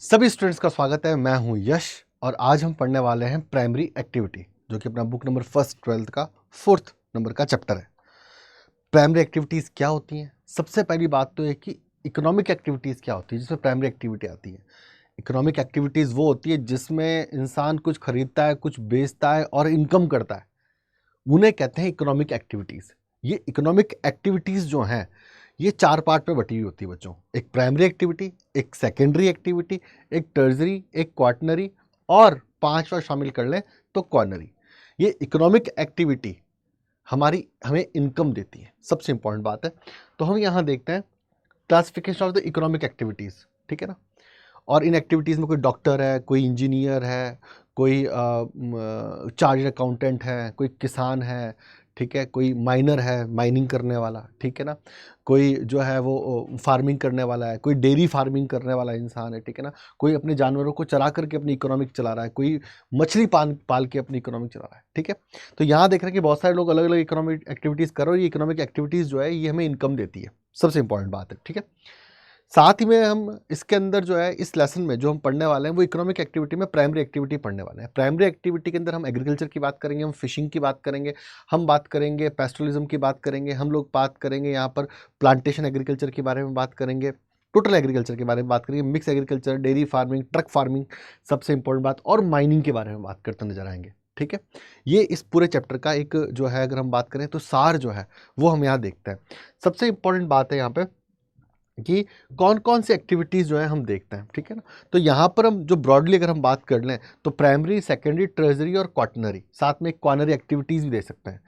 सभी स्टूडेंट्स का स्वागत है। मैं हूं यश और आज हम पढ़ने वाले हैं प्राइमरी एक्टिविटी, जो कि अपना बुक नंबर फर्स्ट 12th का 4th नंबर का चैप्टर है। प्राइमरी एक्टिविटीज़ क्या होती हैं? सबसे पहली बात तो है कि इकोनॉमिक एक्टिविटीज़ क्या होती है जिसमें प्राइमरी एक्टिविटी आती है। इकोनॉमिक एक्टिविटीज़ वो होती है जिसमें इंसान कुछ खरीदता है, कुछ बेचता है और इनकम करता है, उन्हें कहते हैं इकोनॉमिक एक्टिविटीज़। ये इकोनॉमिक एक्टिविटीज़ जो हैं, ये 4 पार्ट में बटी हुई होती है बच्चों। एक प्राइमरी एक्टिविटी, एक सेकेंडरी एक्टिविटी, एक टर्जरी, एक क्वाटनरी और 5वां शामिल कर लें तो कॉर्नरी। ये इकोनॉमिक एक्टिविटी हमें इनकम देती है, सबसे इंपॉर्टेंट बात है। तो हम यहाँ देखते हैं classification of the economic activities, ठीक है ना। और इन एक्टिविटीज़ में कोई डॉक्टर है, कोई इंजीनियर है, कोई चार्ज अकाउंटेंट है, कोई किसान है, ठीक है, कोई माइनर है, माइनिंग करने वाला, ठीक है ना, कोई जो है वो फार्मिंग करने वाला है, कोई डेयरी फार्मिंग करने वाला इंसान है, ठीक है ना, कोई अपने जानवरों को चरा करके अपनी इकोनॉमिक चला रहा है, कोई मछली पाल के अपनी इकोनॉमिक चला रहा है, ठीक है। तो यहाँ देख रहे हैं कि बहुत सारे लोग अलग अलग इकोनॉमिक एक्टिविटीज़ कर रहे हो। ये इकोनॉमिक एक्टिविटीज़ जो है ये हमें इनकम देती है, सबसे इंपॉर्टेंट बात है, ठीक है। साथ ही में हम इसके अंदर जो है इस लेसन में जो हम पढ़ने वाले हैं वो इकोनॉमिक एक्टिविटी में प्राइमरी एक्टिविटी पढ़ने वाले हैं। प्राइमरी एक्टिविटी के अंदर हम एग्रीकल्चर की बात करेंगे, हम फिशिंग की बात करेंगे, हम बात करेंगे पेस्टोरलिज्म की बात करेंगे, हम लोग बात करेंगे यहाँ पर प्लांटेशन एग्रीकल्चर के बारे में बात करेंगे, टोटल एग्रीकल्चर के बारे में बात करेंगे, mix agriculture, dairy farming, truck farming, सबसे इंपॉर्टेंट बात, और माइनिंग के बारे में बात करते नजर आएंगे, ठीक है। ये इस पूरे चैप्टर का एक जो है अगर हम बात करें तो सार जो है वो हम यहाँ देखते हैं। सबसे इंपॉर्टेंट बात है यहाँ पे कि कौन कौन सी एक्टिविटीज़ जो है हम देखते हैं, ठीक है ना। तो यहाँ पर हम जो ब्रॉडली अगर हम बात कर लें तो प्राइमरी, सेकेंडरी, ट्रेजरी और क्वाटनरी, साथ में क्वानरी एक्टिविटीज़ भी दे सकते हैं।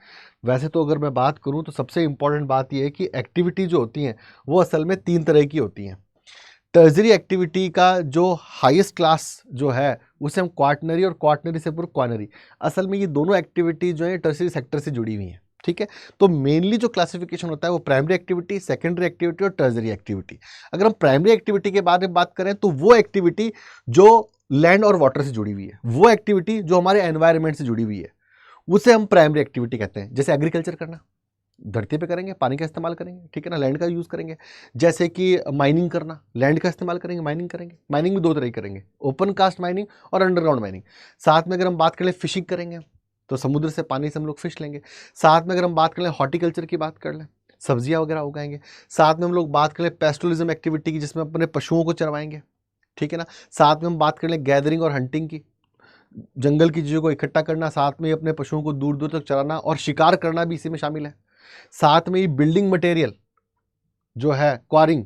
वैसे तो अगर मैं बात करूँ तो सबसे इंपॉर्टेंट बात यह है कि एक्टिविटी जो होती हैं वो असल में 3 तरह की होती हैं। टर्जरी एक्टिविटी का जो हाईएस्ट क्लास जो है उसे हम क्वाटनरी, और क्वाटनरी से पूर्व क्वानरी। असल में ये दोनों एक्टिविटी जो है टर्जरी सेक्टर से जुड़ी हुई हैं, ठीक है। तो मेनली जो क्लासिफिकेशन होता है वो प्राइमरी एक्टिविटी, सेकेंडरी एक्टिविटी और टर्जरी एक्टिविटी। अगर हम प्राइमरी एक्टिविटी के बारे में बात करें तो वो एक्टिविटी जो लैंड और वाटर से जुड़ी हुई है, वो एक्टिविटी जो हमारे एनवायरनमेंट से जुड़ी हुई है, उसे हम प्राइमरी एक्टिविटी कहते हैं। जैसे एग्रीकल्चर करना, धरती पे करेंगे, पानी का इस्तेमाल करेंगे, ठीक है ना, लैंड का यूज़ करेंगे। जैसे कि माइनिंग करना, लैंड का इस्तेमाल करेंगे, माइनिंग करेंगे। माइनिंग भी 2 तरह की करेंगे, ओपन कास्ट माइनिंग और अंडरग्राउंड माइनिंग। साथ में अगर हम बात करें फिशिंग करेंगे तो समुद्र से, पानी से हम लोग फिश लेंगे। साथ में अगर हम बात करें हॉर्टिकल्चर की बात कर लें, सब्जियां वगैरह उगाएंगे। साथ में हम लोग बात करें पेस्टोरलिज्म एक्टिविटी की, जिसमें अपने पशुओं को चरवाएंगे, ठीक है ना। साथ में हम बात कर लें गैदरिंग और हंटिंग की, जंगल की चीज़ों को इकट्ठा करना, साथ में अपने पशुओं को दूर दूर तक चराना और शिकार करना भी इसी में शामिल है। साथ में ये बिल्डिंग मटेरियल जो है, क्वारिंग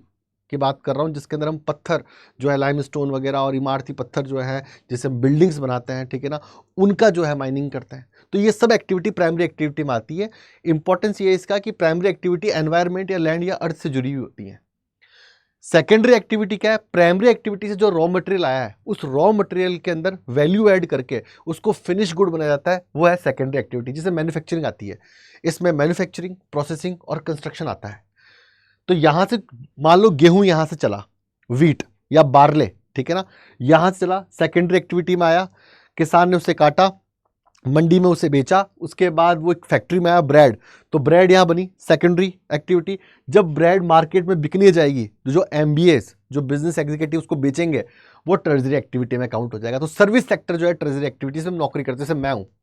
की बात कर रहा हूँ, जिसके अंदर हम पत्थर जो है लाइमस्टोन वगैरह और इमारती पत्थर जो है जिससे बिल्डिंग्स बनाते हैं, ठीक है ना, उनका जो है माइनिंग करते हैं। तो ये सब एक्टिविटी प्राइमरी एक्टिविटी में आती है। इंपॉर्टेंस ये इसका कि प्राइमरी एक्टिविटी एनवायरनमेंट या लैंड या अर्थ से जुड़ी हुई होती है। सेकेंडरी एक्टिविटी क्या है? प्राइमरी एक्टिविटी से जो रॉ मटेरियल आया है उस रॉ मटेरियल के अंदर वैल्यू ऐड करके उसको फिनिश गुड बनाया जाता है, वो है सेकेंडरी एक्टिविटी, जिसे मैन्युफैक्चरिंग आती है। इसमें मैन्युफैक्चरिंग, प्रोसेसिंग और कंस्ट्रक्शन आता है। तो यहां से मान लो गेहूं यहां से चला, वीट या बार्ले, ठीक है ना, यहां से चला, सेकेंडरी एक्टिविटी में आया, किसान ने उसे काटा, मंडी में उसे बेचा, उसके बाद वो एक फैक्ट्री में आया ब्रेड, तो ब्रेड यहाँ बनी सेकेंडरी एक्टिविटी। जब ब्रेड मार्केट में बिकने जाएगी तो जो एमबीएस, जो बिजनेस एग्जीक्यूटिव उसको बेचेंगे, वो ट्रेजरी एक्टिविटी में काउंट हो जाएगा। तो सर्विस सेक्टर जो है ट्रेजरी एक्टिविटीज में नौकरी करते हैं। जैसे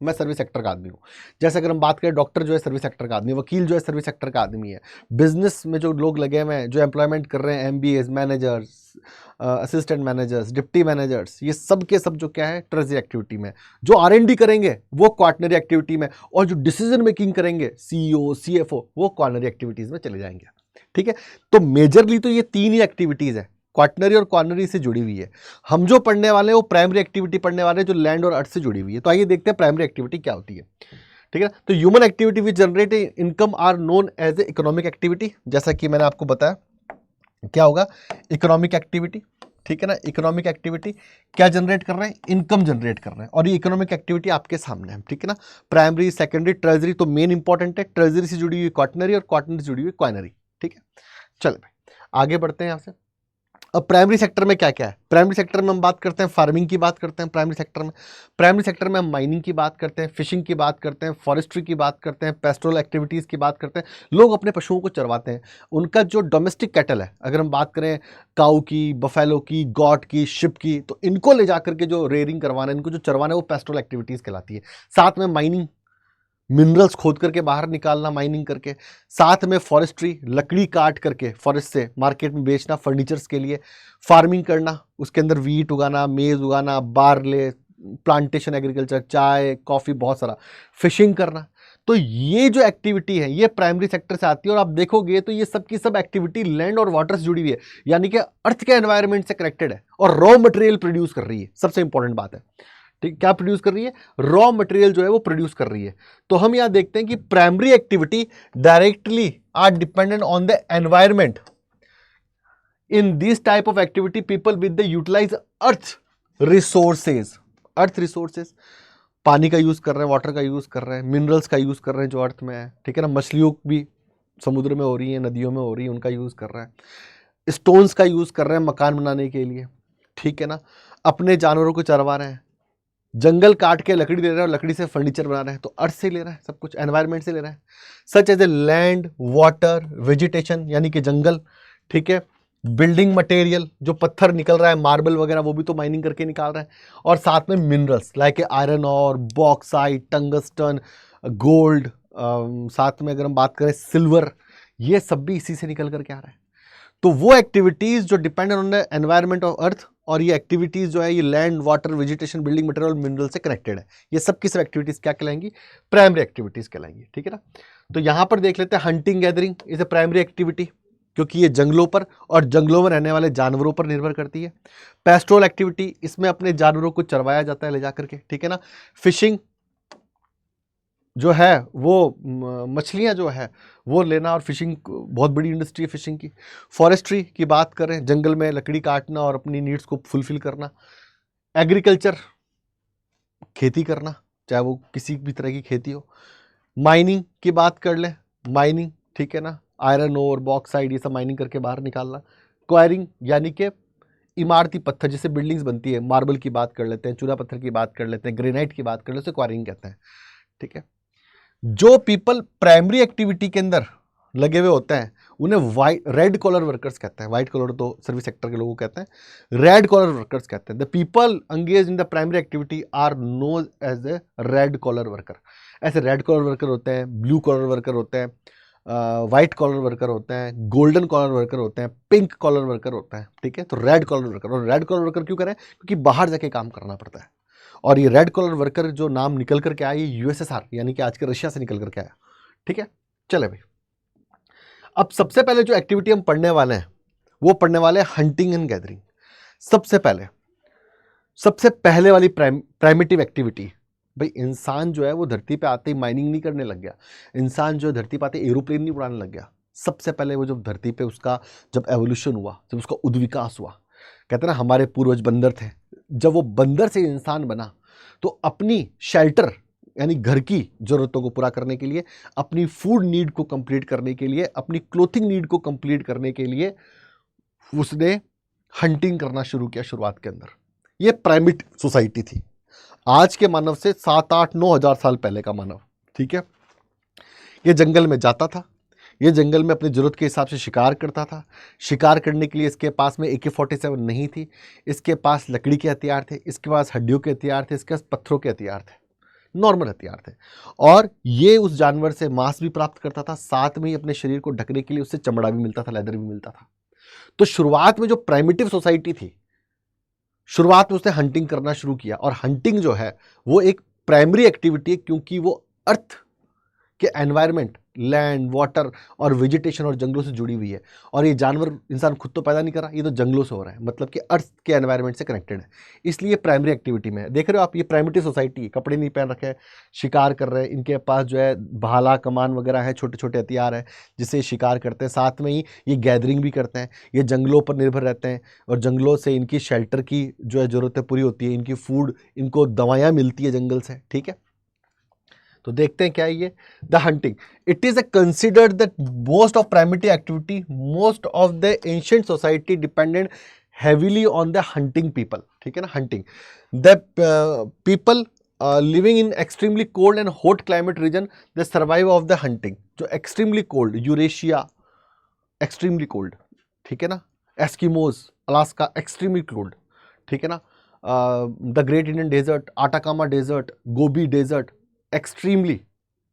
मैं सर्विस सेक्टर का आदमी हूँ। जैसे अगर हम बात करें, डॉक्टर जो है सर्विस सेक्टर का आदमी, वकील जो है सर्विस सेक्टर का आदमी है। बिजनेस में जो लोग लगे हुए हैं, जो एम्प्लॉयमेंट कर रहे हैं, MBS, managers, assistant managers, deputy managers, ये सब के सब जो क्या है ट्रेजरी एक्टिविटी में। जो आर&डी करेंगे वो क्वार्टनरी एक्टिविटी में, और जो डिसीजन मेकिंग करेंगे, सीईओ, सीएफओ, वो क्वार्टनरी एक्टिविटीज में चले जाएंगे, ठीक है। तो मेजरली तो ये 3 ही एक्टिविटीज है, क्वार्टनरी और क्वार्नरी से जुड़ी हुई है। हम जो पढ़ने वाले हैं वो प्राइमरी एक्टिविटी पढ़ने वाले हैं, जो लैंड और अर्थ से जुड़ी हुई है। तो आइए देखते हैं प्राइमरी एक्टिविटी क्या होती है, ठीक है। तो human activity which generate income are known as a economic activity. जैसा कि मैंने आपको बताया, क्या होगा इकोनॉमिक एक्टिविटी, ठीक है ना। इकोनॉमिक एक्टिविटी क्या जनरेट कर रहे हैं? इनकम जनरेट कर रहे हैं, और ये इकोनॉमिक एक्टिविटी आपके सामने है, ठीक है ना। प्राइमरी, सेकेंडरी, ट्रेजरी तो मेन इंपॉर्टेंट है। ट्रेजरी से जुड़ी हुई क्वार्टनरी और क्वार्टनरी से जुड़ी हुई क्वाइनरी, ठीक है। चल भाई आगे बढ़ते हैं यहाँ से। अब प्राइमरी सेक्टर में क्या क्या है? प्राइमरी सेक्टर में हम बात करते हैं फार्मिंग की बात करते हैं। प्राइमरी सेक्टर में हम माइनिंग की बात करते हैं, फिशिंग की बात करते हैं, फॉरेस्ट्री की बात करते हैं, पेस्टोरल एक्टिविटीज़ की बात करते हैं। लोग अपने पशुओं को चरवाते हैं। उनका जो डोमेस्टिक कैटल है, अगर हम बात करें काऊ की, बफेलो की, गॉट की, शिप की, तो इनको ले जाकर के जो रेयरिंग करवाना है, इनको जो चरवाना है, वो पेस्टोरल एक्टिविटीज़ कहलाती है। साथ में माइनिंग, मिनरल्स खोद करके बाहर निकालना माइनिंग करके। साथ में फॉरेस्ट्री, लकड़ी काट करके फॉरेस्ट से मार्केट में बेचना फर्नीचर्स के लिए। फार्मिंग करना, उसके अंदर वीट उगाना, मेज़ उगाना, बार्ले, प्लांटेशन एग्रीकल्चर, चाय, कॉफ़ी, बहुत सारा। फिशिंग करना। तो ये जो एक्टिविटी है ये प्राइमरी सेक्टर से आती है। और आप देखोगे तो ये सब की सब एक्टिविटी लैंड और वाटर से जुड़ी हुई है, यानी कि अर्थ के एनवायरनमेंट से कनेक्टेड है और रॉ मटेरियल प्रोड्यूस कर रही है। सबसे इंपॉर्टेंट बात है, ठीक, क्या प्रोड्यूस कर रही है? रॉ मटेरियल जो है वो प्रोड्यूस कर रही है। तो हम यहां देखते हैं कि primary activity directly are dependent on the environment. In this type of activity people with the utilize earth resources. Earth resources, पानी का यूज कर रहे हैं, वाटर का यूज कर रहे हैं, मिनरल्स का यूज कर रहे हैं जो अर्थ में है, ठीक है ना। मछलियों भी समुद्र में हो रही है, नदियों में हो रही है, उनका यूज कर रहे हैं। स्टोन्स का यूज कर रहे हैं मकान बनाने के लिए, ठीक है ना। अपने जानवरों को चरवा रहे हैं, जंगल काट के लकड़ी दे रहे हैं और लकड़ी से फर्नीचर बना रहे हैं। तो अर्थ से ले रहा है, सब कुछ एनवायरनमेंट से ले रहा है। Such as a land, water, vegetation यानी कि जंगल, ठीक है। बिल्डिंग मटेरियल, जो पत्थर निकल रहा है, मार्बल वगैरह, वो भी तो माइनिंग करके निकाल रहा है। और साथ में मिनरल्स लाइक आयरन और बॉक्साइट, टंगस्टन, गोल्ड, साथ में अगर हम बात करें सिल्वर, ये सब भी इसी से निकल करके आ रहा है। तो वो एक्टिविटीज जो depend on the environment of earth, और ये एक्टिविटीज जो है ये land, water, vegetation, building material, mineral से कनेक्टेड है। ये सब की सब एक्टिविटीज क्या कहलाएंगी? प्राइमरी एक्टिविटीज कहलाएंगी, ठीक है ना। तो यहां पर देख लेते हैं hunting gathering is a primary activity, क्योंकि ये जंगलों पर और जंगलों में रहने वाले जानवरों पर निर्भर करती है। पेस्टोरल एक्टिविटी, इसमें अपने जानवरों को चरवाया जाता है ले जाकर के, ठीक है ना। फिशिंग जो है वो मछलियां जो है वो लेना, और फिशिंग बहुत बड़ी इंडस्ट्री है फिशिंग की। फॉरेस्ट्री की बात करें, जंगल में लकड़ी काटना और अपनी नीड्स को फुलफिल करना। एग्रीकल्चर, खेती करना, चाहे वो किसी भी तरह की खेती हो। माइनिंग की बात कर लें, माइनिंग, ठीक है ना, आयरन ओर, बॉक्साइड, ये सब माइनिंग करके बाहर निकालना। क्वायरिंग यानी कि इमारती पत्थर, जैसे बिल्डिंग्स बनती है, मार्बल की बात कर लेते हैं, चूना पत्थर की बात कर लेते हैं, ग्रेनाइट की बात कर लेते हैं, क्वायरिंग कहते हैं, ठीक है। जो पीपल प्राइमरी एक्टिविटी के अंदर लगे हुए होते हैं उन्हें वाइट रेड कॉलर वर्कर्स कहते हैं। व्हाइट कॉलर तो सर्विस सेक्टर के लोगों को कहते हैं, रेड कॉलर वर्कर्स कहते हैं। The people engage in the primary activity are known as a red collar worker. ऐसे रेड कॉलर वर्कर होते हैं, ब्लू कॉलर वर्कर होते हैं, वाइट कॉलर वर्कर होते हैं, गोल्डन कॉलर वर्कर होते हैं, पिंक कॉलर वर्कर होता है, ठीक है। तो रेड कॉलर वर्कर, और रेड कॉलर वर्कर क्यों करें? क्योंकि बाहर जाके काम करना पड़ता है। और ये रेड कॉलर वर्कर जो नाम निकल करके आया, ये यूएसएसआर यानी कि आज के रशिया से निकल करके आया, ठीक है। चले भाई, अब सबसे पहले जो एक्टिविटी हम पढ़ने वाले हैं वो पढ़ने वाले हैं हंटिंग एंड गैदरिंग। सबसे पहले वाली प्राइमेटिव एक्टिविटी, भाई इंसान जो है वो धरती पे आते ही माइनिंग नहीं करने लग गया। इंसान जो धरती पे आते ही एरोप्लेन नहीं उड़ाने लग गया। सबसे पहले वो जब धरती पे उसका जब एवोल्यूशन हुआ, जब उसका उद्विकास हुआ, कहते हैं ना हमारे पूर्वज बंदर थे, जब वो बंदर से इंसान बना तो अपनी शेल्टर यानी घर की जरूरतों को पूरा करने के लिए, अपनी फूड नीड को कंप्लीट करने के लिए, अपनी क्लोथिंग नीड को कंप्लीट करने के लिए उसने हंटिंग करना शुरू किया शुरुआत के अंदर। ये प्राइमेट सोसाइटी थी, आज के मानव से 7-8-9 हजार साल पहले का मानव, ठीक है। ये जंगल में जाता था, ये जंगल में अपनी ज़रूरत के हिसाब से शिकार करता था। शिकार करने के लिए इसके पास में AK-47 नहीं थी, इसके पास लकड़ी के हथियार थे, इसके पास हड्डियों के हथियार थे, इसके पास पत्थरों के हथियार थे, नॉर्मल हथियार थे। और ये उस जानवर से मांस भी प्राप्त करता था, साथ में ही अपने शरीर को ढकने के लिए उससे चमड़ा भी मिलता था, लेदर भी मिलता था। तो शुरुआत में जो प्राइमेटिव सोसाइटी थी, शुरुआत में उसने हंटिंग करना शुरू किया। और हंटिंग जो है वो एक प्राइमरी एक्टिविटी है, क्योंकि वो अर्थ के एनवायरनमेंट, लैंड, वाटर और वेजिटेशन और जंगलों से जुड़ी हुई है। और ये जानवर इंसान खुद तो पैदा नहीं कर रहा, ये तो जंगलों से हो रहा है, मतलब कि अर्थ के एनवायरनमेंट से कनेक्टेड है, इसलिए प्राइमरी एक्टिविटी में है। देख रहे हो आप, ये प्राइमेटिव सोसाइटी, कपड़े नहीं पहन रखे, शिकार कर रहे हैं, इनके पास जो है भाला, कमान वगैरह है, छोटे छोटे हथियार है जिससे शिकार करते हैं। साथ में ही ये गैदरिंग भी करते हैं, ये जंगलों पर निर्भर रहते हैं और जंगलों से इनकी शेल्टर की जो है ज़रूरतें पूरी होती है, इनकी फूड, इनको दवाइयाँ मिलती है जंगल से, ठीक है। तो देखते हैं क्या है ये the hunting. It is considered that most of primitive activity, most of the ancient society dependent heavily on the hunting people, ठीक है ना, hunting the people living in extremely cold and hot climate region they survive of the hunting. जो extremely cold, Eurasia extremely cold, ठीक है ना, Eskimos Alaska extremely cold, ठीक है ना, the great Indian desert, Atacama desert, Gobi desert extremely,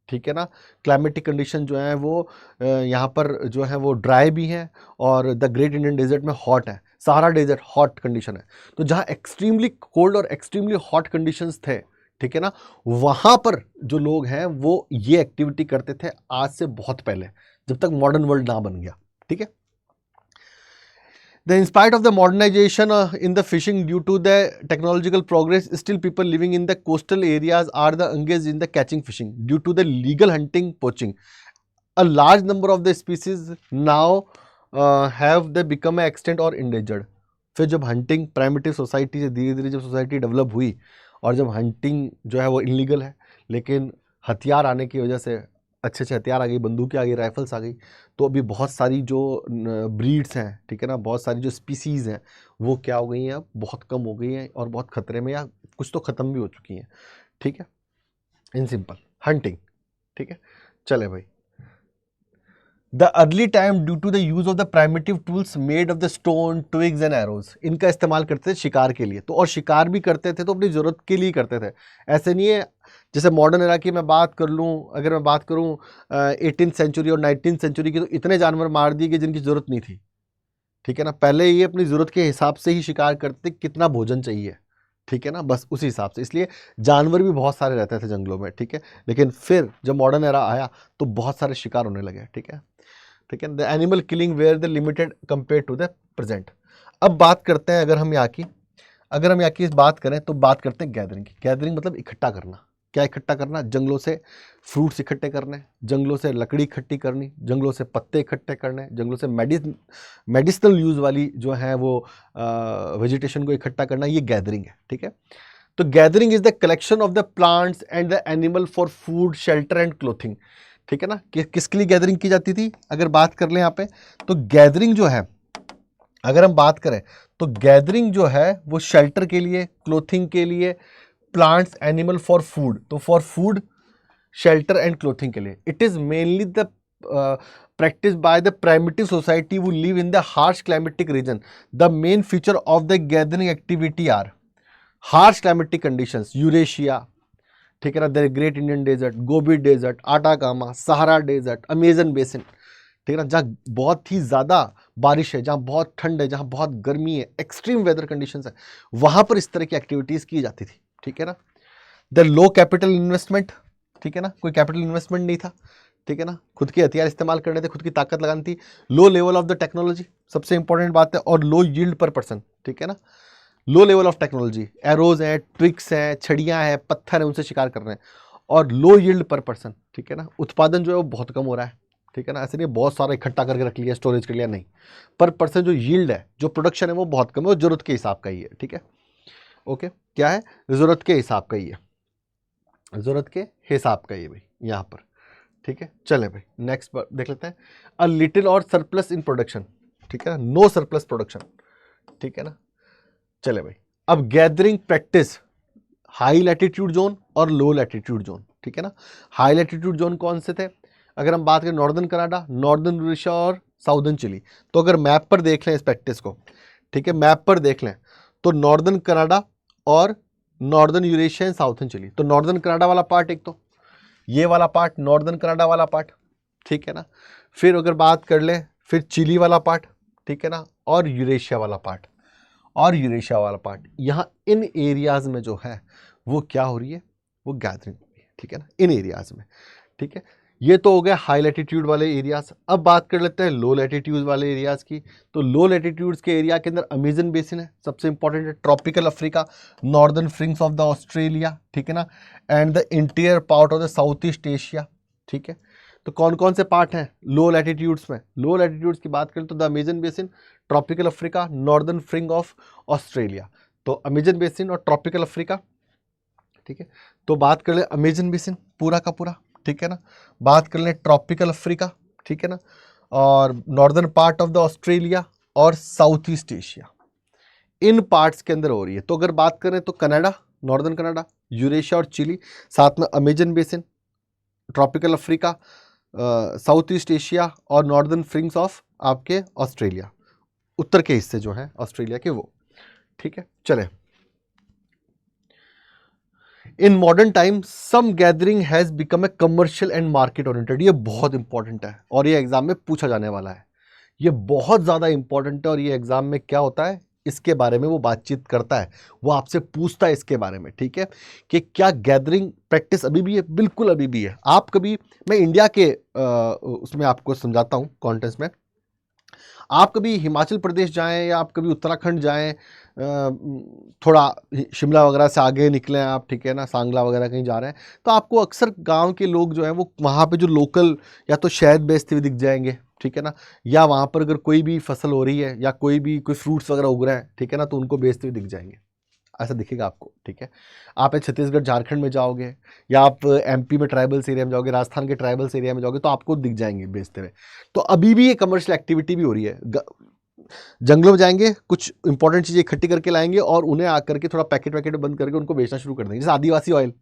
ठीक है ना, क्लाइमेटिक कंडीशन जो है वो यहाँ पर जो है वो ड्राई भी हैं और द ग्रेट इंडियन डेजर्ट में हॉट है, सहारा डेजर्ट हॉट कंडीशन है। तो जहाँ एक्सट्रीमली कोल्ड और एक्सट्रीमली हॉट कंडीशंस थे, ठीक है ना, वहाँ पर जो लोग हैं वो ये एक्टिविटी करते थे आज से बहुत पहले, जब तक मॉडर्न वर्ल्ड ना बन गया, ठीक है। In spite of the modernization in the fishing due to the technological progress, still people living in the coastal areas are engaged in the catching fishing due to the legal hunting, poaching. A large number of the species now have they become extinct or endangered. फिर जब hunting primitive society से धीरे धीरे जब society develop हुई और जब hunting जो है वो इलीगल है, लेकिन हथियार आने की वजह से अच्छे अच्छे हथियार आ गई, बंदूकें आ गई, राइफल्स आ गई, तो अभी बहुत सारी जो ब्रीड्स हैं, ठीक है ना, बहुत सारी जो स्पीसीज़ हैं वो क्या हो गई हैं, अब बहुत कम हो गई हैं और बहुत खतरे में या कुछ तो ख़त्म भी हो चुकी हैं, ठीक है। इन सिंपल हंटिंग, ठीक है। चले भाई, the early time due to the use of the primitive tools made of the stone, twigs and arrows, इनका इस्तेमाल करते थे शिकार के लिए। तो और शिकार भी करते थे तो अपनी ज़रूरत के लिए करते थे, ऐसे नहीं है जैसे मॉडर्न एरा की मैं बात कर लूँ, अगर मैं बात करूँ 18th सेंचुरी और 19th सेंचुरी की, तो इतने जानवर मार दिए गए जिनकी ज़रूरत नहीं थी, ठीक है ना। पहले ये अपनी ज़रूरत के हिसाब से ही शिकार करते, कितना भोजन चाहिए, ठीक है ना, बस उसी हिसाब से, इसलिए जानवर भी बहुत सारे रहते थे जंगलों में, ठीक है। लेकिन फिर जब मॉडर्न एरा आया तो बहुत सारे शिकार होने लगे, ठीक है, ठीक है। The animal killing were the limited compare to the present. अब बात करते हैं, अगर हम यहाँ की बात करें तो बात करते हैं गैदरिंग की। गैदरिंग मतलब इकट्ठा करना। क्या इकट्ठा करना? जंगलों से फ्रूट्स इकट्ठे करने, जंगलों से लकड़ी इकट्ठी करनी, जंगलों से पत्ते इकट्ठे करने, जंगलों से मेडिसिनल यूज़ वाली जो है वो वेजिटेशन को इकट्ठा करना, ये गैदरिंग है, ठीक है। तो gathering is the collection of the plants and the animal for food, shelter and clothing, ठीक है ना। किसके लिए गैदरिंग की जाती थी? अगर बात कर लें यहाँ पे, तो गैदरिंग जो है, अगर हम बात करें तो गैदरिंग जो है वो शेल्टर के लिए, क्लोथिंग के लिए, प्लांट्स, एनिमल फॉर फूड, तो for food, shelter and clothing के लिए। It is mainly the practiced by the primitive society who live in the harsh climatic region. The main feature of the gathering activity are harsh climatic conditions, Eurasia, ठीक है ना, the great Indian desert, Gobi desert, Atacama, Sahara desert, Amazon basin, ठीक है ना, जहाँ बहुत ही ज़्यादा बारिश है, जहाँ बहुत ठंड है, जहाँ बहुत गर्मी है, एक्सट्रीम वेदर कंडीशंस है, वहाँ पर इस तरह की एक्टिविटीज़ की जाती थी, ठीक है ना। द लो कैपिटल इन्वेस्टमेंट, ठीक है ना, कोई कैपिटल इन्वेस्टमेंट नहीं था, ठीक है ना, खुद के हथियार इस्तेमाल करने थे, खुद की ताकत लगानी थी। Low level of the technology सबसे इंपॉर्टेंट बात है, और लो यील्ड पर पर्सन, ठीक है ना, low level of technology, arrows हैं, ट्रिक्स हैं, छड़ियाँ हैं, पत्थर हैं, उनसे शिकार कर रहे हैं, और लो यील्ड पर पर्सन, ठीक है ना, उत्पादन जो है वो बहुत कम हो रहा है, ठीक है ना। ऐसे नहीं बहुत सारा इकट्ठा करके रख लिया, स्टोरेज कर लिया, नहीं, पर पर्सन जो यील्ड है, जो प्रोडक्शन है वो बहुत कम है, वो जरूरत के हिसाब का ही है, ठीक है। ओके, क्या है? जरूरत के हिसाब का ही है, जरूरत के हिसाब का ही है भाई यहाँ पर, ठीक है। चले भाई नेक्स्ट देख लेते हैं। अ लिटिल और सरप्लस इन प्रोडक्शन, ठीक है ना, नो सरप्लस प्रोडक्शन, ठीक है ना। चले भाई, अब gathering practice high latitude zone और लो लैटिट्यूड जोन, ठीक है ना। हाई लैटिट्यूड जोन कौन से थे? अगर हम बात करें नॉर्दर्न कनाडा, नॉर्दर्न यूरेशिया और साउदर्न चिली, तो अगर मैप पर देख लें इस प्रैक्टिस को, ठीक है, मैप पर देख लें तो नॉर्दर्न कनाडा और northern Eurasia and southern Chile. तो नॉर्दर्न कनाडा वाला पार्ट एक, तो ये वाला पार्ट नॉर्दर्न कनाडा वाला पार्ट, ठीक है ना। फिर अगर बात कर लें फिर चिली वाला पार्ट, ठीक है ना, और यूरेशिया वाला पार्ट, यहाँ इन एरियाज में जो है वो क्या हो रही है, वो गैदरिंग हो रही है, ठीक है ना, इन एरियाज में, ठीक है। ये तो हो गया हाई लैटिट्यूड वाले एरियाज। अब बात कर लेते हैं लो लैटिट्यूड वाले एरियाज की। तो लो लैटिट्यूड्स के एरिया के अंदर अमेजन बेसिन है, सबसे इंपॉर्टेंट है, tropical Africa, northern fringes of the Australia, ठीक है ना, and the interior part of the south east Asia, ठीक है। तो कौन कौन से पार्ट हैं लो लैटिट्यूड्स में? लो लैटिट्यूड्स की बात करें तो the Amazon basin, tropical Africa, northern फ्रिंग of Australia. तो अमेजन बेसिन और ट्रॉपिकल अफ्रीका, ठीक है। तो बात कर ले अमेजन बेसिन पूरा का पूरा, ठीक है ना, बात कर लें ट्रॉपिकल अफ्रीका, ठीक है ना, और northern part of the Australia और साउथ ईस्ट एशिया, इन पार्ट्स के अंदर हो रही है। तो अगर बात करें तो कनाडा, नॉर्दर्न कनाडा, यूरेशिया और चिली, साथ में Amazon basin, tropical Africa, south east Asia और नॉर्दर्न फ्रिंग्स ऑफ आपके ऑस्ट्रेलिया, उत्तर के हिस्से जो हैं ऑस्ट्रेलिया के वो। ठीक है, चले। In modern time some gathering has become a commercial and market oriented. ये बहुत इंपॉर्टेंट है और ये एग्जाम में पूछा जाने वाला है। ये बहुत ज़्यादा इंपॉर्टेंट है और ये एग्जाम में क्या होता है इसके बारे में वो बातचीत करता है, वो आपसे पूछता है इसके बारे में। ठीक है, कि क्या गैदरिंग प्रैक्टिस अभी भी है? बिल्कुल अभी भी है। आप कभी, मैं इंडिया के उसमें आपको समझाता हूँ कॉन्टेक्स्ट में, आप कभी हिमाचल प्रदेश जाएं या आप कभी उत्तराखंड जाएं, थोड़ा शिमला वगैरह से आगे निकलें आप, ठीक है ना, सांगला वगैरह कहीं जा रहे हैं, तो आपको अक्सर गांव के लोग जो हैं वो वहाँ पे जो लोकल या तो शहद बेचते हुए दिख जाएंगे, ठीक है ना, या वहाँ पर अगर कोई भी फसल हो रही है या कोई फ्रूट्स वगैरह उग रहे हैं, ठीक है ना, तो उनको बेचते हुए दिख जाएंगे, ऐसा दिखेगा आपको। ठीक है, आप छत्तीसगढ़ झारखंड में जाओगे या आप एमपी में ट्राइबल्स एरिया में जाओगे, राजस्थान के ट्राइबल्स एरिया में जाओगे, तो आपको दिख जाएंगे बेचते हुए। तो अभी भी ये कमर्शियल एक्टिविटी भी हो रही है। जंगलों में जाएंगे, कुछ इंपॉर्टेंट चीज़ें इकट्ठी करके लाएंगे और उन्हें आकर के थोड़ा पैकेट वैकेट बंद करके उनको बेचना शुरू कर देंगे, जैसे आदिवासी ऑयल।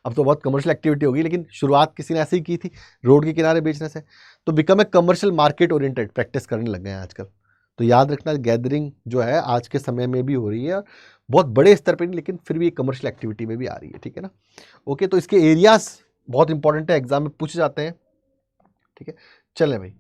अब तो बहुत कमर्शियल एक्टिविटी होगी, लेकिन शुरुआत किसी ने ऐसे ही की थी, रोड के किनारे बेचने से। तो become a commercial market oriented practice करने लग गए हैं आजकल। तो याद रखना, गैदरिंग जो है आज के समय में भी हो रही है, बहुत बड़े स्तर पर नहीं, लेकिन फिर भी कमर्शियल एक्टिविटी में भी आ रही है। ठीक है ना, ओके। तो इसके एरियाज बहुत इंपॉर्टेंट है, एग्जाम में पूछे जाते हैं। ठीक है, चले भाई।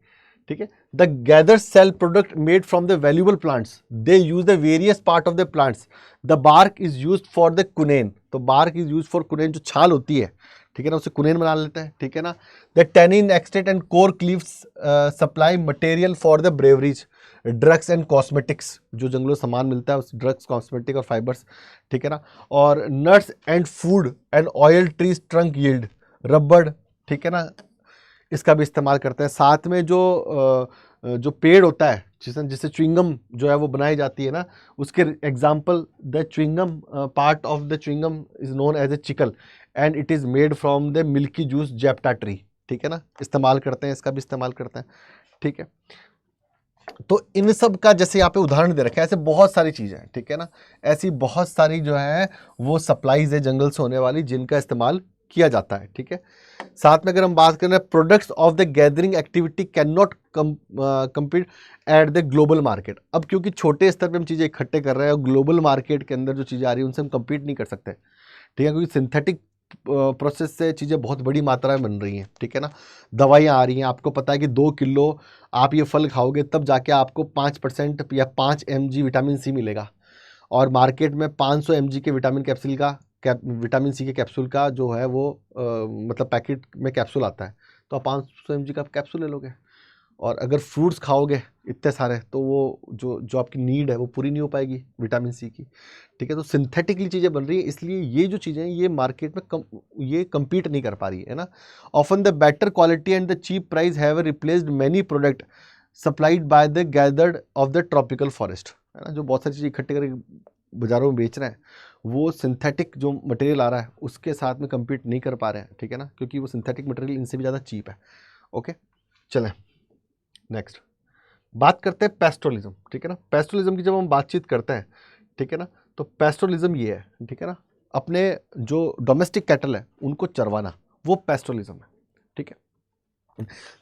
ठीक है, the gather sell product made from the valuable plants, they use the various part of the plants, the bark is use for the quinine. तो bark is use for quinine, जो छाल होती है, ठीक है ना, उसे कुनेन बना लेते हैं। ठीक है ना, the tannin extract and core cleaves supply material for the breweries, drugs and cosmetics, जो जंगलों सामान मिलता है उस ड्रग्स, कॉस्मेटिक और फाइबर्स। ठीक है ना, और nuts and food and oil trees trunk yield, रबड़, ठीक है ना, इसका भी इस्तेमाल करते हैं। साथ में जो पेड़ होता है जिससे च्युइंगम जो है वो बनाई जाती है ना, उसके example, the chewing gum part of the chewing gum is known as a chicle and it is made from the milky juice zapota tree. ठीक है ना, इस्तेमाल करते हैं, इसका भी इस्तेमाल करते हैं। ठीक है, तो इन सब का जैसे यहाँ पे उदाहरण दे रखा है, ऐसे बहुत सारी चीज़ें हैं। ठीक है ना, ऐसी बहुत सारी जो है वो सप्लाईज है जंगल से होने वाली, जिनका इस्तेमाल किया जाता है। ठीक है, साथ में अगर हम बात करें, products of the gathering activity can not compete at the global market. अब क्योंकि छोटे स्तर पे हम चीज़ें इकट्ठे कर रहे हैं और ग्लोबल मार्केट के अंदर जो चीज़ें आ रही हैं उनसे हम कम्पीट नहीं कर सकते। ठीक है, क्योंकि सिंथेटिक प्रोसेस से चीज़ें बहुत बड़ी मात्रा में बन रही हैं। ठीक है ना, दवाइयाँ आ रही हैं, आपको पता है कि 2 किलो आप ये फल खाओगे तब जाके आपको 5% या 5 mg विटामिन सी मिलेगा, और मार्केट में 500 mg के विटामिन कैप्सूल का विटामिन सी के कैप्सूल का जो है वो मतलब पैकेट में कैप्सूल आता है, तो आप 500 mg का कैप्सूल ले लोगे। और अगर फ्रूट्स खाओगे इतने सारे, तो वो जो आपकी नीड है वो पूरी नहीं हो पाएगी विटामिन सी की। ठीक है, तो सिंथेटिकली चीज़ें बन रही है, इसलिए ये जो चीज़ें हैं ये मार्केट में ये कम्पीट नहीं कर पा रही है ना। Often the better quality and the cheap price have replaced many product supplied by the gathered of the tropical forest, है ना। जो बहुत सारी चीज़ें इकट्ठे करके बाज़ारों में बेच रहे हैं, वो सिंथेटिक जो मटेरियल आ रहा है उसके साथ में कम्पीट नहीं कर पा रहे हैं। ठीक है ना, क्योंकि वो सिंथेटिक मटेरियल इनसे भी ज़्यादा चीप है। ओके, चलें नेक्स्ट बात करते हैं पेस्टोरलिज्म। ठीक है ना, पेस्टोरलिज्म की जब हम बातचीत करते हैं, ठीक है ना, तो पेस्टोरलिज्म ये है, ठीक है ना, अपने जो डोमेस्टिक कैटल है उनको चरवाना, वो पेस्टोरलिज्म है। ठीक है,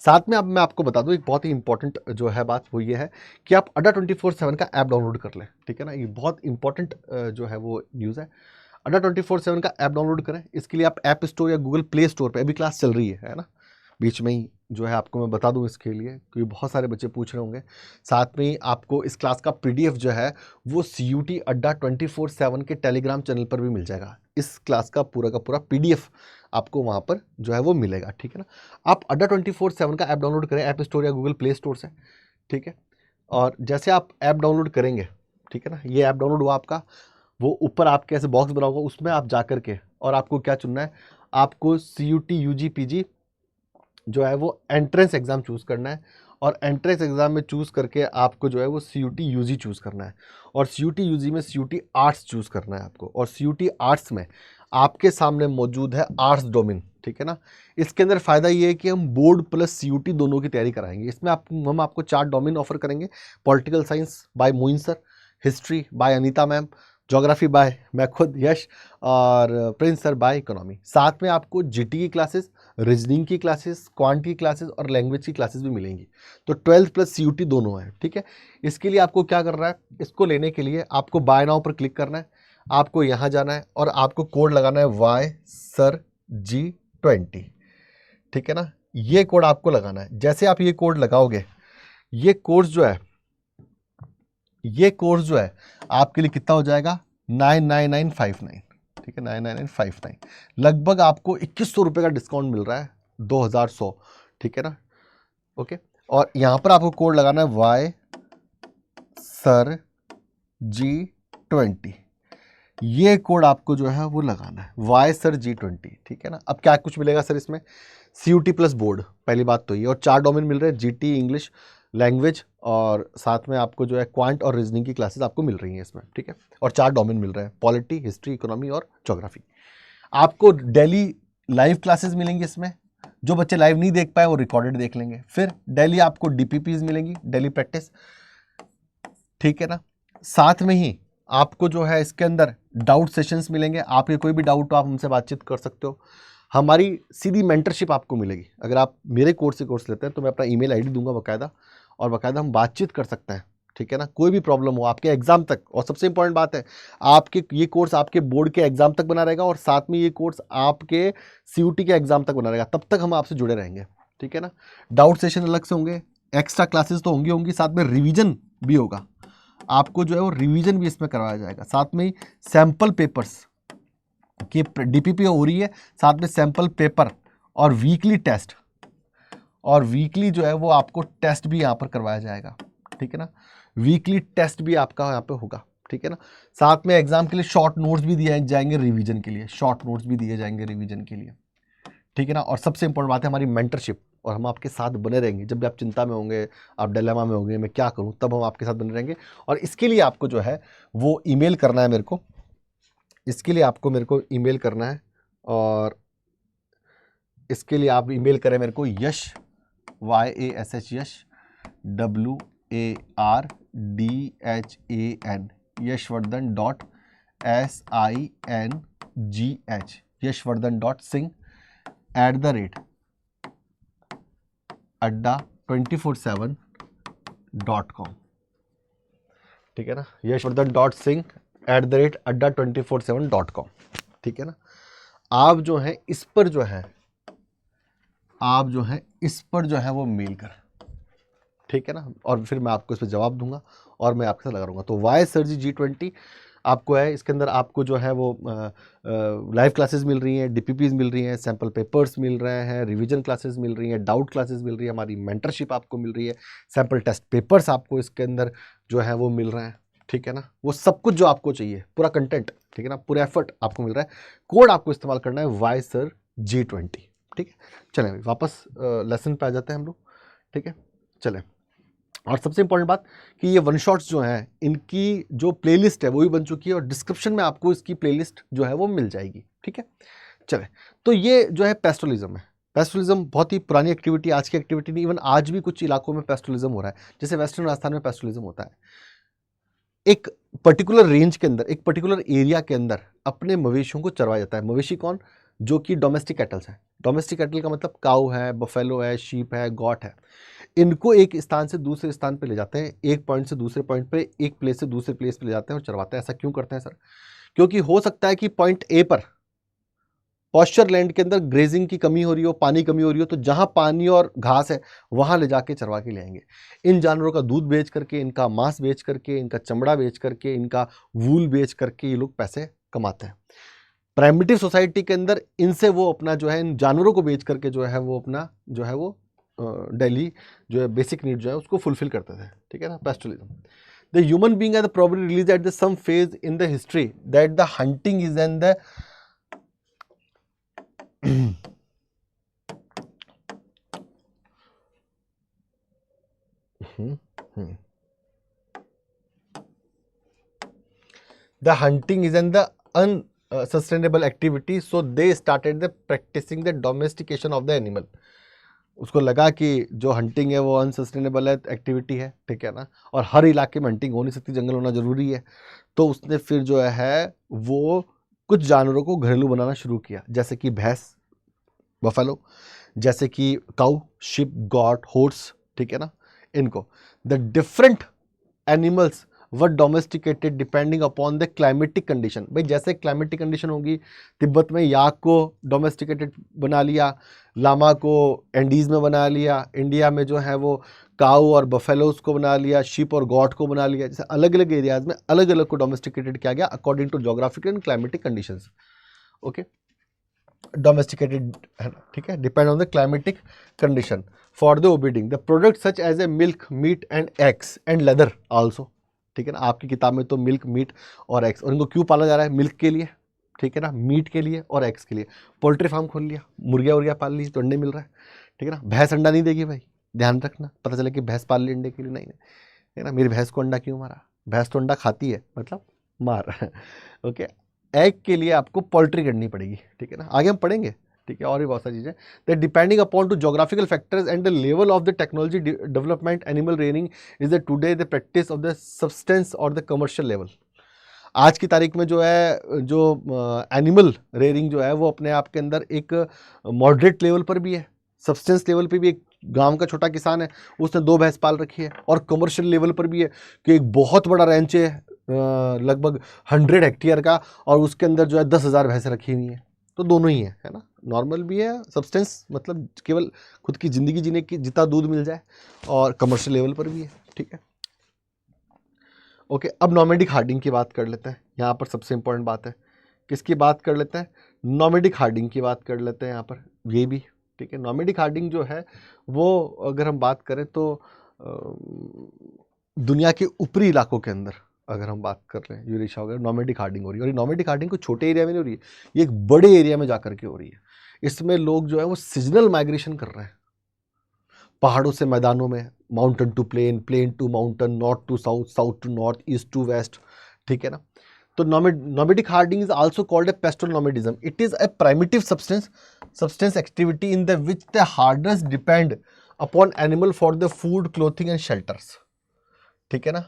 साथ में अब मैं आपको बता दूं एक बहुत ही इंपॉर्टेंट जो है बात, वो ये है कि आप अड्डा 24/7 का ऐप डाउनलोड कर लें। ठीक है ना, ये बहुत इंपॉर्टेंट जो है वो न्यूज़ है। अड्डा 24/7 का ऐप डाउनलोड करें, इसके लिए आप ऐप स्टोर या गूगल प्ले स्टोर पे, अभी क्लास चल रही है ना, बीच में ही जो है आपको मैं बता दूं इसके लिए, क्योंकि बहुत सारे बच्चे पूछ रहे होंगे। साथ में ही आपको इस क्लास का PDF जो है वो CUT अड्डा 24/7 के टेलीग्राम चैनल पर भी मिल जाएगा। इस क्लास का पूरा PDF आपको वहाँ पर जो है वो मिलेगा। ठीक है ना, आप अड्डा 24/7 का ऐप डाउनलोड करें ऐप स्टोर या गूगल प्ले स्टोर से। ठीक है, और जैसे आप ऐप डाउनलोड करेंगे, ठीक है ना, ये ऐप डाउनलोड हुआ आपका, वो ऊपर आपके ऐसे बॉक्स बना होगा, उसमें आप जा करके और आपको क्या चुनना है, आपको CUT UG PG जो है वो एंट्रेंस एग्ज़ाम चूज़ करना है, और एंट्रेंस एग्ज़ाम में चूज़ करके आपको जो है वो CUT UG चूज़ करना है, और CUT UG में CUT आर्ट्स चूज़ करना है आपको, और CUT आर्ट्स में आपके सामने मौजूद है आर्ट्स डोमेन। ठीक है ना, इसके अंदर फ़ायदा ये है कि हम बोर्ड प्लस CUT दोनों की तैयारी कराएंगे। इसमें हम आपको 4 डोमेन ऑफर करेंगे, political science by Moin sir, history by Anita ma'am, geography by मैं खुद यश, और प्रिंस सर बाय इकोनॉमी। साथ में आपको जीटी की क्लासेस, रीजनिंग की क्लासेस, क्वांट की क्लासेस और लैंग्वेज की क्लासेस भी मिलेंगी। तो 12th प्लस CUT दोनों है, ठीक है। इसके लिए आपको क्या करना है, इसको लेने के लिए आपको बाय नाउ पर क्लिक करना है, आपको यहाँ जाना है और आपको कोड लगाना है YSIRG20, ठीक है ना। ये कोड आपको लगाना है। जैसे आप ये कोड लगाओगे, ये कोर्स जो है आपके लिए कितना हो जाएगा, 99959, ठीक है, 99959। लगभग आपको 2100 रुपये का डिस्काउंट मिल रहा है, 2100, ठीक है ना। ओके, और यहाँ पर आपको कोड लगाना है YSIRG20। ये कोड आपको जो है वो लगाना है YSIRG20, ठीक है ना। अब क्या कुछ मिलेगा सर इसमें, CUT प्लस बोर्ड, पहली बात तो ये, और 4 डोमेन मिल रहे हैं, GT, इंग्लिश, लैंग्वेज, और साथ में आपको जो है क्वांट और रीजनिंग की क्लासेस आपको मिल रही हैं इसमें, ठीक है। और 4 डोमेन मिल रहे हैं, पॉलिटी, हिस्ट्री, इकोनॉमी और ज्योग्राफी। आपको डेली लाइव क्लासेस मिलेंगी इसमें, जो बच्चे लाइव नहीं देख पाए वो रिकॉर्डेड देख लेंगे। फिर डेली आपको DPPs मिलेंगी, डेली प्रैक्टिस, ठीक है ना। साथ में ही आपको जो है इसके अंदर डाउट सेशंस मिलेंगे, आपके कोई भी डाउट हो आप हमसे बातचीत कर सकते हो। हमारी सीधी मेंटरशिप आपको मिलेगी, अगर आप मेरे कोर्स से कोर्स लेते हैं तो मैं अपना ईमेल आईडी दूंगा बाकायदा, और बाकायदा हम बातचीत कर सकते हैं, ठीक है ना। कोई भी प्रॉब्लम हो आपके एग्जाम तक, और सबसे इंपॉर्टेंट बात है, आपके ये कोर्स आपके बोर्ड के एग्जाम तक बना रहेगा, और साथ में ये कोर्स आपके CUT के एग्जाम तक बना रहेगा, तब तक हम आपसे जुड़े रहेंगे, ठीक है ना। डाउट सेशन अलग से होंगे, एक्स्ट्रा क्लासेस तो होंगी, साथ में रिविजन भी होगा, आपको जो है वो रिवीजन भी इसमें करवाया जाएगा। साथ में ही सैंपल पेपर्स की DPP हो रही है, साथ में सैंपल पेपर और वीकली टेस्ट, और वीकली जो है वो आपको टेस्ट भी यहाँ पर करवाया जाएगा, ठीक है ना। वीकली टेस्ट भी आपका यहाँ पे होगा, ठीक है ना। साथ में एग्जाम के लिए शॉर्ट नोट्स भी दिए जाएंगे रिवीजन के लिए, शॉर्ट नोट्स भी दिए जाएंगे रिवीजन के लिए, ठीक है ना। और सबसे इंपॉर्टेंट बात है हमारी मेंटरशिप, और हम आपके साथ बने रहेंगे जब भी आप चिंता में होंगे, आप डिलेमा में होंगे, मैं क्या करूं, तब हम आपके साथ बने रहेंगे। और इसके लिए आपको जो है वो ईमेल करना है मेरे को, इसके लिए आपको मेरे को ईमेल करना है, और इसके लिए आप ईमेल करें मेरे को यश YASH WARDHAN yashvardhan.SINGH yashvardhan.singh@adda247.com, ठीक है ना। yashvardhan.singh@adda247.com, ठीक है ना। आप जो है इस पर जो है वो मेल कर, ठीक है ना, और फिर मैं आपको इस पर जवाब दूंगा और मैं आपके साथ लगा रहूँगा। तो YSIRG20 आपको है, इसके अंदर आपको जो है वो लाइव क्लासेस मिल रही हैं, DPPs मिल रही हैं, सैम्पल पेपर्स मिल रहे हैं, रिवीजन क्लासेस मिल रही हैं, डाउट क्लासेस मिल रही है, हमारी मेंटरशिप आपको मिल रही है, सैम्पल टेस्ट पेपर्स आपको इसके अंदर जो है वो मिल रहे हैं, ठीक है ना। वो सब कुछ जो आपको चाहिए, पूरा कंटेंट, ठीक है ना, पूरा एफर्ट आपको मिल रहा है। कोड आपको इस्तेमाल करना है YSIRG20, ठीक है। चलें वापस लेसन पे आ जाते हैं हम लोग, ठीक है। चलें, और सबसे इंपॉर्टेंट बात कि ये वन शॉट्स जो हैं इनकी जो प्लेलिस्ट है वो भी बन चुकी है, और डिस्क्रिप्शन में आपको इसकी प्लेलिस्ट जो है वो मिल जाएगी, ठीक है। चले, तो ये जो है पेस्टोलिज्म है। पेस्टोलिज्म बहुत ही पुरानी एक्टिविटी, आज की एक्टिविटी नहीं, इवन आज भी कुछ इलाकों में पेस्टोलिज्म हो रहा है, जैसे वेस्टर्न राजस्थान में पेस्टोलिज्म होता है। एक पर्टिकुलर रेंज के अंदर, एक पर्टिकुलर एरिया के अंदर अपने मवेशियों को चरवाया जाता है। मवेशी कौन, जो कि डोमेस्टिक कैटल्स हैं। डोमेस्टिक कैटल का मतलब काऊ है, बफेलो है, शीप है, गॉट है। इनको एक स्थान से दूसरे स्थान पे ले जाते हैं, एक पॉइंट से दूसरे पॉइंट पे, एक प्लेस से दूसरे प्लेस पे ले जाते हैं और चरवाते हैं। ऐसा क्यों करते हैं सर? क्योंकि हो सकता है कि पॉइंट ए पर पॉस्चर लैंड के अंदर ग्रेजिंग की कमी हो रही हो, पानी कमी हो रही हो, तो जहां पानी और घास है वहां ले जाके चरवा के ले आएंगे। इन जानवरों का दूध बेच करके, इनका मांस बेच करके, इनका चमड़ा बेच करके, इनका वूल बेच करके ये लोग पैसे कमाते हैं। प्राइमिटिव सोसाइटी के अंदर इनसे वो अपना जो है, इन जानवरों को बेच करके जो है वो अपना जो है वो डेली जो है बेसिक नीड जो है उसको फुलफिल करते थे, ठीक है ना। Pastoralism, the human being are probably released at the some phase in the history that the hunting is in the the hunting is in the unsustainable activity, so they started the practicing the domestication of the animal. उसको लगा कि जो hunting है वो unsustainable है activity है, ठीक है ना, और हर इलाके में हंटिंग हो नहीं सकती, जंगल होना ज़रूरी है। तो उसने फिर जो है वो कुछ जानवरों को घरेलू बनाना शुरू किया, जैसे कि भैंस, बफेलो, जैसे कि काऊ, शिप, गॉट, हॉर्स, ठीक है ना, इनको। The different animals were domesticated depending upon the climatic condition. भाई जैसे क्लाइमेटिक कंडीशन होगी, तिब्बत में याक को डोमेस्टिकेटेड बना लिया, लामा को एंडीज में बना लिया, इंडिया में जो है वो काऊ और बफेलोस को बना लिया, शीप और गॉट को बना लिया। जैसे अलग अलग एरियाज में अलग अलग को डोमेस्टिकेटेड किया गया according to geographical and climatic conditions. Okay, domesticated है ना, ठीक है, depend on the climatic condition for the obtaining the product such as a milk, meat and eggs and leather also, ठीक है ना। आपकी किताब में तो मिल्क, मीट और एग्स, और इनको क्यों पाला जा रहा है? मिल्क के लिए, ठीक है ना, मीट के लिए और एग्स के लिए। पोल्ट्री फार्म खोल लिया, मुर्गिया उर्गिया पाल ली तो अंडे मिल रहा है, ठीक है ना। भैंस अंडा नहीं देगी भाई, ध्यान रखना, पता चले कि भैंस पाल ली अंडे के लिए, नहीं, है ना, मेरी भैंस को अंडा क्यों मारा? भैंस तो अंडा खाती है, मतलब मार ओके, एग के लिए आपको पोल्ट्री करनी पड़ेगी, ठीक है ना, आगे हम पढ़ेंगे, ठीक है, और भी बहुत सारी चीज़ें। That depending upon two geographical factors and the level of the technology development, animal rearing is the today the practice of the substance और द कमर्शियल लेवल। आज की तारीख में जो है, जो एनिमल रेयरिंग जो है वो अपने आप के अंदर एक मॉडरेट लेवल पर भी है, सब्सटेंस लेवल पे भी। एक गांव का छोटा किसान है, उसने 2 भैंस पाल रखी है, और कमर्शियल लेवल पर भी है कि एक बहुत बड़ा रेंच है लगभग 100 हेक्टेयर का, और उसके अंदर जो है 10,000 भैंसें रखी हुई हैं। तो दोनों ही है ना, नॉर्मल भी है, सब्सटेंस मतलब केवल खुद की ज़िंदगी जीने की जितना दूध मिल जाए, और कमर्शियल लेवल पर भी है, ठीक है। ओके, अब नॉमेडिक हार्डिंग की बात कर लेते हैं। यहाँ पर सबसे इंपॉर्टेंट बात है, किसकी बात कर लेते हैं? नॉमेडिक हार्डिंग की बात कर लेते हैं यहाँ पर, ये भी, ठीक है। नॉमेडिक हार्डिंग जो है वो अगर हम बात करें तो दुनिया के ऊपरी इलाकों के अंदर अगर हम बात कर रहे हैं, यूरेशिया वगैरह, नॉमेडिक हार्डिंग हो रही है। और ये नॉमेडिक हार्डिंग कोई छोटे एरिया में नहीं हो रही है, ये एक बड़े एरिया में जाकर के हो रही है। इसमें लोग जो है वो सीजनल माइग्रेशन कर रहे हैं, पहाड़ों से मैदानों में, mountain to plain, plain to mountain, north to south, south to north, east to west, ठीक है ना। तो nomadic herding is also called a pastoral nomadism. It is a primitive substance activity in the which the herders depend upon animal for the food, clothing and shelters. ठीक है ना,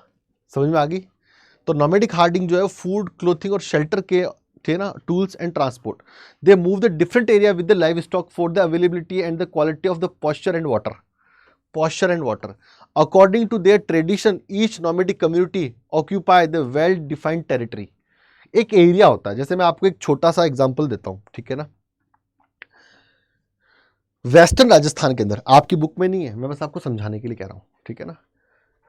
समझ में आ गई? तो nomadic herding जो है फूड, क्लोथिंग और शेल्टर के थे ना, tools and transport. They move the different area with the live stock for the availability and the quality of the posture and water. According to their tradition, each nomadic community occupy the well-defined territory. एक area होता है, जैसे मैं आपको एक छोटा सा example देता हूं, ठीक है ना। वेस्टर्न राजस्थान के अंदर, आपकी बुक में नहीं है, मैं बस आपको समझाने के लिए कह रहा हूं, ठीक है ना।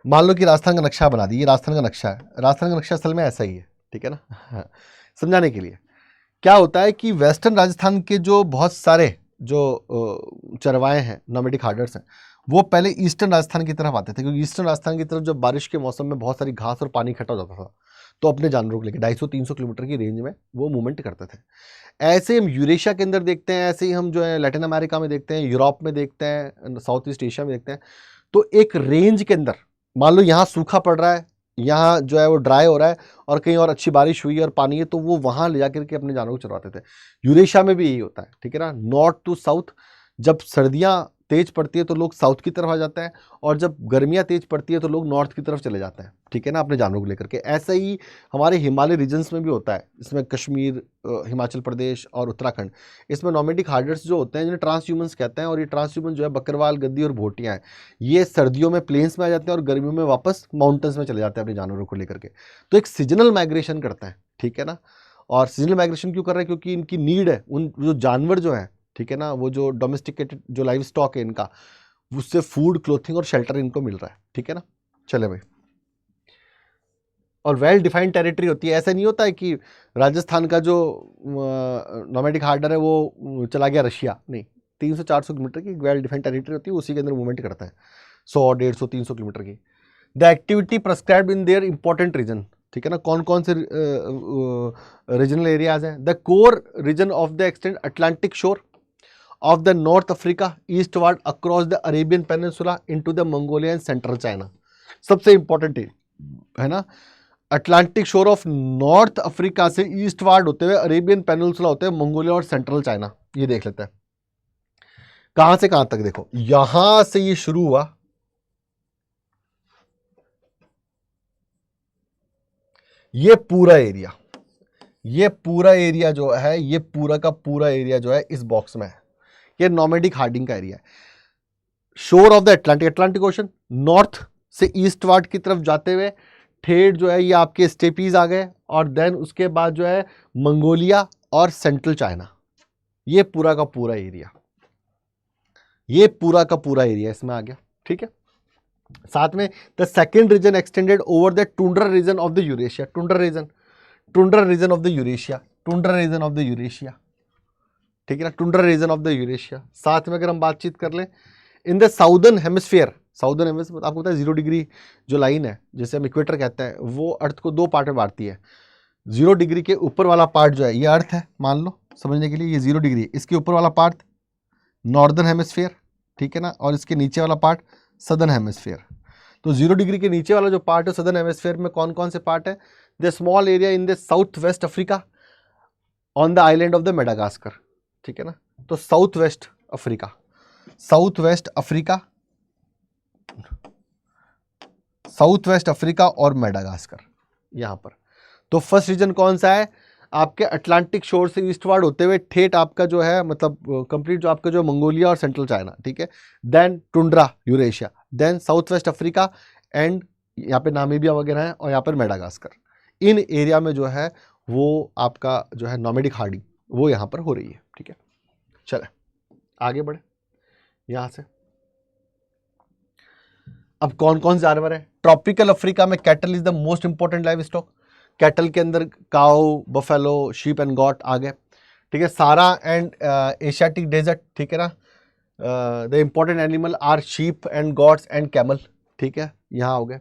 मान लो कि राजस्थान का नक्शा बना दी, ये राजस्थान का नक्शा है, राजस्थान का नक्शा असल में ऐसा ही है, ठीक है ना। हाँ, समझाने के लिए क्या होता है कि वेस्टर्न राजस्थान के जो बहुत सारे जो चरवाए हैं, नॉमेडिक हार्डर्स हैं, वो पहले ईस्टर्न राजस्थान की तरफ आते थे, क्योंकि ईस्टर्न राजस्थान की तरफ जब बारिश के मौसम में बहुत सारी घास और पानी इकट्ठा हो जाता था, तो अपने जानवरों को लेकर 250-300 किलोमीटर की रेंज में वो मूवमेंट करते थे। ऐसे हम यूरेशिया के अंदर देखते हैं, ऐसे ही हम जो है लैटिन अमेरिका में देखते हैं, यूरोप में देखते हैं, साउथ ईस्ट एशिया में देखते हैं। तो एक रेंज के अंदर मान लो यहाँ सूखा पड़ रहा है, यहाँ जो है वो ड्राई हो रहा है, और कहीं और अच्छी बारिश हुई है और पानी है, तो वो वहाँ ले जाकर के अपने जानवरों को चरवाते थे। यूरेशिया में भी यही होता है, ठीक है ना। नॉर्थ टू साउथ, जब सर्दियाँ तेज पड़ती है तो लोग साउथ की तरफ आ जाते हैं, और जब गर्मियाँ तेज पड़ती है तो लोग नॉर्थ की तरफ चले जाते हैं, ठीक है ना, अपने जानवरों को लेकर के। ऐसा ही हमारे हिमालय रीजन्स में भी होता है, इसमें कश्मीर, हिमाचल प्रदेश और उत्तराखंड, इसमें नॉमेडिक हार्डर्स जो होते हैं, जिन्हें ट्रांस ह्यूमन्स कहते हैं, और ये ट्रांस ह्यूमन जो है बकरवाल, गद्दी और भोटियाँ हैं, ये सर्दियों में प्लेन्स में आ जाते हैं और गर्मियों में वापस माउंटेन्स में चले जाते हैं अपने जानवरों को लेकर के। तो एक सीजनल माइग्रेशन करते हैं, ठीक है ना। और सीजनल माइग्रेशन क्यों कर रहे हैं? क्योंकि इनकी नीड है, उन जो जानवर जो है, ठीक है ना, वो जो डोमेस्टिकेटेड जो लाइव स्टॉक है इनका, उससे फूड, क्लोथिंग और शेल्टर इनको मिल रहा है, ठीक है ना। चले भाई, और वेल डिफाइंड टेरिटरी होती है। ऐसा नहीं होता है कि राजस्थान का जो नॉमेडिक हार्डर है वो चला गया रशिया, नहीं, 300-400 किलोमीटर की वेल डिफाइंड टेरिटरी होती है, उसी के अंदर मूवमेंट करता है, 100, 150, 300 किलोमीटर की। The activity prescribed in their important region, ठीक है ना। कौन कौन से रीजनल एरियाज हैं? The core region of the extend Atlantic shore of the North Africa eastward across the Arabian Peninsula into the Mongolia and Central China. सबसे important है ना, अटलांटिक शोर ऑफ नॉर्थ अफ्रीका से ईस्टवार्ड होते हुए अरेबियन पेनिनसुला होते हुए मंगोलिया और सेंट्रल चाइना, ये देख लेते हैं। कहां से कहां तक देखो, यहां से ये शुरू हुआ, ये पूरा एरिया, ये पूरा एरिया जो है, ये पूरा का पूरा एरिया जो है इस बॉक्स में है, ये नॉर्मेडिक हार्डिंग का एरिया है। शोर of the Atlantic, Atlantic ocean north से ईस्ट वार्ड की तरफ जाते हुए ठेठ जो है ये आपके स्टेपीज आ गए, और देन उसके बाद जो है मंगोलिया और सेंट्रल चाइना, ये पूरा का पूरा एरिया, ये पूरा का पूरा एरिया इसमें आ गया। ठीक है, साथ में the second region extended over the tundra region of the Eurasia, tundra region of the Eurasia, tundra region of the Eurasia, ठीक है ना, tundra region of the Eurasia. साथ में अगर हम बातचीत कर लें in the southern hemisphere, southern hemisphere आपको पता है 0 डिग्री जो लाइन है जिसे हम इक्वेटर कहते हैं, वो अर्थ को दो पार्ट में बांटती है। 0 डिग्री के ऊपर वाला पार्ट जो है ये अर्थ है, मान लो समझने के लिए, ये 0 डिग्री, इसके ऊपर वाला पार्ट नॉर्दर्न हेमिस्फीयर, ठीक है ना, और इसके नीचे वाला पार्ट सदर्न हेमिस्फीयर। तो 0 डिग्री के नीचे वाला जो पार्ट है सदर्न हेमिस्फीयर में कौन कौन से पार्ट है? The small area in the south west Africa on the island of the Madagascar, ठीक है ना। तो south west Africa, south west Africa, south west Africa और मेडागास्कर यहां पर। तो फर्स्ट रीजन कौन सा है? आपके अटलांटिक शोर से ईस्टवर्ड होते हुए ठेठ आपका जो है, मतलब कंप्लीट जो आपका जो मंगोलिया और सेंट्रल चाइना, ठीक है, then tundra Eurasia, then south west Africa and यहाँ पे नामीबिया वगैरह है, और यहाँ पर मेडागास्कर। इन एरिया में जो है वो आपका जो है नॉमेडिक हार्डिंग वो यहाँ पर हो रही है। ठीक है, चले आगे बढ़े यहाँ से। अब कौन कौन से जानवर है? ट्रॉपिकल अफ्रीका में cattle is the most important livestock. Cattle के अंदर cow, buffalo, sheep and goat आ गए, ठीक है। सारा एंड एशियाटिक डेजर्ट, ठीक है ना, the important animal are sheep and goats and camel, ठीक है, यहाँ हो गए।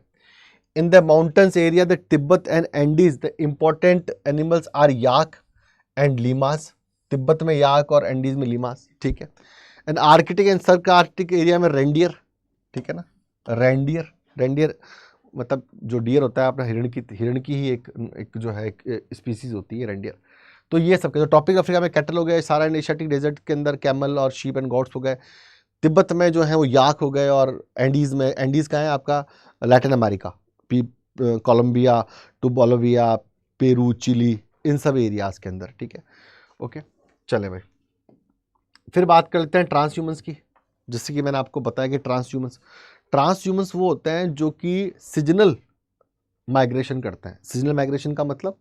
In the mountains area the Tibet and Andes the important animals are yak and llamas, Tibet में याक और एंडीज में लीमास, ठीक है। And arctic and sub arctic area में रेंडियर, ठीक है ना, रेंडियर, रेंडियर मतलब जो डियर होता है अपना हिरण की ही एक जो है एक स्पीसीज होती है रेंडियर। तो ये सब जो टॉपिक अफ्रीका में कैटल हो गए, सारा एशियाटिक डेजर्ट के अंदर कैमल और शीप एंड गॉट्स हो गए, तिब्बत में जो है वो याक हो गए, और एंडीज में, एंडीज का है आपका Latin America, Colombia to Bolivia, Peru, Chile, इन सब एरियाज के अंदर, ठीक है। ओके, चले भाई, फिर बात कर लेते हैं ट्रांस ह्यूमंस की। जैसे कि मैंने आपको बताया कि ट्रांस ह्यूमंस वो होते हैं जो कि सीजनल माइग्रेशन करते हैं। सीजनल माइग्रेशन का मतलब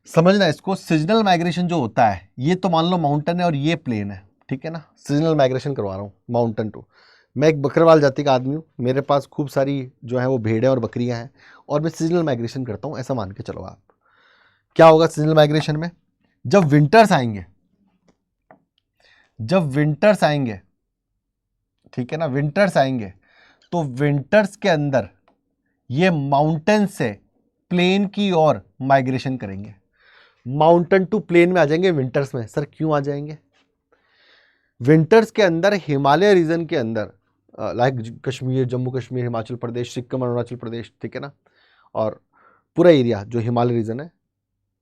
समझना इसको, सीजनल माइग्रेशन जो होता है, ये तो मान लो माउंटेन है और ये प्लेन है, ठीक है ना, सीजनल माइग्रेशन करवा रहा हूँ माउंटेन टू। मैं एक बकरवाल जाति का आदमी हूँ, मेरे पास खूब सारी जो है वो भेड़ें और बकरियाँ हैं, और मैं सीजनल माइग्रेशन करता हूँ, ऐसा मान के चलो आप। क्या होगा सीजनल माइग्रेशन में? जब विंटर्स आएंगे, जब विंटर्स आएंगे, ठीक है ना, विंटर्स आएंगे, तो विंटर्स के अंदर ये माउंटेन से प्लेन की ओर माइग्रेशन करेंगे, माउंटेन टू प्लेन में आ जाएंगे विंटर्स में। सर क्यों आ जाएंगे? विंटर्स के अंदर हिमालय रीजन के अंदर लाइक कश्मीर, जम्मू कश्मीर, हिमाचल प्रदेश, सिक्किम, अरुणाचल प्रदेश, ठीक है ना, और पूरा एरिया जो हिमालय रीजन है,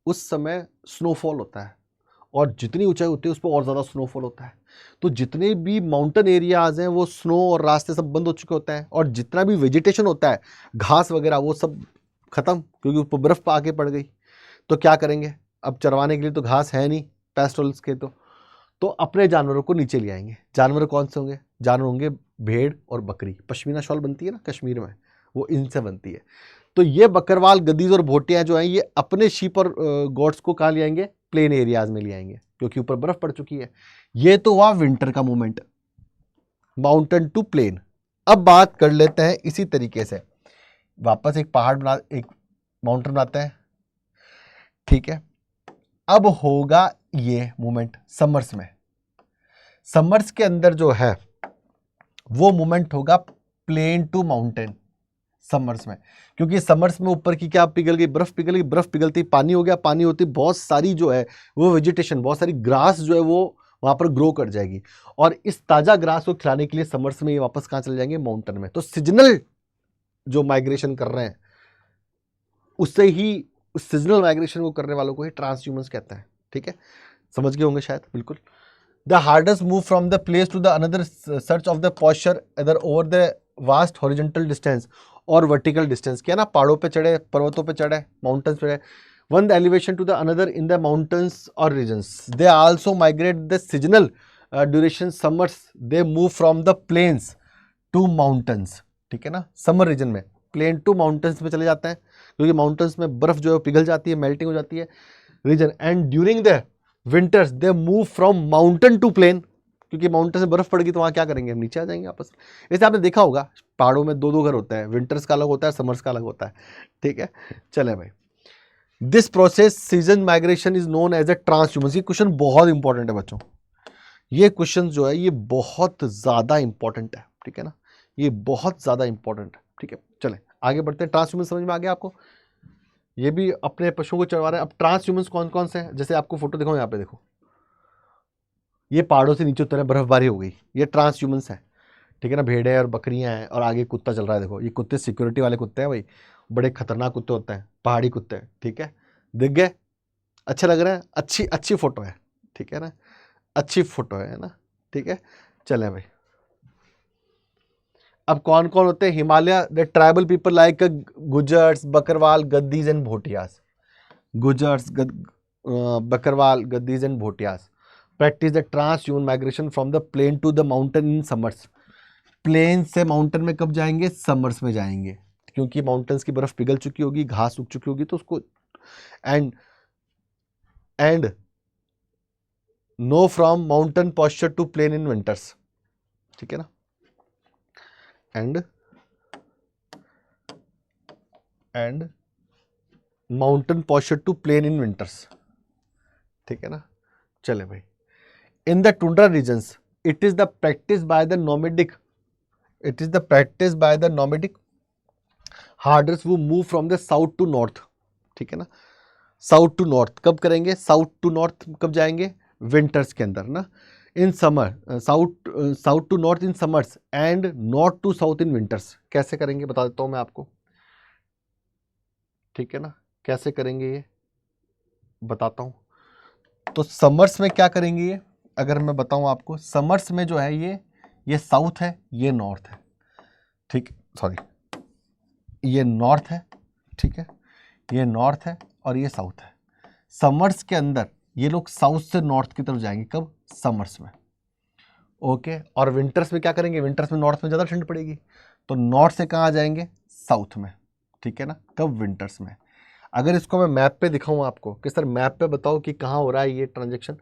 उस समय स्नोफॉल होता है, और जितनी ऊंचाई होती है उस पर और ज़्यादा स्नोफॉल होता है। तो जितने भी माउंटेन एरियाज हैं वो स्नो और रास्ते सब बंद हो चुके होते हैं, और जितना भी वेजिटेशन होता है, घास वगैरह, वो सब खत्म, क्योंकि ऊपर बर्फ़ आके पड़ गई। तो क्या करेंगे? अब चरवाने के लिए तो घास है नहीं पेस्टोरल्स के, तो अपने जानवरों को नीचे ले आएंगे। जानवर कौन से होंगे? जानवर होंगे भेड़ और बकरी। पश्मीना शॉल बनती है ना कश्मीर में, वो इनसे बनती है। तो ये बकरवाल, गदीज और भोटियाँ जो हैं, ये अपने शीप और गोट्स को कहाँ ले आएंगे? प्लेन एरियाज में ले आएंगे, क्योंकि ऊपर बर्फ पड़ चुकी है। ये तो हुआ विंटर का मूवमेंट, माउंटेन टू प्लेन। अब बात कर लेते हैं इसी तरीके से, वापस एक पहाड़ बना, एक माउंटेन बनाते हैं, ठीक है। अब होगा ये मूवमेंट समर्स में। समर्स के अंदर जो है वो मूवमेंट होगा प्लेन टू माउंटेन समर्स में, क्योंकि समर्स में ऊपर की क्या पिघल गई? बर्फ पिघल गई, बर्फ पिघलती पानी हो गया, पानी होती बहुत सारी जो है वो वेजिटेशन, बहुत सारी ग्रास जो है वो वहां पर ग्रो कर जाएगी, और इस ताजा ग्रास को खिलाने के लिए समर्स में ये वापस कहां चले जाएंगे? माउंटेन में। तो सीजनल जो माइग्रेशन कर रहे हैं उससे ही, सीजनल माइग्रेशन को करने वालों को ही ट्रांसह्यूमंस कहते हैं, ठीक है, समझ गए होंगे शायद, बिल्कुल। The herders move from the place to the another search of the pasture other over the vast horizontal distance और वर्टिकल डिस्टेंस। क्या ना, पहाड़ों पे चढ़े, पर्वतों पे चढ़े, माउंटेन्स पे चढ़े, one the elevation to the another in the mountains और regions. They also migrate the seasonal duration summers, they move from the plains to mountains. ठीक है ना, समर रीजन में प्लेन टू माउंटेन्स में चले जाते हैं क्योंकि माउंटेन्स में बर्फ जो है पिघल जाती है, मेल्टिंग हो जाती है region. And during the winters they move from mountain to plain, क्योंकि माउंटेन से बर्फ पड़ेगी तो वहाँ क्या करेंगे, हम नीचे आ जाएंगे आपस में। ऐसे आपने देखा होगा पहाड़ों में दो दो घर होता है, विंटर्स का अलग होता है, समर्स का अलग होता है। ठीक है, चले भाई। This process season migration is known as a transhumance. ये क्वेश्चन बहुत इंपॉर्टेंट है बच्चों, ये क्वेश्चन जो है ये बहुत ज़्यादा इंपॉर्टेंट है। ठीक है ना, ये बहुत ज़्यादा इंपॉर्टेंट है। ठीक है, चले आगे बढ़ते हैं। ट्रांसह्यूमन समझ में आ गया आपको, ये भी अपने पशुओं को चढ़वा रहे हैं। अब ट्रांसह्यूमन कौन कौन से हैं, जैसे आपको फोटो दिखाऊं, यहाँ पे देखो, ये पहाड़ों से नीचे उतरे, बर्फबारी हो गई, ये ट्रांसह्यूमन्स हैं। ठीक है ना, भेड़ें और बकरियां हैं, और आगे कुत्ता चल रहा है। देखो ये कुत्ते सिक्योरिटी वाले कुत्ते हैं भाई, बड़े खतरनाक कुत्ते होते हैं, पहाड़ी कुत्ते। ठीक है, दिख गए, अच्छे लग रहे हैं, अच्छी अच्छी फोटो है। ठीक है ना, अच्छी फोटो है ना। ठीक है, चले भाई। अब कौन कौन होते हैं, Himalaya the tribal people like Gujjars, Bakarwal, Gaddis and Bhotiyas. Gujjars, Bakarwal, Gaddis and Bhotiyas practice the transhumance migration from the plain to the mountain in summers. Plain से माउंटेन में कब जाएंगे, समर्स में जाएंगे, क्योंकि माउंटेन्स की बर्फ पिघल चुकी होगी, घास उग चुकी होगी, तो उसको and no from mountain pasture to plain in winters. ठीक है ना, and mountain pasture to plain in winters. ठीक है ना, चले भाई। In the tundra regions it is the practice by the nomadic, it is the practice by the nomadic herders who move from the south to north. ठीक है ना, south to north कब करेंगे, साउथ टू नॉर्थ कब जाएंगे, winters के अंदर ना। In summer south to north in summers and north to south in winters. कैसे करेंगे बता देता हूं मैं आपको। ठीक है ना, कैसे करेंगे ये बताता हूं। तो समर्स में क्या करेंगे ये, अगर मैं बताऊं आपको, समर्स में जो है ये साउथ है, ये नॉर्थ है। ठीक, सॉरी, ये नॉर्थ है। ठीक है, ये नॉर्थ है और ये साउथ है। समर्स के अंदर ये लोग साउथ से नॉर्थ की तरफ जाएंगे, कब, समर्स में। ओके, और विंटर्स में क्या करेंगे, विंटर्स में नॉर्थ में ज़्यादा ठंड पड़ेगी, तो नॉर्थ से कहाँ आ जाएंगे, साउथ में। ठीक है ना, कब, विंटर्स में। अगर इसको मैं मैप पे दिखाऊं आपको कि सर मैप पे बताओ कि कहाँ हो रहा है ये ट्रांजेक्शन,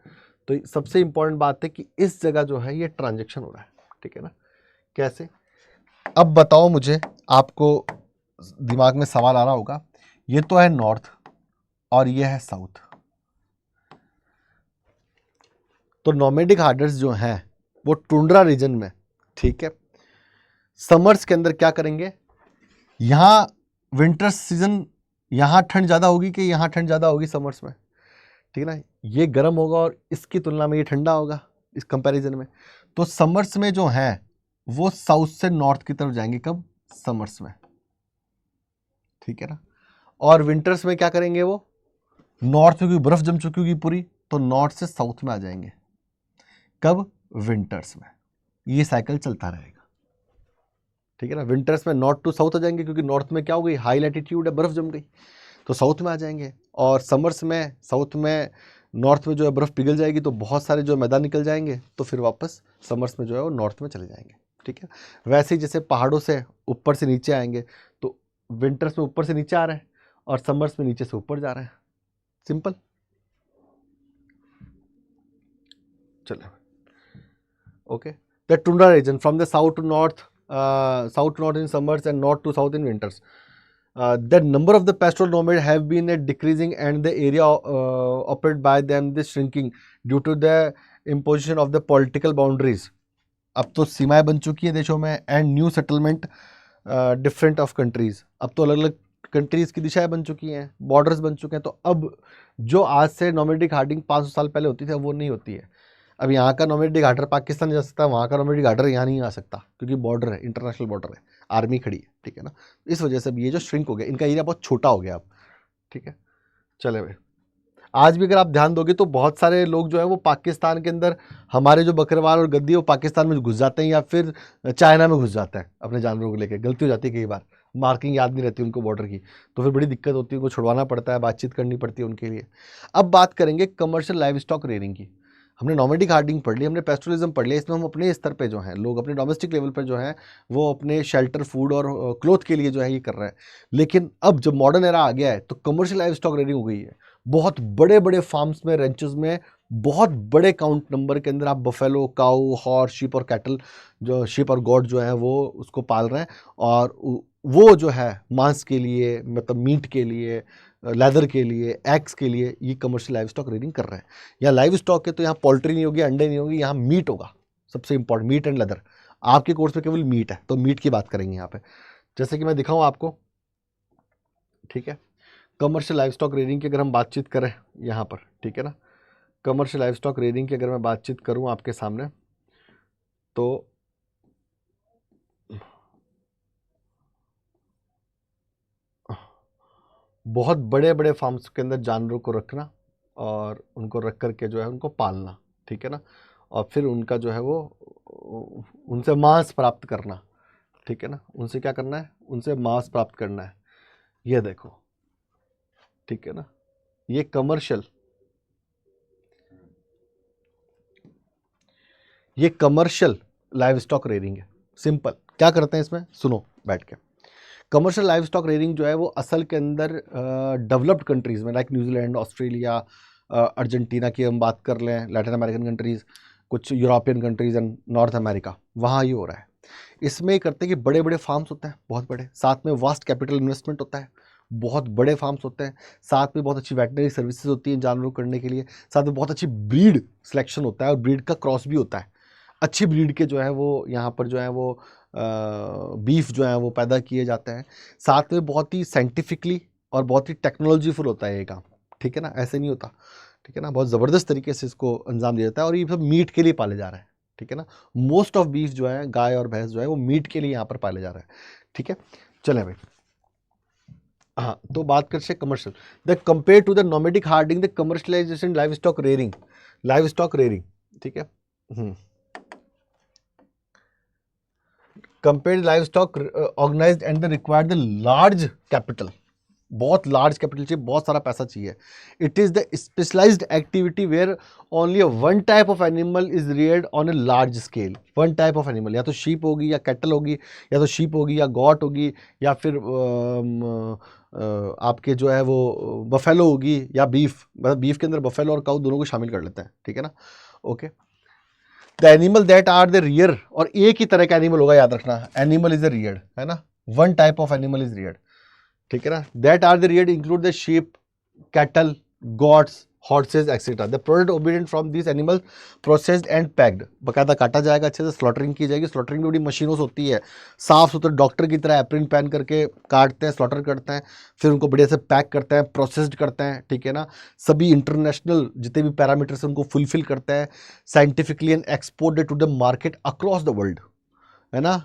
तो सबसे इंपॉर्टेंट बात है कि इस जगह जो है ये ट्रांजेक्शन हो रहा है। ठीक है ना, कैसे, अब बताओ मुझे, आपको दिमाग में सवाल आ रहा होगा, ये तो है नॉर्थ और ये है साउथ, तो नोमैडिक हार्डर्स जो हैं वो टुंड्रा रीजन में, ठीक है, समर्स के अंदर क्या करेंगे, यहाँ विंटर सीजन, यहाँ ठंड ज़्यादा होगी कि यहाँ ठंड ज़्यादा होगी समर्स में। ठीक है ना, ये गर्म होगा और इसकी तुलना में ये ठंडा होगा इस कंपैरिजन में। तो समर्स में जो है वो साउथ से नॉर्थ की तरफ जाएंगे, कब, समर्स में। ठीक है ना, और विंटर्स में क्या करेंगे, वो नॉर्थ में बर्फ जम चुकी होगी पूरी, तो नॉर्थ से साउथ में आ जाएंगे, कब, विंटर्स में। ये साइकिल चलता रहेगा। ठीक है ना, विंटर्स में नॉर्थ टू साउथ आ जाएंगे, क्योंकि नॉर्थ में क्या हो गई, हाई लैटिट्यूड है, बर्फ जम गई, तो साउथ में आ जाएंगे। और समर्स में साउथ में, नॉर्थ में जो है बर्फ पिघल जाएगी, तो बहुत सारे जो मैदान निकल जाएंगे, तो फिर वापस समर्स में जो है वो नॉर्थ में चले जाएंगे। ठीक है, वैसे ही जैसे पहाड़ों से ऊपर से नीचे आएंगे, तो विंटर्स में ऊपर से नीचे आ रहे हैं और समर्स में नीचे से ऊपर जा रहे हैं, सिंपल। चलो, okay, the tundra region from the south to north, south to north in summers and north to south in winters. The number of the pastoral nomads have been decreasing and the area operated by them is shrinking due to the imposition of the political boundaries. अब तो सीमाएं बन चुकी है देशों में, and new settlement different of countries. अब तो अलग अलग कंट्रीज की दिशाएं बन चुकी हैं, बॉर्डर्स बन चुके हैं, तो अब जो आज से नोमैडिक हार्डिंग 500 साल पहले होती थी, अब वो नहीं होती है। अब यहाँ का नोमैडिक हार्डर पाकिस्तान जा सकता है, वहाँ का नोमैडिक हार्डर यहाँ नहीं आ सकता, क्योंकि बॉर्डर है, इंटरनेशनल बॉर्डर है, आर्मी खड़ी है। ठीक है ना, इस वजह से अब ये जो श्रिंक हो गया, इनका एरिया बहुत छोटा हो गया अब। ठीक है, चले भाई, आज भी अगर आप ध्यान दोगे तो बहुत सारे लोग जो है वो पाकिस्तान के अंदर, हमारे जो बकरवाल और गद्दी वो पाकिस्तान में घुस जाते हैं या फिर चाइना में घुस जाते हैं अपने जानवरों को लेकर। गलती हो जाती है कई बार, मार्किंग याद नहीं रहती उनको बॉर्डर की, तो फिर बड़ी दिक्कत होती है, उनको छुड़वाना पड़ता है, बातचीत करनी पड़ती है उनके लिए। अब बात करेंगे कमर्शियल लाइव स्टॉक रेयरिंग की। हमने नॉमेडिक हार्डिंग पढ़ ली, हमने पेस्टोरलिज्म पढ़ लिया, इसमें हम अपने स्तर पे जो हैं लोग अपने डोमेस्टिक लेवल पर जो है वो अपने शेल्टर, फूड और क्लोथ के लिए जो है ये कर रहे हैं। लेकिन अब जब मॉडर्न एरा आ गया है तो कमर्शियल लाइव स्टॉक रेयरिंग हो गई है। बहुत बड़े बड़े फार्म्स में, रेंचेस में, बहुत बड़े काउंट नंबर के अंदर आप बफेलो, काऊ, हॉर्स, शीप और कैटल, जो शीप और गॉड जो है वो उसको पाल रहे हैं, और वो जो है मांस के लिए, मतलब मीट के लिए, लेदर के लिए, एग्स के लिए ये कमर्शियल लाइव स्टॉक रेयरिंग कर रहे हैं। यहाँ लाइव स्टॉक है तो यहाँ पोल्ट्री नहीं होगी, अंडे नहीं होगी, यहाँ मीट होगा। सबसे इंपॉर्टेंट मीट एंड लेदर। आपके कोर्स में केवल मीट है तो मीट की बात करेंगे यहाँ पे, जैसे कि मैं दिखाऊँ आपको, ठीक है। कमर्शियल लाइव स्टॉक रेयरिंग की अगर हम बातचीत करें यहाँ पर, ठीक है ना, कमर्शियल लाइव स्टॉक रेयरिंग की अगर मैं बातचीत करूँ आपके सामने तो बहुत बड़े बड़े फार्म्स के अंदर जानवरों को रखना और उनको रख करके जो है उनको पालना, ठीक है ना, और फिर उनका जो है वो उनसे मांस प्राप्त करना, ठीक है ना, उनसे क्या करना है, उनसे मांस प्राप्त करना है। ये देखो, ठीक है ना, ये कमर्शियल लाइव स्टॉक रेयरिंग है। सिंपल क्या करते हैं इसमें, सुनो बैठ के। कमर्शियल लाइव स्टॉक रेयरिंग जो है वो असल के अंदर डेवलप्ड कंट्रीज़ में, लाइक न्यूजीलैंड, ऑस्ट्रेलिया, अर्जेंटीना की हम बात कर लें, लैटिन अमेरिकन कंट्रीज़, कुछ European countries and north America, वहाँ ये हो रहा है। इसमें करते हैं कि बड़े बड़े फार्म्स होते हैं, बहुत बड़े, साथ में वास्ट कैपिटल इन्वेस्टमेंट होता है, बहुत बड़े फार्म्स होते हैं, साथ में बहुत अच्छी वेटनरी सर्विसेज होती हैं जानवरों को करने के लिए, साथ में बहुत अच्छी ब्रीड सिलेक्शन होता है और ब्रीड का क्रॉस भी होता है। अच्छी ब्रीड के जो है वो यहाँ पर जो है वो बीफ जो है वो पैदा किए जाते हैं। साथ में बहुत ही साइंटिफिकली और बहुत ही टेक्नोलॉजीफुल होता है ये काम, ठीक है ना, ऐसे नहीं होता, ठीक है ना, बहुत ज़बरदस्त तरीके से इसको अंजाम दिया जाता है और ये सब मीट के लिए पाले जा रहे हैं, ठीक है ना। मोस्ट ऑफ बीफ जो है, गाय और भैंस जो है वो मीट के लिए यहाँ पर पाले जा रहे हैं, ठीक है। चलें भाई, हाँ, तो बात करते हैं commercial. The compare to the nomadic herding, the commercialization livestock rearing, ठीक है। Compare livestock organised and required the large capital, बहुत लार्ज कैपिटल चाहिए, बहुत सारा पैसा चाहिए। It is the specialised activity where only one type of animal is reared on a large scale. One type of animal, या तो sheep होगी या कैटल होगी, या तो शीप होगी या गॉट होगी, या फिर आपके जो है वो बफेलो होगी या बीफ, मतलब बीफ के अंदर बफेलो और काऊ दोनों को शामिल कर लेते हैं, ठीक है ना। Okay, the animal that are the rear, और एक ही तरह का एनिमल होगा, याद रखना, एनिमल इज अ रियर्ड, है ना, one type of animal is reared, ठीक है ना। That are the reared include the sheep, cattle, goats, horses etcetera. The product obtained from this animal processed and packed, बाकायदा काटा जाएगा, अच्छे से स्लॉटरिंग की जाएगी। स्लॉटरिंग भी बड़ी मशीनों से होती है, साफ सुथरे डॉक्टर की तरह एप्रिन पहन करके काटते हैं, स्लॉटर करते हैं, फिर उनको बढ़िया से पैक करते हैं, प्रोसेस्ड करते हैं, ठीक है ना। सभी इंटरनेशनल जितने भी पैरामीटर्स उनको फुलफिल करते हैं scientifically and exported to the market across the world, है ना।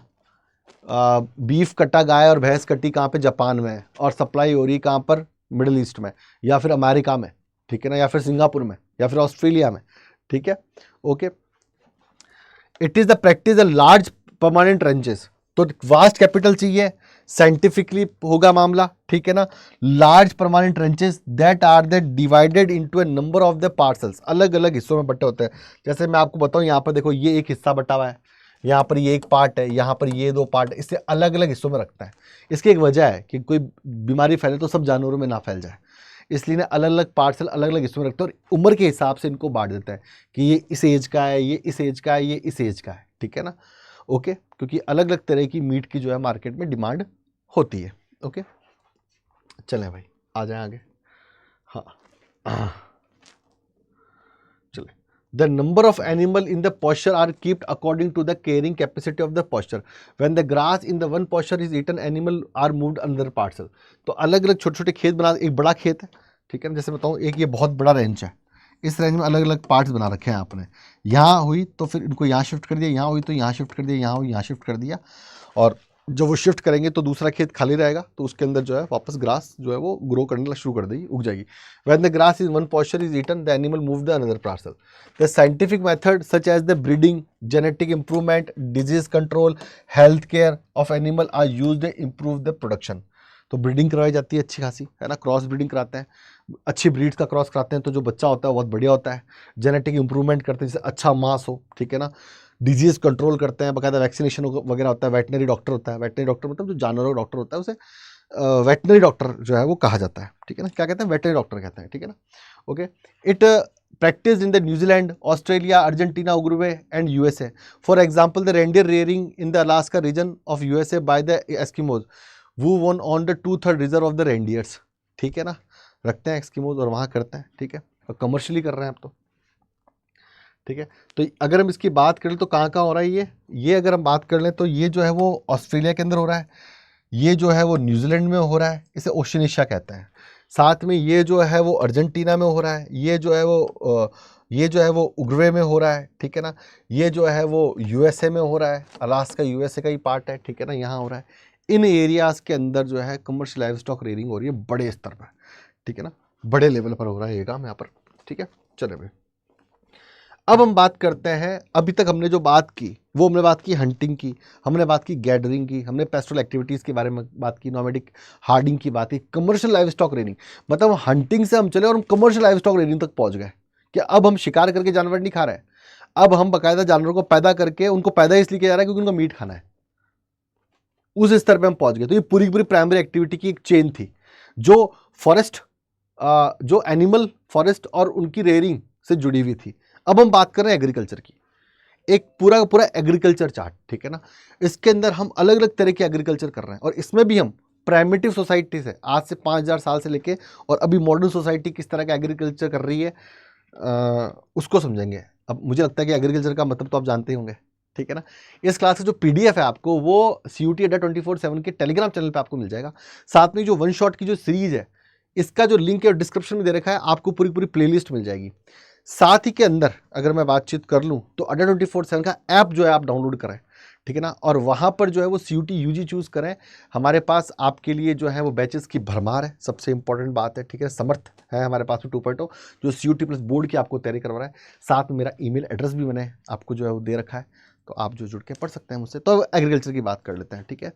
बीफ कटा, गाय और भैंस कटी कहाँ पे, जापान में, और सप्लाई हो रही कहाँ पर, मिडिल ईस्ट में, या फिर अमेरिका में, ठीक है ना, या फिर सिंगापुर में, या फिर ऑस्ट्रेलिया में, ठीक है। Okay, it is the practice the large permanent ranges, तो वास्ट कैपिटल चाहिए, साइंटिफिकली होगा मामला, ठीक है ना। Large permanent ranches that are the divided into a number of the parcels, अलग अलग हिस्सों में बटे होते हैं। जैसे मैं आपको बताऊं, यहाँ पर देखो ये एक हिस्सा बटा हुआ है, यहाँ पर ये एक पार्ट है, यहाँ पर ये दो पार्ट है, इससे अलग अलग हिस्सों में रखता है। इसकी एक वजह है कि कोई बीमारी फैले तो सब जानवरों में ना फैल जाए, इसलिए ना अलग अलग पार्सल अलग अलग हिस्सों में रखते हैं और उम्र के हिसाब से इनको बांट देते हैं कि ये इस एज का है, ये इस एज का है, ये इस एज का है, ठीक है ना। ओके, क्योंकि अलग अलग तरह की मीट की जो है मार्केट में डिमांड होती है। ओके, चलें भाई, आ जाएं आगे। हाँ, चलें। The number of animal in the pasture are keeped according to the carrying capacity of the pasture. When the grass in the one pasture is eaten, animal are moved another parcel. तो अलग अलग छोटे छोटे खेत बना, एक बड़ा खेत है, ठीक है ना, जैसे बताऊँ, एक ये बहुत बड़ा रेंज है, इस रेंज में अलग अलग पार्ट्स बना रखे हैं आपने। यहाँ हुई तो फिर इनको यहाँ शिफ्ट कर दिया, यहाँ हुई तो यहाँ शिफ्ट कर दिया, यहाँ हुई यहाँ शिफ्ट कर दिया, और जब वो शिफ्ट करेंगे तो दूसरा खेत खाली रहेगा, तो उसके अंदर जो है वापस ग्रास जो है वो ग्रो करने शुरू कर देगी, उग जाएगी। When the grass is one portion is eaten, the animal move the another parcel. The scientific method such as the breeding, genetic improvement, disease control, health care of animal are used to improve the production. तो breeding करवाई जाती है अच्छी खासी, है ना, cross breeding कराते हैं, अच्छी ब्रीड्स का क्रॉस कराते हैं, तो जो बच्चा होता है वो बहुत बढ़िया होता है। जेनेटिक इंप्रूवमेंट करते हैं जिससे अच्छा मांस हो, ठीक है ना। डिजीज कंट्रोल करते हैं, बाकायदा वैक्सीनेशन वगैरह होता है। वेटनरी डॉक्टर होता है, वेटनरी डॉक्टर मतलब जो जानवरों का डॉक्टर होता है उसे वेटनरी डॉक्टर जो है वो कहा जाता है, ठीक है ना। क्या कहते हैं? वेटनरी डॉक्टर कहते हैं, ठीक है ना। Okay, it practiced in the New Zealand, Australia, Argentina, Uruguay and USA. For example, the reindeer rearing in the Alaska region of USA by the Eskimos, who won on the 2/3 reserve of the reindeers. ठीक है ना, रखते हैं Eskimos और वहाँ करते हैं, ठीक है, और कमर्शियली कर रहे हैं अब तो, ठीक है। तो अगर हम इसकी बात करें तो कहाँ कहाँ हो रहा है ये अगर हम बात कर लें तो ये जो है वो ऑस्ट्रेलिया के अंदर हो रहा है, ये जो है वो न्यूजीलैंड में हो रहा है, इसे ओशनिशिया कहते हैं। साथ में ये जो है वो अर्जेंटीना में हो रहा है, ये जो है वो उरुग्वे में हो रहा है, ठीक है ना। ये जो है वो यूएसए में हो रहा है, अलास्का यूएसए का ही पार्ट है, ठीक है ना, यहाँ हो रहा है। इन एरियाज़ के अंदर जो है कमर्शियल लाइव स्टॉक रेयरिंग हो रही है बड़े स्तर पर, ठीक है ना, बड़े लेवल पर हो रहा है ये काम यहाँ पर, ठीक है। चले भाई, अब हम बात करते हैं, अभी तक हमने जो बात की वो हमने बात की हंटिंग की, हमने बात की गैदरिंग की, हमने पेस्टोरल एक्टिविटीज़ के बारे में बात की, नॉमेडिक हार्डिंग की बात की, कमर्शियल लाइव स्टॉक रेयरिंग, मतलब हंटिंग से हम चले और हम कमर्शियल लाइव स्टॉक रेयरिंग तक पहुंच गए कि अब हम शिकार करके जानवर नहीं खा रहे हैं, अब हम बाकायदा जानवरों को पैदा करके उनको पैदा इसलिए किया जा रहा है क्योंकि उनको मीट खाना है, उस स्तर पर हम पहुंच गए। तो ये पूरी पूरी प्राइमरी एक्टिविटी की एक चेन थी जो फॉरेस्ट, जो एनिमल फॉरेस्ट और उनकी रेयरिंग से जुड़ी हुई थी। अब हम बात कर रहे हैं एग्रीकल्चर की, एक पूरा का पूरा एग्रीकल्चर चार्ट, ठीक है ना। इसके अंदर हम अलग अलग तरह के एग्रीकल्चर कर रहे हैं और इसमें भी हम प्राइमेटिव सोसाइटी से आज से 5000 साल से लेके और अभी मॉडर्न सोसाइटी किस तरह का एग्रीकल्चर कर रही है उसको समझेंगे। अब मुझे लगता है कि एग्रीकल्चर का मतलब तो आप जानते ही होंगे, ठीक है ना। इस क्लास का जो पीडीएफ है आपको वो CUT अड्डा 24/7 के टेलीग्राम चैनल पे आपको मिल जाएगा। साथ में जो वन शॉट की जो सीरीज है इसका जो लिंक है डिस्क्रिप्शन में दे रखा है, आपको पूरी पूरी प्लेलिस्ट मिल जाएगी। साथ ही के अंदर अगर मैं बातचीत कर लूँ तो अड्डा 24/7 का ऐप जो है आप डाउनलोड करें, ठीक है ना, और वहाँ पर जो है वो CUT UG चूज़ करें। हमारे पास आपके लिए जो है वो बैचेस की भरमार है, सबसे इंपॉर्टेंट बात है, ठीक है। समर्थ है हमारे पास में 2.0 जो CUT प्लस बोर्ड की आपको तैयारी करवा रहा है। साथ में मेरा ईमेल एड्रेस भी मैंने आपको जो है वो दे रखा है, तो आप जो जुड़ के पढ़ सकते हैं मुझसे। तो एग्रीकल्चर की बात कर लेते हैं, ठीक है।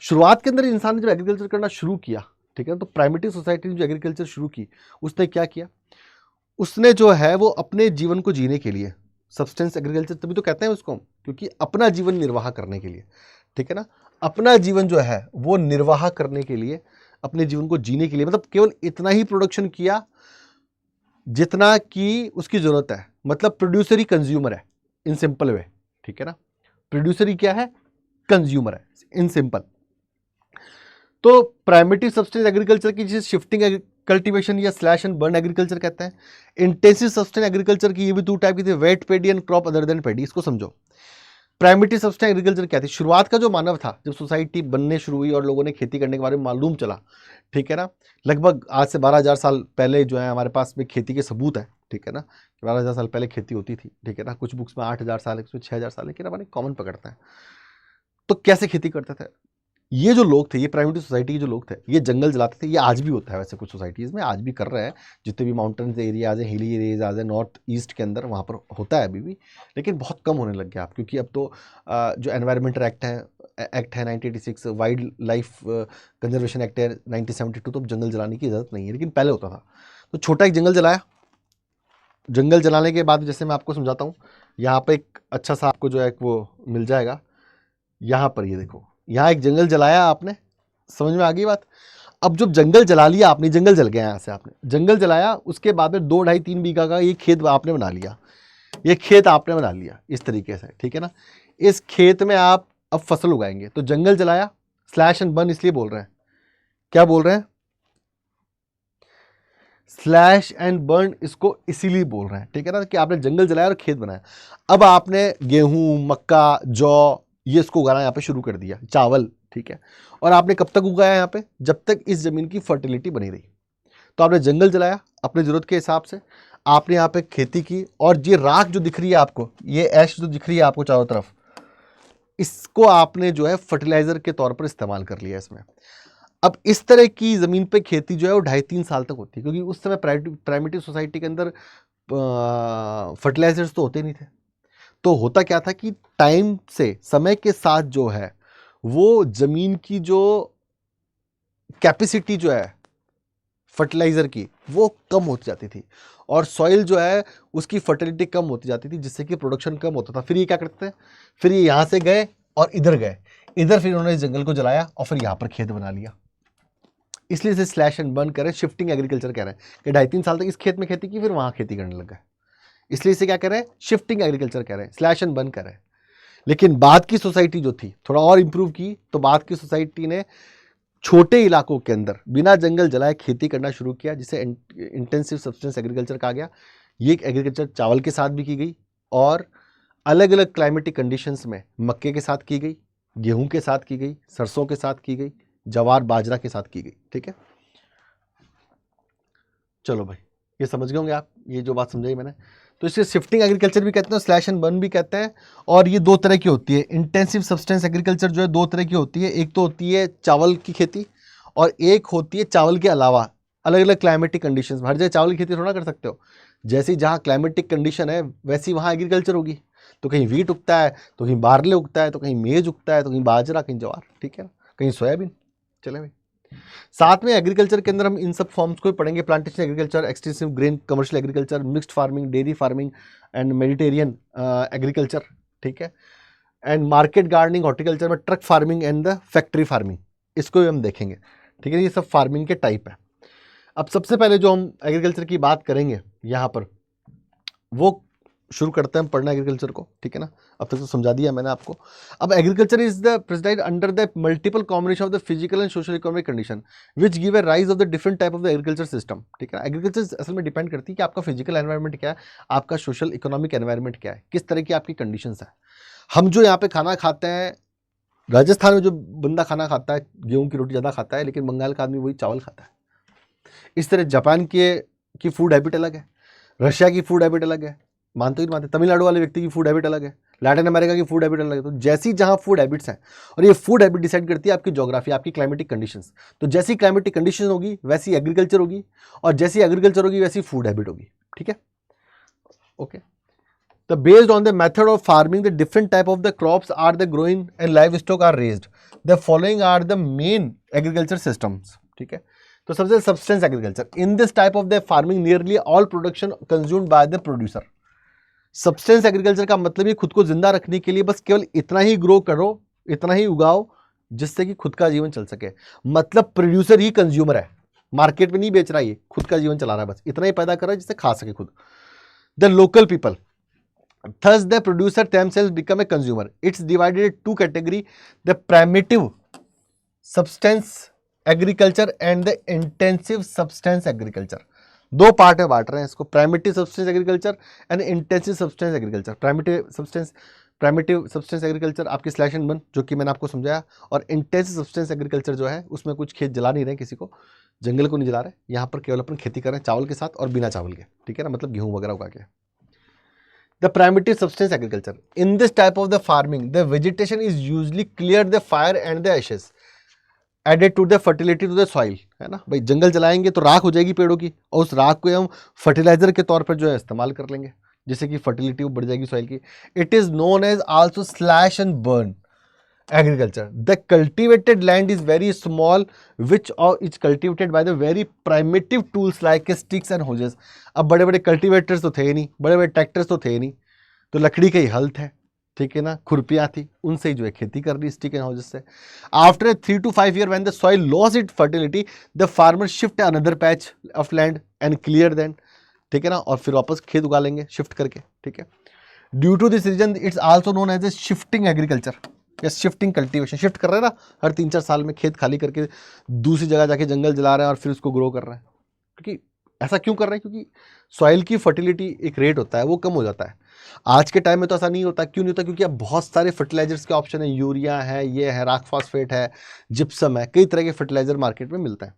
शुरुआत के अंदर इंसान ने जब एग्रीकल्चर करना शुरू किया, ठीक है, तो प्राइमेटिव सोसाइटी ने जो एग्रीकल्चर शुरू की उसने क्या किया, उसने जो है वो अपने जीवन को जीने के लिए सब्सटेंस एग्रीकल्चर तभी तो कहते हैं उसको, क्योंकि अपना जीवन निर्वाह करने के लिए, ठीक है ना, अपना जीवन जो है वो निर्वाह करने के लिए, अपने जीवन को जीने के लिए, मतलब केवल इतना ही प्रोडक्शन किया जितना कि उसकी जरूरत है, मतलब प्रोड्यूसर ही कंज्यूमर है इन सिंपल वे, ठीक है ना। प्रोड्यूसर ही क्या है? कंज्यूमर है इन सिंपल। तो प्राइमेटिव सब्सटेंस एग्रीकल्चर की जिसे शिफ्टिंग कल्टीवेशन या स्लैश एंड बर्न एग्रीकल्चर कहते हैं। इंटेंसिव सब्सटेंस एग्रीकल्चर की ये भी 2 टाइप की थी, wet paddy and crop other than paddy. इसको समझो। प्राइमेटिव सब्सटेंस एग्रीकल्चर क्या थी? शुरुआत का जो मानव था, जब सोसाइटी बनने शुरू हुई और लोगों ने खेती करने के बारे में मालूम चला, ठीक है ना, लगभग आज से 12,000 साल पहले जो है हमारे पास में खेती के सबूत है, ठीक है ना, 12,000 साल पहले खेती होती थी, ठीक है ना। कुछ बुक्स में 8,000 साल, कुछ 6,000 साल, लेकिन हमारे कॉमन पकड़ते हैं। तो कैसे खेती करते थे ये जो लोग थे, ये प्राइमेटिव सोसाइटी के जो लोग थे, ये जंगल जलाते थे। ये आज भी होता है वैसे, कुछ सोसाइटीज़ में आज भी कर रहे हैं, जितने भी माउंटेन्स एरियाज हैं, हिली एरियाज हैं नॉर्थ ईस्ट के अंदर, वहाँ पर होता है अभी भी, लेकिन बहुत कम होने लग गया अब, क्योंकि अब तो जो एनवायरमेंटल एक्ट है 1986, वाइल्ड लाइफ कंजर्वेशन एक्ट है 1972, तो अब जंगल जलाने की इजाज़त नहीं है, लेकिन पहले होता था। तो छोटा एक जंगल जलाया, जंगल जलाने के बाद जैसे मैं आपको समझाता हूँ, यहाँ पर एक अच्छा सा आपको जो है वो मिल जाएगा। यहाँ पर ये देखो, यहाँ एक जंगल जलाया आपने, समझ में आ गई बात। अब जब जंगल जला लिया आपने, जंगल जल गया यहाँ से, आपने जंगल जलाया, उसके बाद में 2, 2.5, 3 बीघा का ये खेत आपने बना लिया, ये खेत आपने बना लिया इस तरीके से, ठीक है ना। इस खेत में आप अब फसल उगाएंगे। तो जंगल जलाया, स्लैश एंड बर्न इसलिए बोल रहे हैं, क्या बोल रहे हैं? स्लैश एंड बर्न इसको इसीलिए बोल रहे हैं, ठीक है ना, कि आपने जंगल जलाया और खेत बनाया। अब आपने गेहूं, मक्का, जौ ये इसको उगाना यहाँ पे शुरू कर दिया, चावल, ठीक है। और आपने कब तक उगाया यहाँ पे? जब तक इस जमीन की फर्टिलिटी बनी रही। तो आपने जंगल जलाया अपनी जरूरत के हिसाब से, आपने यहाँ पे खेती की, और ये राख जो दिख रही है आपको, ये ऐश जो दिख रही है आपको चारों तरफ, इसको आपने जो है फर्टिलाइजर के तौर पर इस्तेमाल कर लिया इसमें। अब इस तरह की ज़मीन पे खेती जो है वो 2.5-3 साल तक होती है, क्योंकि उस समय प्राइमेटिव सोसाइटी के अंदर फर्टिलाइजर्स तो होते नहीं थे। तो होता क्या था कि टाइम से, समय के साथ जो है वो ज़मीन की जो कैपेसिटी जो है फर्टिलाइजर की वो कम होती जाती थी, और सॉइल जो है उसकी फर्टिलिटी कम होती जाती थी, जिससे कि प्रोडक्शन कम होता था। फिर ये क्या करते हैं, फिर ये यहाँ से गए और इधर गए, इधर फिर उन्होंने इस जंगल को जलाया और फिर यहाँ पर खेत बना लिया। इसलिए इसे स्लैश एंड बर्न करें, शिफ्टिंग एग्रीकल्चर कह रहे हैं कि 2.5-3 साल तक इस खेत में खेती की, फिर वहाँ खेती करने लग गए। इसलिए इसे क्या कह रहे हैं, शिफ्टिंग एग्रीकल्चर कह रहे हैं, स्लैश एंड बर्न कर रहे हैं। लेकिन बाद की सोसाइटी जो थी थोड़ा और इंप्रूव की, तो बाद की सोसाइटी ने छोटे इलाकों के अंदर बिना जंगल जलाए खेती करना शुरू किया, जिसे इंटेंसिव सब्सटेंस एग्रीकल्चर कहा गया। ये एग्रीकल्चर चावल के साथ भी की गई और अलग अलग क्लाइमेटिक कंडीशंस में मक्के के साथ की गई, गेहूं के साथ की गई, सरसों के साथ की गई, जवार बाजरा के साथ की गई। ठीक है, चलो भाई, ये समझ गए होंगे आप, ये जो बात समझाई मैंने। तो इसे शिफ्टिंग एग्रीकल्चर भी कहते हैं, स्लैश एंड बर्न भी कहते हैं। और ये दो तरह की होती है। इंटेंसिव सब्सटेंस एग्रीकल्चर जो है दो तरह की होती है, एक तो होती है चावल की खेती और एक होती है चावल के अलावा अलग अलग क्लाइमेटिक कंडीशंस में। हर जगह चावल की खेती थोड़ा कर सकते हो, जैसे जहाँ क्लाइमेटिक कंडीशन है वैसी वहाँ एग्रीकल्चर होगी। तो कहीं वीट उगता है, तो कहीं बार्ले उगता है, तो कहीं मेज उगता है, तो कहीं बाजरा, कहीं ज्वार, ठीक है ना, कहीं सोयाबीन। चले भाई, साथ में एग्रीकल्चर के अंदर हम इन सब फॉर्म्स को पढ़ेंगे, plantation agriculture, extensive grain commercial agriculture, mixed farming, dairy farming and Mediterranean agriculture. ठीक है, एंड मार्केट गार्डनिंग, हॉर्टिकल्चर में truck farming and the factory farming, इसको भी हम देखेंगे। ठीक है, ये सब फार्मिंग के टाइप है। अब सबसे पहले जो हम एग्रीकल्चर की बात करेंगे यहाँ पर, वो शुरू करते हैं हम पढ़ना एग्रीकल्चर को। ठीक है ना, अब तक तो समझा दिया मैंने आपको। अब agriculture is the president under the multiple combination of the physical and social economic condition which give a rise of the different type of the agriculture system. ठीक है, एग्रीकल्चर असल में डिपेंड करती है कि आपका फिजिकल एनवायरमेंट क्या है, आपका सोशल इकोनॉमिक एनवायरमेंट क्या है, किस तरह की आपकी कंडीशंस है। हम जो यहाँ पे खाना खाते हैं, राजस्थान में जो बंदा खाना खाता है गेहूं की रोटी ज़्यादा खाता है, लेकिन बंगाल का आदमी वही चावल खाता है। इस तरह जापान की फूड हैबिट अलग है, रशिया की फूड हैबिट अलग है, मानते ही नहीं मानते, तमिलनाडु वाले व्यक्ति की फूड हैबिट अलग है, लैटिन अमेरिका की फूड हैबिट अलग है। तो जैसी जहाँ फूड हैबिट्स हैं, और ये फूड हैबिट डिसाइड करती है आपकी ज्योग्राफी, आपकी क्लाइमेटिक कंडीशंस। तो जैसी क्लाइमेटिक कंडीशन होगी वैसी एग्रीकल्चर होगी, और जैसी एग्रीकल्चर होगी वैसी फूड हैबिट होगी। ठीक है, okay. The based on the method of farming, the different type of the crops are the growing and livestock are raised. The following are the main agriculture systems. ठीक है, तो सबसे subsistence agriculture. In this type of the farming, nearly all production consumed by the producer. Subsistence agriculture का मतलब ये खुद को जिंदा रखने के लिए बस केवल इतना ही ग्रो करो, इतना ही उगाओ जिससे कि खुद का जीवन चल सके। मतलब प्रोड्यूसर ही कंज्यूमर है, मार्केट में नहीं बेच रहा, ये खुद का जीवन चला रहा है, बस इतना ही पैदा कर रहा है जिससे खा सके खुद। The local people, thus the producer themselves become a consumer. It's divided into two categories: the primitive substance agriculture and the intensive substance agriculture. दो पार्ट में बांट रहे हैं इसको, primitive substance agriculture and intensive substance agriculture. Primitive substance agriculture आपकी slash and burn, जो कि मैंने आपको समझाया, और इंटेंसिव सब्सटेंस एग्रीकल्चर जो है उसमें कुछ खेत जला नहीं रहे, किसी को जंगल को नहीं जला रहे, यहाँ पर केवल अपन खेती कर रहे हैं चावल के साथ और बिना चावल के। ठीक है ना, मतलब गेहूं वगैरह उगा के। The primitive subsistence agriculture. In this type of the farming, the vegetation is usually cleared the fire and the ashes, added to the fertility to the soil. है ना भाई, जंगल जलाएंगे तो राख हो जाएगी पेड़ों की, और उस राख को हम फर्टिलाइजर के तौर पर जो है इस्तेमाल कर लेंगे, जिससे कि फर्टिलिटी बढ़ जाएगी सॉइल की। It is known as also slash and burn agriculture. The cultivated land is very small, which is cultivated by the very primitive tools like sticks and hoses. अब बड़े बड़े कल्टिवेटर्स तो थे ही नहीं, बड़े बड़े ट्रैक्टर्स तो थे ही नहीं, तो लकड़ी का ही हल थे। ठीक है ना, खुरपियाँ थी, उनसे ही जो है खेती कर रही स्टिक एंड हॉजेस से। After 3 to 5 years when the soil lost its fertility, the farmer shift another patch of land and clear then. ठीक है ना, और फिर वापस खेत उगा लेंगे शिफ्ट करके। ठीक है, due to this region it's also known as a shifting agriculture या शिफ्टिंग कल्टीवेशन। शिफ्ट कर रहे हैं ना, हर 3-4 साल में खेत खाली करके दूसरी जगह जाके जंगल जला रहे हैं और फिर उसको ग्रो कर रहे हैं। क्योंकि ऐसा क्यों कर रहे हैं, क्योंकि सॉइल की फर्टिलिटी एक रेट होता है वो कम हो जाता है। आज के टाइम में तो ऐसा नहीं होता। क्यों नहीं होता, क्योंकि अब बहुत सारे फर्टिलाइजर्स के ऑप्शन है, यूरिया है, ये है, रॉक फॉस्फेट है, जिप्सम है, कई तरह के फर्टिलाइजर मार्केट में मिलते हैं।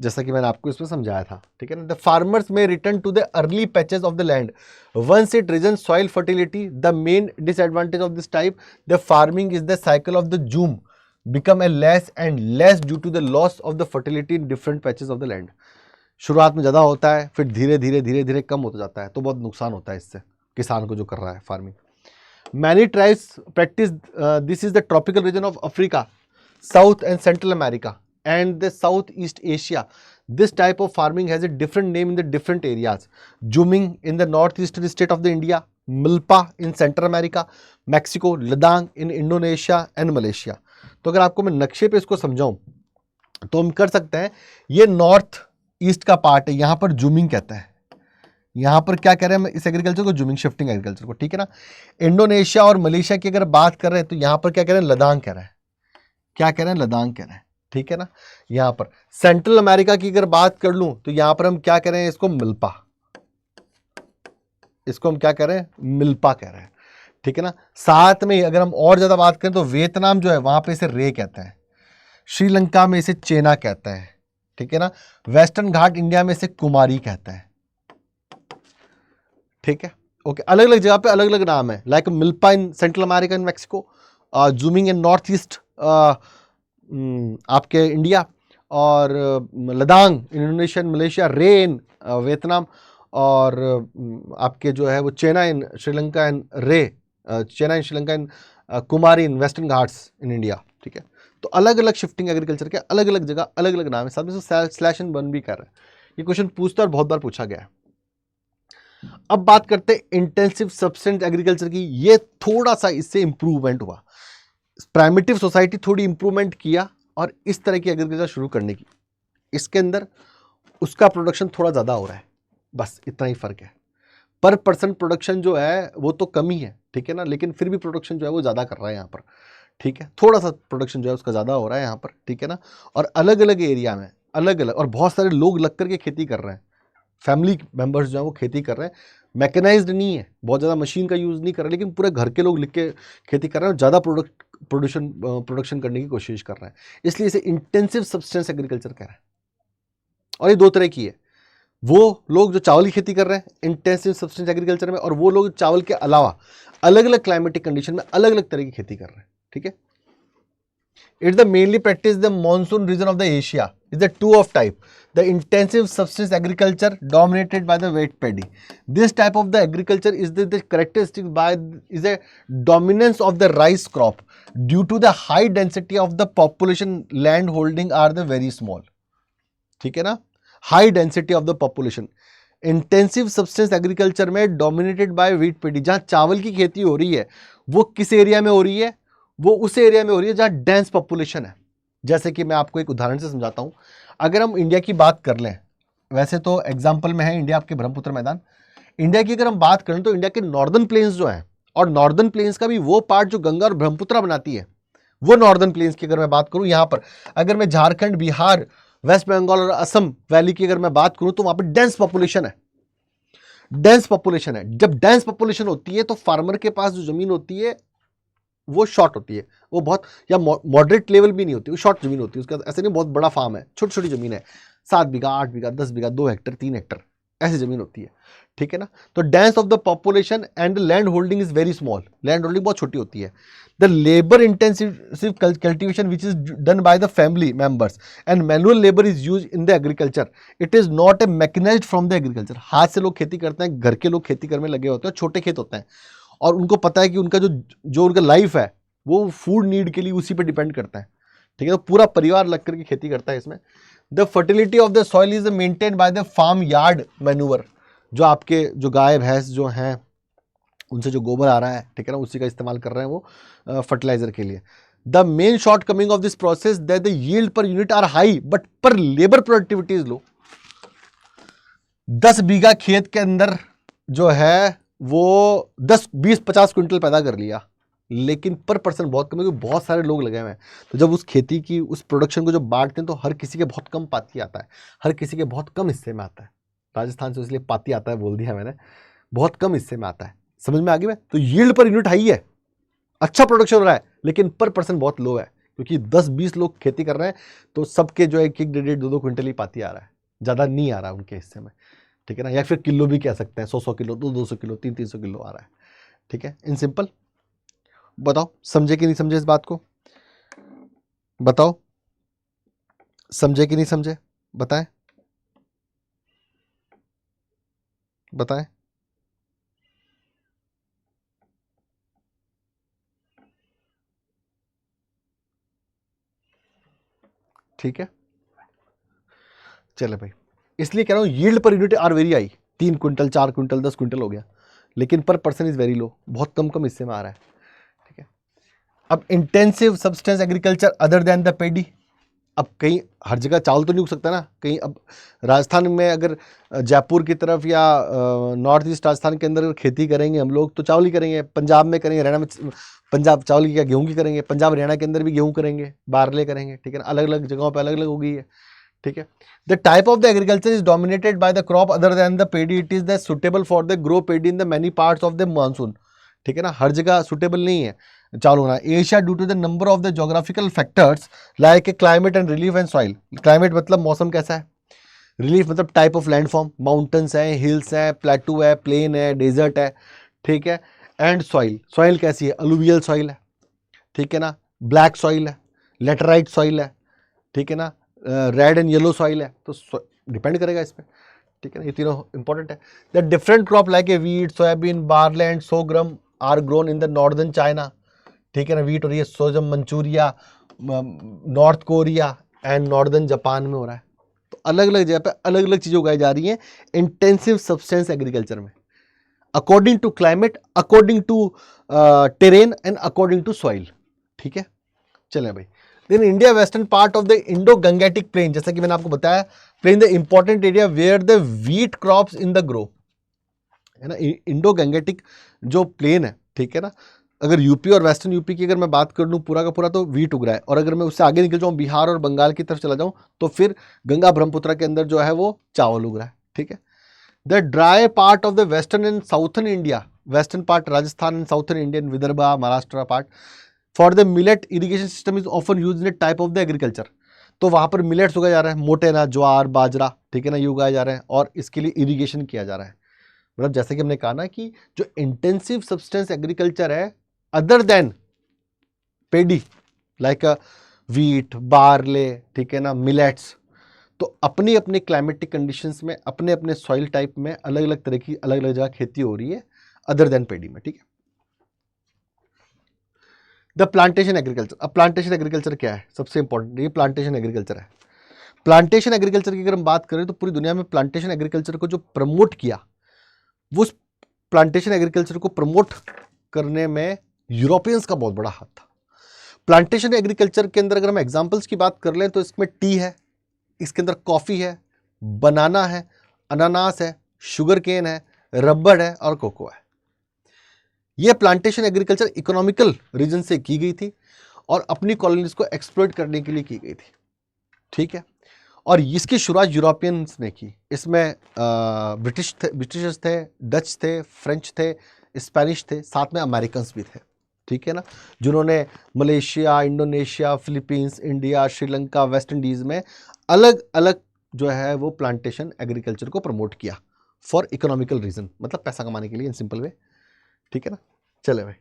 जैसा कि मैंने आपको इसमें समझाया था, ठीक है ना। The farmers may return to the early patches of the land once it region soil fertility. The main disadvantage of this type the farming is the cycle of the jhum become a less and less due to the loss of the fertility in different patches of the land. शुरुआत में ज़्यादा होता है, फिर धीरे धीरे कम होता जाता है, तो बहुत नुकसान होता है इससे किसान को जो कर रहा है farming. Many tribes practice this is the tropical region of Africa, south and central America and the Southeast Asia. This type of farming has a different name in the different areas. Zooming in the northeastern state of the India, Milpa in Central America, Mexico, Ladakh in Indonesia and Malaysia. तो अगर आपको मैं नक्शे पे इसको समझाऊं तो हम कर सकते हैं, ये नॉर्थ ईस्ट का पार्ट है, यहाँ पर जूमिंग कहता है। यहाँ पर क्या कह रहे हैं इस एग्रीकल्चर को, जूमिंग शिफ्टिंग एग्रीकल्चर को, ठीक है ना। इंडोनेशिया और मलेशिया की अगर बात कर रहे हैं तो यहाँ पर क्या कह रहे हैं, लद्दाख कह रहा है, क्या कह रहे हैं, लद्दाख कह रहे हैं, ठीक है ना। यहां पर सेंट्रल अमेरिका की अगर बात कर लूं तो यहां पर हम क्या कह रहे हैं, इसको मिल्पा, इसको हम क्या कह रहे हैं, मिल्पा कह रहे हैं, ठीक है ना। साथ में अगर हम और ज्यादा बात करें तो वियतनाम जो है वहां पे इसे रे कहते हैं, श्रीलंका में इसे चेना कहते हैं, ठीक है ना। वेस्टर्न घाट इंडिया में इसे कुमारी कहते हैं, ठीक है, ओके। अलग अलग जगह पे अलग अलग नाम है, like milpa in central America in Mexico, zooming in north east आपके इंडिया, और लद्दाख इंडोनेशिया मलेशिया, रे इन वियतनाम, और आपके जो है वो चेना in Sri Lanka and ray, chena in Sri Lanka in Kumari in western Ghats in India, ठीक है। तो अलग अलग शिफ्टिंग एग्रीकल्चर के अलग अलग जगह अलग अलग नाम है, साथ में स्लैश एंड बर्न भी कर रहे हैं। ये क्वेश्चन पूछता और बहुत बार पूछा गया है। अब बात करते हैं इंटेंसिव सब्सटेंस एग्रीकल्चर की। ये थोड़ा सा इससे इंप्रूवमेंट हुआ, प्राइमेटिव सोसाइटी थोड़ी इंप्रूवमेंट किया और इस तरह की एग्रीकल्चर शुरू करने की, इसके अंदर उसका प्रोडक्शन थोड़ा ज़्यादा हो रहा है, बस इतना ही फर्क है। पर पर्सन प्रोडक्शन जो है वो तो कम ही है, ठीक है ना, लेकिन फिर भी प्रोडक्शन जो है वो ज़्यादा कर रहा है यहाँ पर, ठीक है। थोड़ा सा प्रोडक्शन जो है उसका ज़्यादा हो रहा है यहाँ पर, ठीक है ना। और अलग अलग एरिया में अलग अलग, और बहुत सारे लोग लग करके खेती कर रहे हैं, फैमिली मेंबर्स जो है वो खेती कर रहे हैं, मैकेनाइज्ड नहीं है, बहुत ज़्यादा मशीन का यूज़ नहीं कर रहे, लेकिन पूरे घर के लोग लिख के खेती कर रहे हैं और ज़्यादा प्रोडक्शन करने की कोशिश कर रहे हैं, इसलिए इसे इंटेंसिव सब्सटेंस एग्रीकल्चर कह रहे हैं। और ये दो तरह की है, वो लोग जो चावल की खेती कर रहे हैं इंटेंसिव सब्सटेंस एग्रीकल्चर में, और वो लोग चावल के अलावा अलग अलग क्लाइमेटिक कंडीशन में अलग अलग तरह की खेती कर रहे हैं, ठीक है। It's the mainly practiced the monsoon region of the Asia. Is the two of type. The intensive subsistence agriculture dominated by the wet paddy. This type of the agriculture is the characteristic by is a dominance of the rice crop due to the high density of the population. Land holding are the very small. ठीक है ना, high density of the population. Intensive substance agriculture में dominated by wheat paddy, जहां चावल की खेती हो रही है वो किस एरिया में हो रही है, वो उस एरिया में हो रही है जहां डेंस पॉपुलेशन है। जैसे कि मैं आपको एक उदाहरण से समझाता हूं, अगर हम इंडिया की बात कर लें, वैसे तो एग्जांपल में है इंडिया आपके ब्रह्मपुत्र मैदान, इंडिया की अगर हम बात करें तो इंडिया के नॉर्दर्न प्लेन्स जो हैं, और नॉर्दर्न प्लेन्स का भी वो पार्ट जो गंगा और ब्रह्मपुत्र बनाती है, वो नॉर्दर्न प्लेन्स की अगर मैं बात करूं, यहां पर अगर मैं झारखंड, बिहार, वेस्ट बंगाल और असम वैली की अगर मैं बात करूं तो वहां पर डेंस पॉपुलेशन है, डेंस पॉपुलेशन है। जब डेंस पॉपुलेशन होती है तो फार्मर के पास जो जमीन होती है वो शॉर्ट होती है, वो बहुत या मॉडरेट लेवल भी नहीं होती, वो शॉर्ट जमीन होती है, उसका ऐसे नहीं बहुत बड़ा फार्म है, छोटी छोटी जमीन है, 7 बीघा 8 बीघा 10 बीघा 2 हेक्टर 3 हेक्टर ऐसी जमीन होती है, ठीक है ना। तो dense of the population and land holding is very small, land holding बहुत छोटी होती है। The labour intensive cultivation which is done by the family members and manual labour is use in the agriculture, it is not a mechanised from the agriculture. हाथ से लोग खेती करते हैं, घर के लोग खेती करने में लगे होते हैं, छोटे खेत होते हैं, और उनको पता है कि उनका जो उनका लाइफ है वो फूड नीड के लिए उसी पे डिपेंड करता है, ठीक है। तो पूरा परिवार लग करके खेती करता है इसमें। The fertility of the soil is maintain by the farm yard manure, जो आपके जो गाय भैंस जो हैं उनसे जो गोबर आ रहा है, ठीक है ना, उसी का इस्तेमाल कर रहे हैं वो फर्टिलाइजर के लिए। The main shortcoming of this process that the yield per unit are high but per labour productivity is low. 10 bigha खेत के अंदर जो है वो 10 20 50 क्विंटल पैदा कर लिया, लेकिन पर पर्सन बहुत कम है, क्योंकि बहुत सारे लोग लगे हुए हैं। तो जब उस खेती की उस प्रोडक्शन को जब बांटते हैं तो हर किसी के बहुत कम पाती आता है, हर किसी के बहुत कम हिस्से में आता है। राजस्थान से इसलिए पाती आता है बोल दिया मैंने, बहुत कम हिस्से में आता है, समझ में आ गई मैं। तो यील्ड पर यूनिट हाई है, अच्छा प्रोडक्शन हो रहा है, लेकिन पर पर्सन बहुत लो है, क्योंकि 10-20 लोग खेती कर रहे हैं, तो सबके जो है 1-1, 1.5, 2-2 क्विंटल ही पाती आ रहा है, ज़्यादा नहीं आ रहा है उनके हिस्से में, ठीक है ना। या फिर किलो भी कह सकते हैं, 100-100 किलो, 200-200 किलो, 300-300 किलो आ रहा है, ठीक है। इन सिंपल, बताओ समझे कि नहीं समझे इस बात को, बताओ समझे कि नहीं समझे, बताएं बताएं। ठीक है, चले भाई, इसलिए कह रहा हूँ yield per unit are very high, 3 quintal, 4 quintal, 10 quintal हो गया, लेकिन पर पर्सन इज वेरी लो, बहुत कम कम हिस्से में आ रहा है, ठीक है। अब intensive substance agriculture other than the paddy, अब कहीं हर जगह चावल तो नहीं उग सकता ना, कहीं अब राजस्थान में अगर जयपुर की तरफ या नॉर्थ ईस्ट राजस्थान के अंदर अगर खेती करेंगे हम लोग तो चावल ही करेंगे, पंजाब में करेंगे, हरियाणा में पंजाब चावल की क्या गेहूँ की करेंगे, पंजाब हरियाणा के अंदर भी गेहूँ करेंगे, बारले करेंगे, ठीक है ना, अलग अलग जगहों पर अलग अलग होगी है, ठीक है। The type of the agriculture is dominated by the crop other than the pedi, it is the suitable for the grow pedi in the many parts of the monsoon, ठीक है ना, हर जगह सुटेबल नहीं है चावल होना। Asia due to the number of the geographical factors like a climate and relief and soil, climate मतलब मौसम कैसा है, रिलीफ मतलब टाइप ऑफ लैंडफॉर्म, माउंटेन्स हैं, हिल्स हैं, प्लेटू है, प्लेन है, डेजर्ट है, ठीक है। एंड सॉइल, सॉइल कैसी है, अलुवियल सॉइल है, ठीक है ना, ब्लैक सॉइल है, लेटराइट सॉइल है, ठीक है ना, रेड एंड येलो सॉइल है, तो डिपेंड करेगा इस पर, ठीक है ना, ये तीनों इंपॉर्टेंट है। The different crop like a wheat, soybean, barley and sorghum are grown in the northern China, ठीक है ना, वीट हो रही है sorghum Manchuria, North Korea and northern Japan में हो रहा है, तो अलग अलग जगह पे अलग अलग चीजें उगाई जा रही हैं इंटेंसिव सब्सटेंस एग्रीकल्चर में, according to climate, according to terrain and according to soil, ठीक है। चलें भाई, then India western part of the Indo Gangetic plain, जैसा कि मैंने आपको बताया, plain the important area where the wheat crops in the grow, है ना, इंडो गंगेटिक जो प्लेन है, ठीक है ना, अगर यूपी और वेस्टर्न यूपी की अगर मैं बात कर लूँ पूरा का पूरा तो वीट उग रहा है, और अगर मैं उससे आगे निकल जाऊँ बिहार और बंगाल की तरफ चला जाऊँ तो फिर गंगा ब्रह्मपुत्र के अंदर जो है वो चावल उग रहा है, ठीक है। The dry part of the western and southern India, western part Rajasthan and southern Indian Vidarbha Maharashtra part, for the millet irrigation system is often use in A type of the agriculture, तो वहाँ पर मिलेट्स उगाया जा रहा है, मोटे ना, ज्वार, बाजरा, ठीक है ना, ये उगाए जा रहे हैं और इसके लिए इरीगेशन किया जा रहा है। मतलब जैसे कि हमने कहा ना कि जो इंटेंसिव सब्सटेंस एग्रीकल्चर है अदर देन पेडी लाइक वीट, बार्ले, ठीक है ना, मिलेट्स, तो अपनी अपनी क्लाइमेटिक कंडीशंस में अपने अपने सॉइल टाइप में अलग अलग तरह की अलग अलग जगह खेती हो रही है अदर देन पेडी में, ठीक है। द प्लांटेशन एग्रीकल्चर, अब प्लांटेशन एग्रीकल्चर क्या है, सबसे इंपॉर्टेंट ये प्लांटेशन एग्रीकल्चर है। प्लांटेशन एग्रीकल्चर की अगर हम बात करें तो पूरी दुनिया में प्लांटेशन एग्रीकल्चर को जो प्रमोट किया, वो प्लांटेशन एग्रीकल्चर को प्रमोट करने में यूरोपियंस का बहुत बड़ा हाथ था। प्लांटेशन एग्रीकल्चर के अंदर अगर हम एग्जांपल्स की बात कर लें तो इसमें टी है, इसके अंदर कॉफ़ी है, बनाना है, अनानास है, शुगर केन है, रबड़ है और कोको है। यह प्लांटेशन एग्रीकल्चर इकोनॉमिकल रीजन से की गई थी और अपनी कॉलोनीज को एक्सप्लॉइट करने के लिए की गई थी, ठीक है। और इसकी शुरुआत यूरोपियंस ने की, इसमें ब्रिटिशर्स थे, डच थे, फ्रेंच थे, स्पेनिश थे, साथ में अमेरिकन भी थे, ठीक है ना, जिन्होंने Malaysia, Indonesia, Philippines, India, Sri Lanka, West Indies में अलग अलग जो है वो प्लांटेशन एग्रीकल्चर को प्रमोट किया फॉर इकोनॉमिकल रीजन, मतलब पैसा कमाने के लिए इन सिंपल वे, ठीक है ना। चले भाई,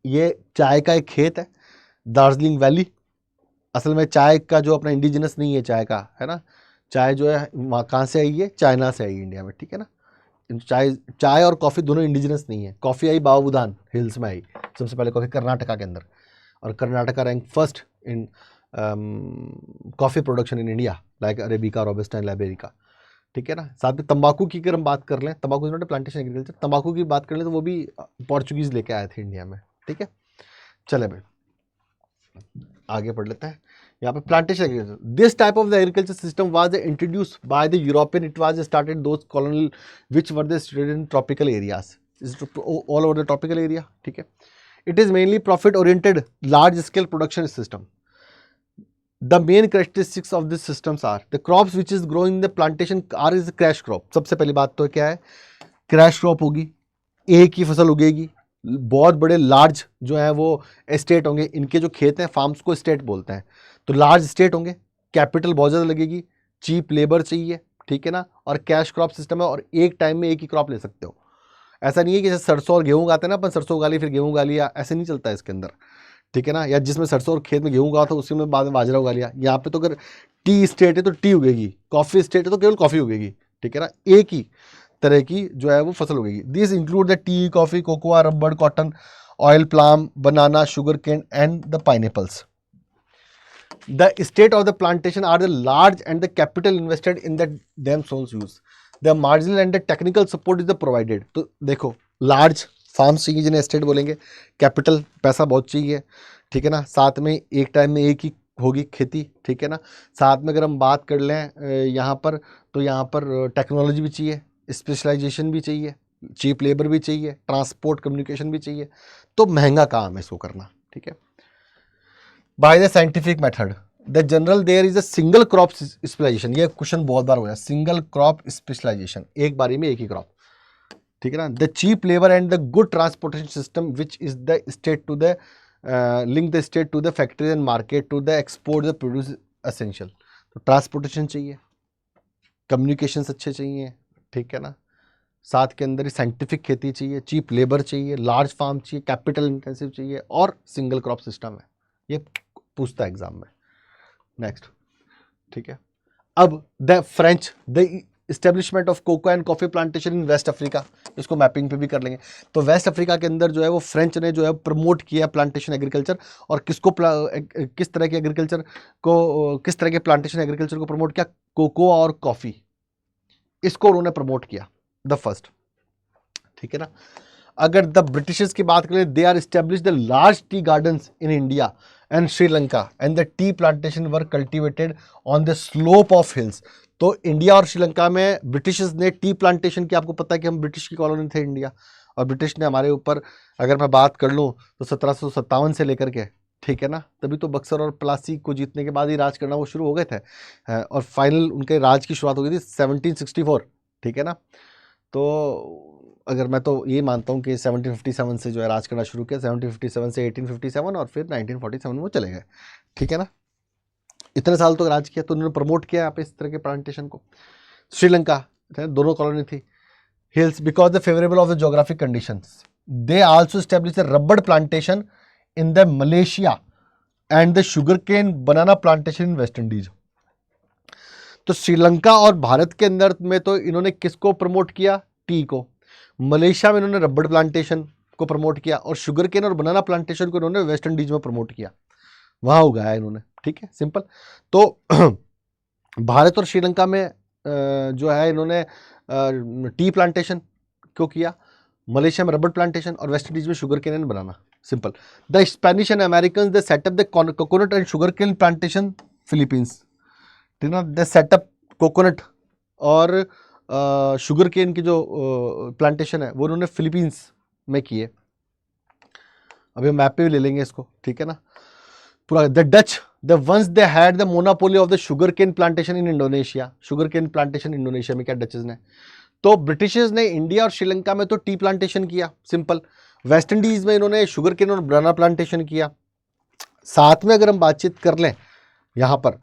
ये चाय का एक खेत है दार्जिलिंग वैली, असल में चाय का जो अपना इंडिजिनस नहीं है चाय का, है ना, चाय जो है वहाँ कहाँ से आई है, चाइना से आई इंडिया में, ठीक है ना। चाय और कॉफ़ी दोनों इंडिजिनस नहीं है, कॉफ़ी आई बाबूदान हिल्स में आई सबसे पहले कॉफ़ी कर्नाटका के अंदर, और Karnataka rank first in coffee production in India like arabica, robusta and liberica, ठीक है ना। साथ में तंबाकू की अगर हम बात कर लें, तंबाकू is not A plantation agriculture, तंबाकू की बात कर लें तो वो भी पोर्चुगीज़ लेके आए थे इंडिया में, ठीक है। चले भाई आगे पढ़ लेते हैं। यहाँ पे plantation agriculture, this type of the agriculture system was introduce by the European, it was started those colonial which were the stated in tropical areas, all over the tropical area, ठीक है। It is mainly profit oriented large scale production system. The main characteristics of this systems are the crops which is growing in the plantation are is crash crop। सबसे पहली बात तो क्या है, crash crop होगी, एक ही फसल उगेगी, बहुत बड़े लार्ज जो है वो एस्टेट होंगे, इनके जो खेत हैं फार्म्स को एस्टेट बोलते हैं, तो लार्ज एस्टेट होंगे, कैपिटल बहुत ज़्यादा लगेगी, चीप लेबर चाहिए, ठीक है ना, और कैश क्रॉप सिस्टम है, और एक टाइम में एक ही क्रॉप ले सकते हो। ऐसा नहीं है कि जैसे सरसों और गेहूँ उगाते हैं ना, अपन सरसों उगा ली फिर गेहूँ उगा लिया, ऐसे नहीं चलता है इसके अंदर, ठीक है ना, या जिसमें सरसों और खेत में गेहूँ उगा था उसी में बाद में बाजरा उगा लिया। यहाँ पे तो अगर टी स्टेट है तो टी उगेगी, कॉफ़ी स्टेट है तो केवल कॉफ़ी उगेगी, ठीक है ना, एक ही तरह की जो है वो फसल उगेगी। This include the tea, coffee, cocoa, rubber, cotton, oil palm, banana, sugar cane and the pineapples. The estate of the plantation are the large and the capital invested in the themselves use. The marginal and the technical support is the provided. तो देखो large farms चाहिए जिन्हें estate बोलेंगे, capital पैसा बहुत चाहिए, ठीक है ना, साथ में एक टाइम में एक ही होगी खेती, ठीक है ना, साथ में अगर हम बात कर लें यहाँ पर तो यहाँ पर टेक्नोलॉजी भी चाहिए, स्पेशलाइजेशन भी चाहिए, चीप लेबर भी चाहिए, ट्रांसपोर्ट कम्युनिकेशन भी चाहिए, तो महंगा काम है इसको करना, ठीक है। By the scientific method the general there is a single crop specialisation, ये क्वेश्चन बहुत बार हो गया, सिंगल क्रॉप स्पेशलाइजेशन, एक बारी में एक ही क्रॉप, ठीक है ना। The cheap labour and the good transportation system which is the state to the link the state to the factories and market to the export the produce essential. तो transportation चाहिए, communications अच्छे चाहिए, ठीक है ना, साथ के अंदर ही साइंटिफिक खेती चाहिए, चीप लेबर चाहिए, लार्ज फार्म चाहिए, कैपिटल इंटेंसिव चाहिए, और सिंगल क्रॉप सिस्टम है, ये पूछता है एग्जाम में। नेक्स्ट, ठीक है। अब the French the establishment of cocoa and coffee plantation in West Africa, इसको मैपिंग पे भी कर लेंगे। तो वेस्ट अफ्रीका के अंदर जो है वो फ्रेंच ने जो है प्रमोट किया प्लांटेशन एग्रीकल्चर, और किस तरह के एग्रीकल्चर को, किस तरह के प्लांटेशन एग्रीकल्चर को प्रमोट किया, कोको और कॉफी, इसको उन्होंने प्रमोट किया, द फर्स्ट, ठीक है ना। अगर द ब्रिटिशर्स की बात करें, they are establish the large tea gardens in India and Sri Lanka and the tea plantation were cultivated on the slope of hills. तो इंडिया और श्रीलंका में ब्रिटिशर्स ने टी प्लांटेशन की, आपको पता है कि हम ब्रिटिश की कॉलोनी थे इंडिया, और ब्रिटिश ने हमारे ऊपर, अगर मैं बात कर लूँ तो 1757 से लेकर के, ठीक है ना, तभी तो बक्सर और प्लासी को जीतने के बाद ही राज करना वो शुरू हो गए थे, और फाइनल उनके राज की शुरुआत हो गई थी 1764, ठीक है ना। तो अगर मैं तो ये मानता हूँ कि 1757 से जो है राज करना शुरू किया, 1757 से 1857, और फिर 1947 में वो चले गए, ठीक है ना, इतने साल तो राज किया, तो उन्होंने प्रमोट किया यहाँ पे इस तरह के प्लांटेशन को। श्रीलंका, दोनों कॉलोनी थी, hills because the favourable of the geographic conditions. They also establish the rubber plantation in the Malaysia and the sugar cane banana plantation in West Indies. तो श्रीलंका और भारत के अंदर में तो इन्होंने किसको प्रमोट किया, टी को, मलेशिया में इन्होंने रबर प्लांटेशन को प्रमोट किया, और शुगर केन और बनाना प्लांटेशन को इन्होंने वेस्ट इंडीज में प्रमोट किया, वहां उगाया इन्होंने, ठीक है, सिंपल। तो भारत और श्रीलंका में जो है इन्होंने टी प्लांटेशन क्यों किया, मलेशिया में रबर प्लांटेशन, और वेस्ट इंडीज में sugar cane and banana, simple. The Spanish and American they set up the coconut and sugar cane plantation Philippines, ठीक है ना, द सेटअप कोकोनट और शुगर केन की जो प्लांटेशन है वो उन्होंने फिलीपींस में किए। अभी हम मैप पे भी ले लेंगे इसको, ठीक है ना, पूरा। The Dutch the ones they had the monopoly of the sugar cane plantation in Indonesia, sugar cane plantation Indonesia में क्या डचेस ने, तो ब्रिटिशर्स ने इंडिया और श्रीलंका में तो टी प्लांटेशन किया, सिंपल। वेस्ट इंडीज में इन्होंने शुगर केन और बनाना प्लांटेशन किया। साथ में अगर हम बातचीत कर लें यहाँ पर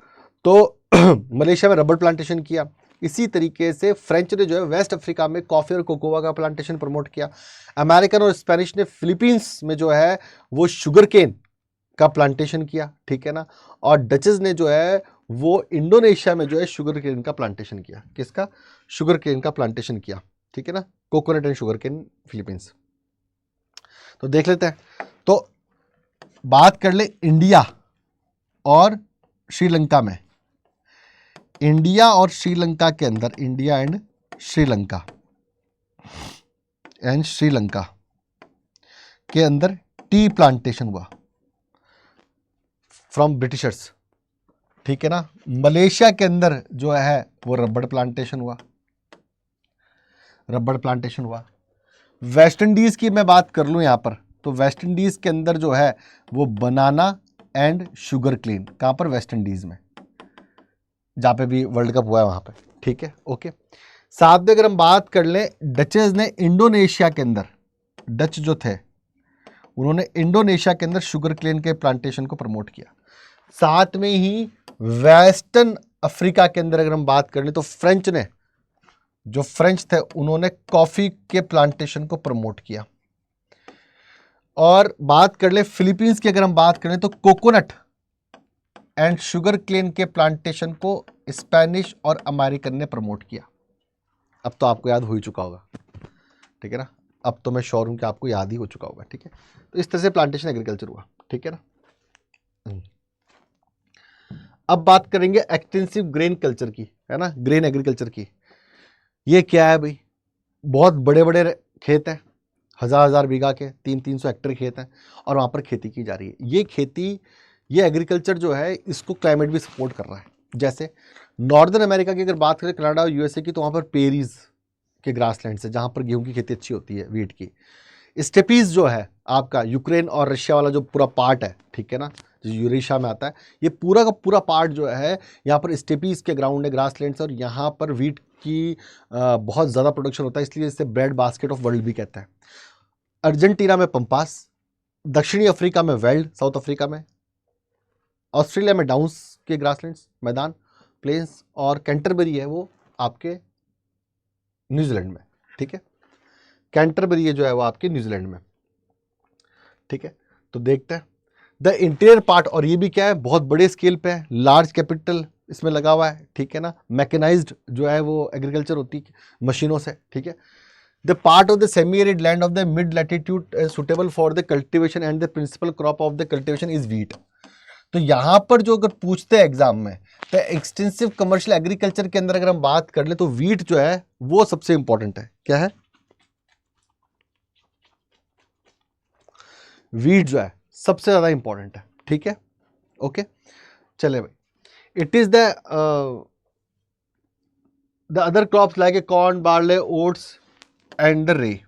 तो मलेशिया में रबर प्लांटेशन किया। इसी तरीके से फ्रेंच ने जो है वेस्ट अफ्रीका में कॉफ़ी और कोकोआ का प्लांटेशन प्रमोट किया। अमेरिकन और स्पेनिश ने फिलीपींस में जो है वो शुगर केन का प्लांटेशन किया, ठीक है ना, और डचेस ने जो है वो इंडोनेशिया में जो है शुगर केन का प्लांटेशन किया, किसका, शुगर केन का प्लांटेशन किया, ठीक है ना, coconut and sugar cane Philippines. तो देख लेते हैं, तो बात कर ले इंडिया और श्रीलंका में, इंडिया और श्रीलंका के अंदर, इंडिया एंड श्रीलंका के अंदर टी प्लांटेशन हुआ फ्रॉम ब्रिटिशर्स, ठीक है ना। मलेशिया के अंदर जो है वो रबर प्लांटेशन हुआ। वेस्ट इंडीज की मैं बात कर लूं यहां पर, तो वेस्ट इंडीज के अंदर जो है वो बनाना एंड शुगर केन, कहां पर, वेस्ट इंडीज में, जहां पे भी वर्ल्ड कप हुआ है वहां पे, ठीक है, ओके। साथ में अगर हम बात कर लें, डचेस ने इंडोनेशिया के अंदर, डच जो थे उन्होंने इंडोनेशिया के अंदर शुगर केन के प्लांटेशन को प्रमोट किया। साथ में ही वेस्टर्न अफ्रीका के अंदर अगर हम बात कर ले तो फ्रेंच ने, जो फ्रेंच थे, उन्होंने कॉफी के प्लांटेशन को प्रमोट किया। और बात कर ले फिलीपींस की, अगर हम बात करें तो कोकोनट एंड शुगर केन के प्लांटेशन को स्पेनिश और अमेरिकन ने प्रमोट किया। अब तो आपको याद हो ही चुका होगा, ठीक है ना, अब तो मैं श्योर हूं कि आपको याद ही हो चुका होगा, ठीक है। तो इस तरह से प्लांटेशन एग्रीकल्चर हुआ, ठीक है ना। अब बात करेंगे एक्सटेंसिव ग्रेन कल्चर की, है ना, ग्रेन एग्रीकल्चर की। ये क्या है भाई, बहुत बड़े बड़े खेत हैं, हजार बीघा के, 300-300 हेक्टेयर खेत हैं और वहाँ पर खेती की जा रही है। ये खेती, ये एग्रीकल्चर जो है, इसको क्लाइमेट भी सपोर्ट कर रहा है। जैसे नॉर्दर्न अमेरिका की अगर बात करें, कनाडा और यूएसए की, तो वहाँ पर पेरीज के ग्रासलैंड है जहाँ पर गेहूं की खेती अच्छी होती है, वीट की। स्टेपीज जो है आपका यूक्रेन और रशिया वाला जो पूरा पार्ट है, ठीक है ना, जो यूरेशिया में आता है, ये पूरा का पूरा पार्ट जो है, यहाँ पर स्टेपीज के ग्राउंड है, ग्रासलैंड्स, और यहाँ पर वीट की बहुत ज़्यादा प्रोडक्शन होता है, इसलिए इसे ब्रेड बास्केट ऑफ वर्ल्ड भी कहते हैं। अर्जेंटीना में पंपास, दक्षिणी अफ्रीका में वेल्ड, साउथ अफ्रीका में, ऑस्ट्रेलिया में डाउन्स के ग्रासलैंड्स, मैदान, प्लेन्स, और कैंटरबरी है वो आपके न्यूजीलैंड में, ठीक है। कैंटरबरी ये जो है वो आपके न्यूजीलैंड में, ठीक है। तो देखते हैं द इंटीरियर पार्ट, और ये भी क्या है, बहुत बड़े स्केल पे है, लार्ज कैपिटल इसमें लगा हुआ है, ठीक है ना। मैकेनाइज्ड जो है वो एग्रीकल्चर होती है मशीनों से, ठीक है। The part of the semi arid land of the mid latitude suitable for the cultivation and the principal crop of the cultivation is wheat. तो यहां पर जो अगर पूछते हैं एग्जाम में, तो एक्सटेंसिव कमर्शियल एग्रीकल्चर के अंदर अगर हम बात कर ले तो व्हीट जो है वो सबसे इंपॉर्टेंट है। क्या है? व्हीट जो है सबसे ज्यादा इंपॉर्टेंट है, ठीक है, ओके। चले भाई, it is the other crops like a corn, barley, oats and the रे,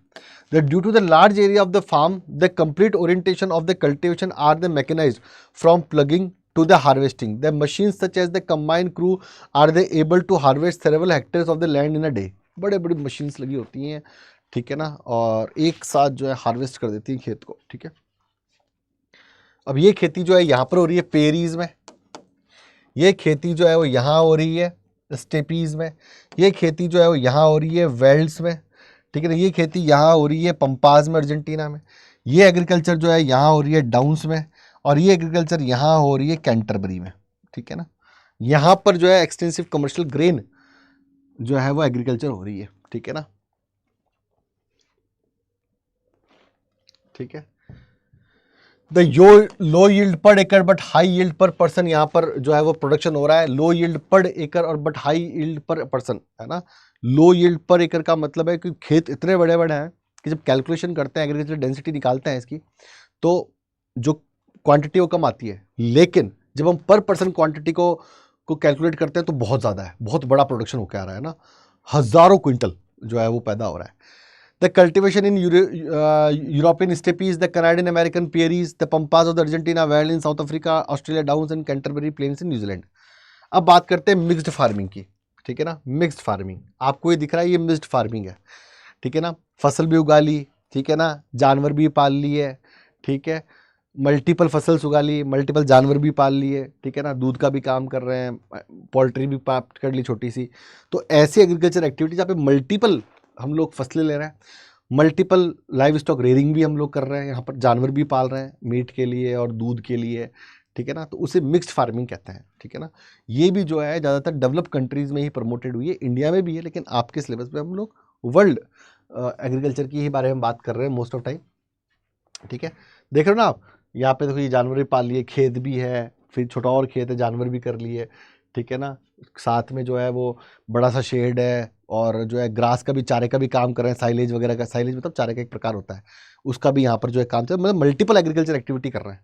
that due to the large area of the farm, the complete orientation of the cultivation are the mechanized from plugging to the harvesting. The machines such as the combine crew are they able to harvest several hectares of the land in a day. बड़े बड़ी machines लगी होती हैं, ठीक है ना, और एक साथ जो है हार्वेस्ट कर देती हैं खेत को, ठीक है। अब ये खेती जो है यहाँ पर हो रही है पेरीज में, ये खेती जो है वो यहाँ हो रही है स्टेपीज में, ये खेती जो है वो यहाँ हो रही है वेल्ड्स में, ठीक है ना, ये खेती यहाँ हो रही है पंपाज में अर्जेंटीना में, ये एग्रीकल्चर जो है यहाँ हो रही है डाउन्स में, और ये एग्रीकल्चर यहाँ हो रही है कैंटरबरी में, ठीक है ना। यहाँ पर जो है एक्सटेंसिव कमर्शियल ग्रेन जो है वो एग्रीकल्चर हो रही है, ठीक है ना, ठीक है। The low yield per acre but high yield per person, यहाँ पर जो है वो प्रोडक्शन हो रहा है लो यील्ड पर एकड़ और but high yield per person, है ना। लो यील्ड पर एकड़ का मतलब है कि खेत इतने बड़े बड़े हैं कि जब कैलकुलेशन करते हैं, एग्रीकल्चर डेंसिटी निकालते हैं इसकी, तो जो क्वांटिटी वो कम आती है, लेकिन जब हम पर पर्सन क्वांटिटी को कैलकुलेट करते हैं तो बहुत ज़्यादा है, बहुत बड़ा प्रोडक्शन होकर आ रहा है ना, हज़ारों क्विंटल जो है वो पैदा हो रहा है। The cultivation in European steppes, the Canadian American prairies, the pampas of the Argentina valley in South Africa, Australia Downs and Canterbury Plains in New Zealand. अब बात करते हैं मिक्स्ड फार्मिंग की, ठीक है ना। मिक्स्ड फार्मिंग आपको ये दिख रहा है, ये मिक्स्ड फार्मिंग है, ठीक है ना। फसल भी उगा ली, ठीक है ना, जानवर भी पाल लिए, ठीक है, मल्टीपल फसल्स उगा ली, मल्टीपल जानवर भी पाल लिए, ठीक है ना, दूध का भी काम कर रहे हैं, पोल्ट्री भी कर ली छोटी सी। तो ऐसी एग्रीकल्चर एक्टिविटी जहाँ पे मल्टीपल हम लोग फसलें ले रहे हैं, मल्टीपल लाइव स्टॉक रेयरिंग भी हम लोग कर रहे हैं, यहाँ पर जानवर भी पाल रहे हैं मीट के लिए और दूध के लिए, ठीक है ना, तो उसे मिक्स्ड फार्मिंग कहते हैं, ठीक है ना। ये भी जो है ज़्यादातर डेवलप कंट्रीज़ में ही प्रमोटेड हुई है, इंडिया में भी है, लेकिन आपके सिलेबस में हम लोग वर्ल्ड एग्रीकल्चर की ही बारे में बात कर रहे हैं मोस्ट ऑफ टाइम, ठीक है। देख रहे हो ना आप, यहाँ पे देखो ये जानवर भी पाल लिए, खेत भी है, फिर छोटा और खेत है, जानवर भी कर लिए, ठीक है ना, साथ में जो है वो बड़ा सा शेड है, और जो है ग्रास का भी, चारे का भी काम कर रहे हैं, साइलेज वगैरह का, साइलेज मतलब चारे का एक प्रकार होता है, उसका भी यहाँ पर जो है काम चल, मतलब मल्टीपल एग्रीकल्चर एक्टिविटी कर रहे हैं,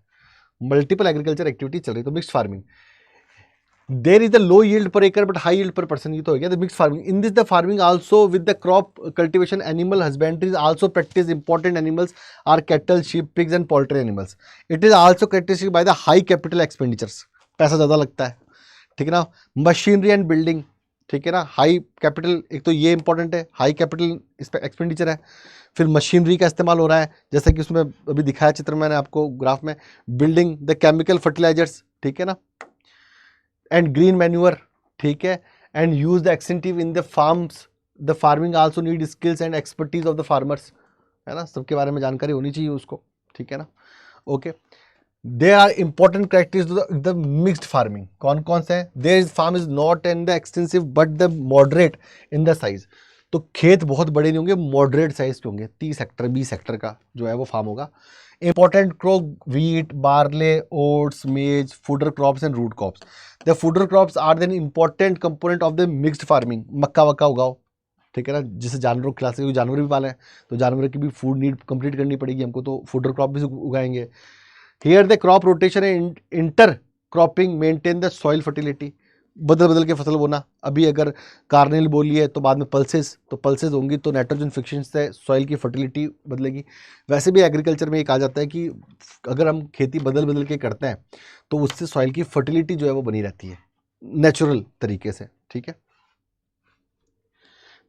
मल्टीपल एग्रीकल्चर एक्टिविटी चल रही है। तो mixed farming, there is the low yield per acre but high yield per person, ये तो हो गया the mixed farming. In this the farming also with the crop cultivation animal husbandry is also practice, important animals are cattle, sheep, pigs and poultry animals. It is also characteristic by the high capital expenditures, पैसा ज़्यादा लगता है, ठीक है ना। Machinery and building, ठीक है ना, हाई कैपिटल, एक तो ये इंपॉर्टेंट है, हाई कैपिटल इस पर एक्सपेंडिचर है। फिर मशीनरी का इस्तेमाल हो रहा है, जैसा कि उसमें अभी दिखाया चित्र मैंने आपको ग्राफ में, बिल्डिंग द केमिकल फर्टिलाइजर्स, ठीक है ना, एंड ग्रीन मैन्यूअर, ठीक है, and use the extensive in the farms, the farming also need skills and expertise of the farmers, है ना, सबके बारे में जानकारी होनी चाहिए उसको, ठीक है ना। Okay, there are important characteristics the mixed farming, कौन कौन से हैं? There is farm is not in the extensive but the moderate in the size, तो खेत बहुत बड़े नहीं होंगे, मॉडरेट साइज के होंगे, 30 हेक्टर 20 हेक्टर का जो है वो फार्म होगा। Important crop wheat, barley, oats, maize, fodder crops and root crops, the fodder crops are then important component of the mixed farming, मक्का वक्का उगाओ, ठीक है ना, जिसे जानवरों की क्लास, जानवर भी पाले हैं तो जानवरों की भी फूड नीड कंप्लीट करनी पड़ेगी हमको, तो फूडर क्रॉप भी उगाएंगे। Here the crop rotation and intercropping maintain the soil fertility, बदल बदल के फसल बोना, अभी अगर कार्नेल बोली है तो बाद में पल्सेस, तो पल्सेस होंगी तो नाइट्रोजन फिक्शन से सॉइल की फर्टिलिटी बदलेगी। वैसे भी एग्रीकल्चर में ये कहा जाता है कि अगर हम खेती बदल बदल के करते हैं तो उससे सॉइल की फर्टिलिटी जो है वो बनी रहती है नेचुरल तरीके से, ठीक है।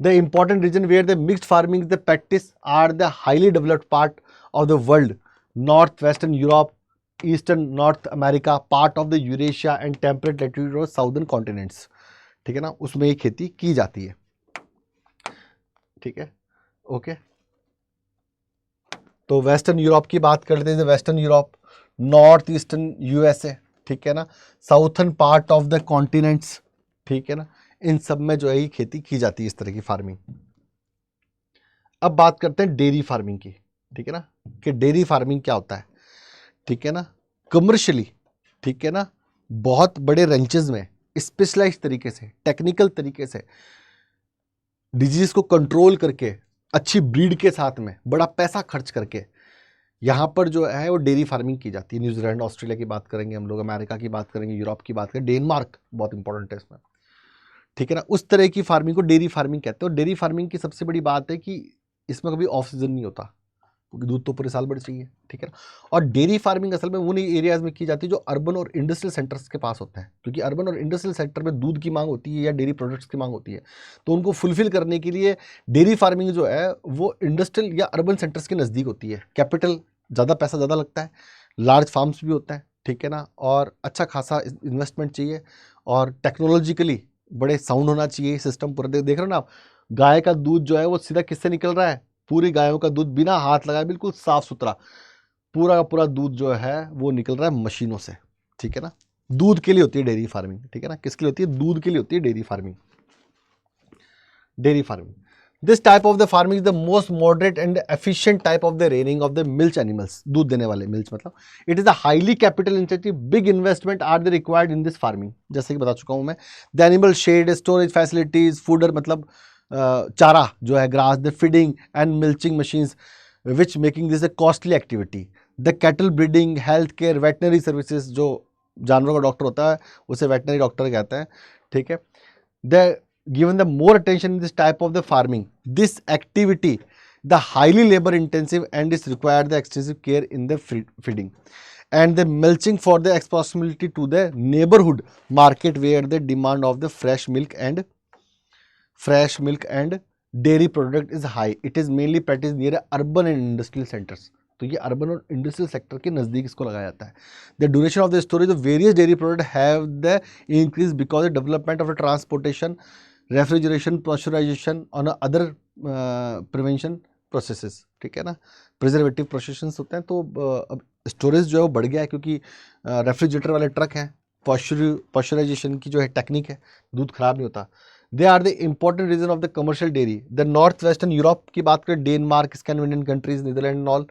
The important region where the mixed farming is the practice are the highly developed part of the world, northwestern Europe, eastern North America, part of the Eurasia and temperate latitude और southern continents, ठीक है ना, उसमें ये खेती की जाती है, ठीक है। ओके, तो वेस्टर्न यूरोप की बात करते हैं, western Europe, north eastern USA, ठीक है ना, southern part of the continents, ठीक है ना, इन सब में जो है ये खेती की जाती है, इस तरह की फार्मिंग। अब बात करते हैं डेयरी फार्मिंग की, ठीक है ना, कि डेयरी फार्मिंग क्या होता है, ठीक है ना, कमर्शियली, ठीक है ना, बहुत बड़े रेंचेस में स्पेशलाइज तरीके से, टेक्निकल तरीके से, डिजीज को कंट्रोल करके, अच्छी ब्रीड के साथ में, बड़ा पैसा खर्च करके यहाँ पर जो है वो डेयरी फार्मिंग की जाती है। न्यूजीलैंड, ऑस्ट्रेलिया की बात करेंगे हम लोग, अमेरिका की बात करेंगे, यूरोप की बात करें, डेनमार्क बहुत इंपॉर्टेंट है इसमें, ठीक है ना, उस तरह की फार्मिंग को डेयरी फार्मिंग कहते हैं। और डेयरी फार्मिंग की सबसे बड़ी बात है कि इसमें कभी ऑफ सीजन नहीं होता, क्योंकि दूध तो पूरे साल भर चाहिए, ठीक है ना। और डेयरी फार्मिंग असल में उन एरियाज में की जाती है जो अर्बन और इंडस्ट्रियल सेंटर्स के पास होते हैं, क्योंकि अर्बन और इंडस्ट्रियल सेक्टर में दूध की मांग होती है या डेयरी प्रोडक्ट्स की मांग होती है, तो उनको फुलफिल करने के लिए डेयरी फार्मिंग जो है वो इंडस्ट्रियल या अर्बन सेंटर्स के नज़दीक होती है। कैपिटल ज़्यादा, पैसा ज़्यादा लगता है, लार्ज फार्म्स भी होते हैं, ठीक है ना, और अच्छा खासा इन्वेस्टमेंट चाहिए, और टेक्नोलॉजिकली बड़े साउंड होना चाहिए सिस्टम पूरा। देख रहे हो ना आप, गाय का दूध जो है वो सीधा किससे निकल रहा है, पूरी गायों का दूध बिना हाथ लगाए बिल्कुल साफ सुथरा, पूरा का पूरा दूध जो है वो निकल रहा है मशीनों से, ठीक है ना। दूध के लिए होती है डेयरी फार्मिंग, ठीक है ना, किसके लिए होती है, दूध के लिए होती है dairy farming. Dairy farming, this type of the farming is the most moderate and efficient type of the rearing of the milk animals, दूध देने वाले मिल्क, मतलब it is a highly capital intensive, big investment are the required in this farming, जैसे कि बता चुका हूं मैं। The animal shed, storage facilities, fodder मतलब चारा जो है, grass, the feeding and milching machines which making this a costly activity, the cattle breeding, health care, veterinary services, जो जानवरों का डॉक्टर होता है उसे वेटनरी डॉक्टर कहते हैं, ठीक है। The given the more attention in this type of the farming, this activity the highly labor intensive and is required the extensive care in the feeding and the mulching for the proximity to the neighborhood market where the demand of the fresh milk and dairy product is high. It is mainly practiced near urban and industrial centers, तो ये urban और industrial sector के नज़दीक इसको लगाया जाता है। The duration of the storage of various dairy product have the increase because the development of the transportation, refrigeration, pressurisation और अदर प्रिवेंशन प्रोसेसेस, ठीक है ना, प्रिजर्वेटिव प्रोसेसेस होते हैं, तो अब स्टोरेज जो है वो बढ़ गया है क्योंकि रेफ्रिजरेटर वाले ट्रक हैं, पॉस्चराइजेशन की जो है टेक्निक है, दूध खराब नहीं होता। They are the important region of the commercial dairy. The north western Europe की बात करें, Denmark, Scandinavian countries, Netherland and all,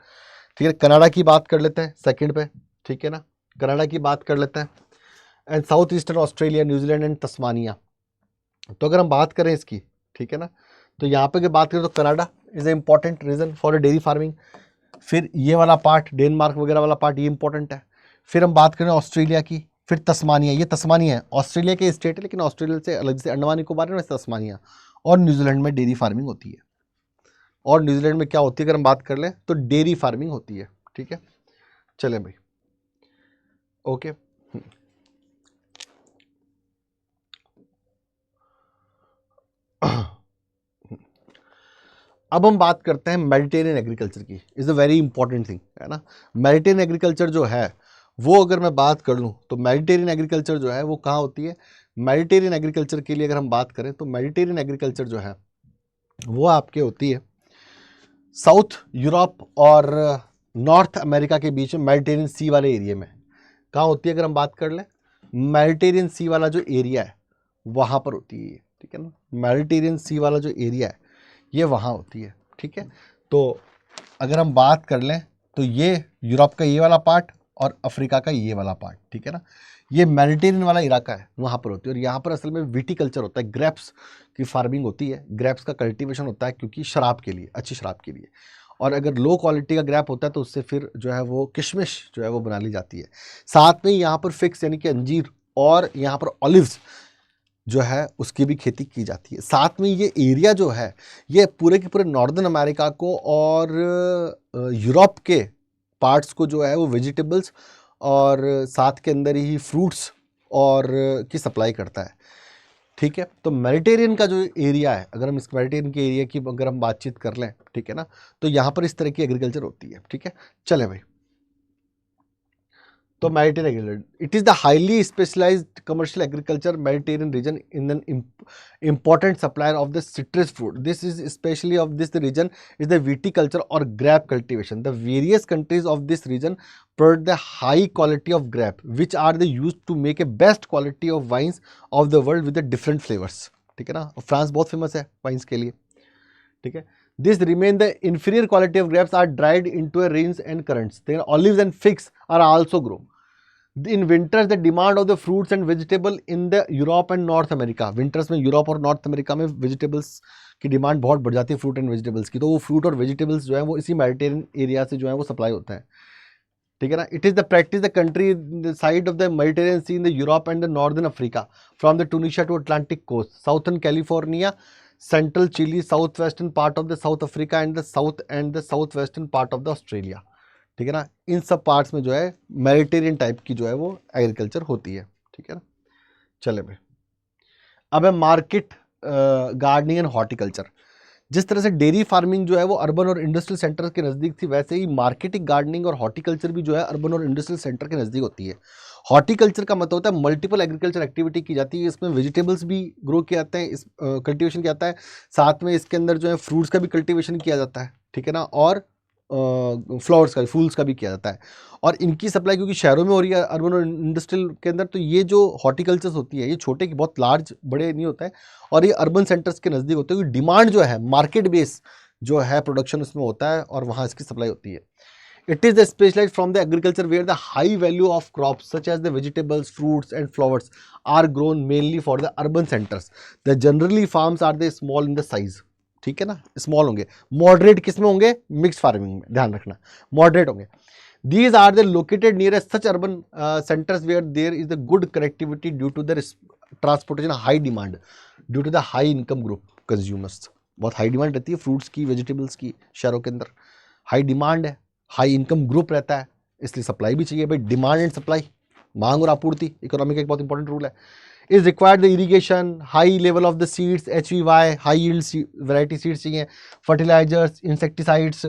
ठीक है। कनाडा की बात कर लेते हैं सेकंड पे, ठीक है ना, कनाडा की बात कर लेते हैं, and south eastern Australia, New Zealand and Tasmania. तो अगर हम बात करें इसकी, ठीक है ना, तो यहाँ पे अगर बात करें तो Canada is a important region for dairy farming. फिर ये वाला पार्ट, डेनमार्क वगैरह वाला पार्ट, ये इंपॉर्टेंट है। फिर हम बात करें ऑस्ट्रेलिया की, फिर तस्मानिया, ये तस्मानिया है, ऑस्ट्रेलिया के स्टेट है लेकिन ऑस्ट्रेलिया से अलग, जैसे अंडमान निकोबार है वैसे तस्मानिया, और न्यूजीलैंड में डेयरी फार्मिंग होती है। और न्यूजीलैंड में क्या होती है अगर हम बात कर लें तो डेयरी फार्मिंग होती है, ठीक है। चलें भाई, ओके। अब हम बात करते हैं मेडिटेरियन एग्रीकल्चर की। Is a very important thing, है ना। मेडिटेरियन एग्रीकल्चर जो है वो अगर मैं बात कर लूँ तो मेडिटेरियन एग्रीकल्चर जो है वो कहाँ होती है। मेडिटेरियन एग्रीकल्चर के लिए अगर हम बात करें तो मेडिटेरियन एग्रीकल्चर जो है वो आपके होती है साउथ यूरोप और नॉर्थ अमेरिका के बीच में मेडिटेरियन सी वाले एरिया में। कहाँ होती है अगर हम बात कर लें, मेडिटेरियन सी वाला जो एरिया है वहाँ पर होती है ये, ठीक है ना। मेडिटेरियन सी वाला जो एरिया है ये वहाँ होती है, ठीक है। तो अगर हम बात कर लें तो ये यूरोप का ये वाला पार्ट और अफ्रीका का ये वाला पार्ट, ठीक है ना, ये मेडिटेरियन वाला इलाका है, वहाँ पर होती है। और यहाँ पर असल में विटीकल्चर होता है, ग्रेप्स की फार्मिंग होती है, ग्रेप्स का कल्टीवेशन होता है, क्योंकि शराब के लिए, अच्छी शराब के लिए। और अगर लो क्वालिटी का ग्रेप होता है तो उससे फिर जो है वो किशमिश जो है वो बना ली जाती है। साथ में यहाँ पर फिक्स यानी कि अंजीर और यहाँ पर ऑलिव्स जो है उसकी भी खेती की जाती है। साथ में ये एरिया जो है ये पूरे के पूरे नॉर्दर्न अमेरिका को और यूरोप के पार्ट्स को जो है वो वेजिटेबल्स और साथ के अंदर ही फ्रूट्स और की सप्लाई करता है, ठीक है। तो मेडिटेरियन का जो एरिया है, अगर हम इस मेडिटेरियन के एरिया की अगर हम बातचीत कर लें, ठीक है ना, तो यहाँ पर इस तरह की एग्रीकल्चर होती है, ठीक है। चले भाई, तो Mediterranean agriculture, it is the highly specialised commercial agriculture Mediterranean region in an important supplier of the citrus fruit. This is especially of this region is the viticulture or grape cultivation. The various countries of this region produce the high quality of grape, which are they used to make a best quality of wines of the world with the different flavors. ठीक है ना, France बहुत famous है wines के लिए, ठीक है। This remain the inferior quality of grapes are dried into a rains and currents. Then olives and figs are also grown. In winters, the demand of the fruits and vegetable in the Europe and North America. Winters में Europe और north America में vegetables की demand बहुत बढ़ जाती है, fruit and vegetables की। तो वो फ्रूट और वेजिटेबल्स जो है वो इसी मेडिटेरियन एरिया से जो है वो सप्लाई होता है, ठीक है ना। It is the practice the country the side of the Mediterranean sea in the Europe and the northern Africa from the Tunisia to Atlantic coast, southern California, central Chile, south western part of the South Africa and the south western part of the Australia, ठीक है ना। इन सब parts में जो है Mediterranean type की जो है वो एग्रीकल्चर होती है, ठीक है ना। चले भाई, अब है मार्केट गार्डनिंग एंड हॉर्टिकल्चर। जिस तरह से डेयरी फार्मिंग जो है वो अर्बन और इंडस्ट्रियल सेंटर के नज़दीक थी, वैसे ही मार्केटिंग गार्डनिंग और हॉर्टिकल्चर भी जो है अर्बन और इंडस्ट्रियल सेंटर के नज़दीक होती है। हॉर्टिकल्चर का मतलब होता है मल्टीपल एग्रीकल्चर एक्टिविटी की जाती है, इसमें वेजिटेबल्स भी ग्रो किया जाता है, इस कल्टिवेशन किया जाता है, साथ में इसके अंदर जो है फ्रूट्स का भी कल्टिवेशन किया जाता है, ठीक है ना, और फ्लावर्स का, फूल्स का भी किया जाता है। और इनकी सप्लाई क्योंकि शहरों में हो रही है, अर्बन और इंडस्ट्रियल के अंदर, तो ये जो हॉर्टिकल्चर्स होती है ये छोटे की बहुत लार्ज बड़े नहीं होता है, और ये अर्बन सेंटर्स के नज़दीक होते हैं, क्योंकि डिमांड जो है मार्केट बेस जो है प्रोडक्शन उसमें होता है और वहाँ इसकी सप्लाई होती है। It is the specialized from the agriculture where the high value of crops such as the vegetables, fruits and flowers are grown mainly for the urban centers. The generally farms are the small in the size. ठीक है ना, small होंगे। Moderate किस में होंगे, mix farming में, ध्यान रखना मॉडरेट होंगे। These are the located near such urban centers where there is the good connectivity due to the transportation high demand due to the high income group consumers. बहुत high demand रहती है fruits की, vegetables की, शहरों के अंदर high demand है, high income group रहता है, इसलिए सप्लाई भी चाहिए भाई। डिमांड एंड सप्लाई, मांग और आपूर्ति, इकोनॉमी का एक बहुत इंपॉर्टेंट रूल है। Is required the irrigation, high level of the seeds, HVY, high yield variety seeds चाहिए, fertilisers, insecticides,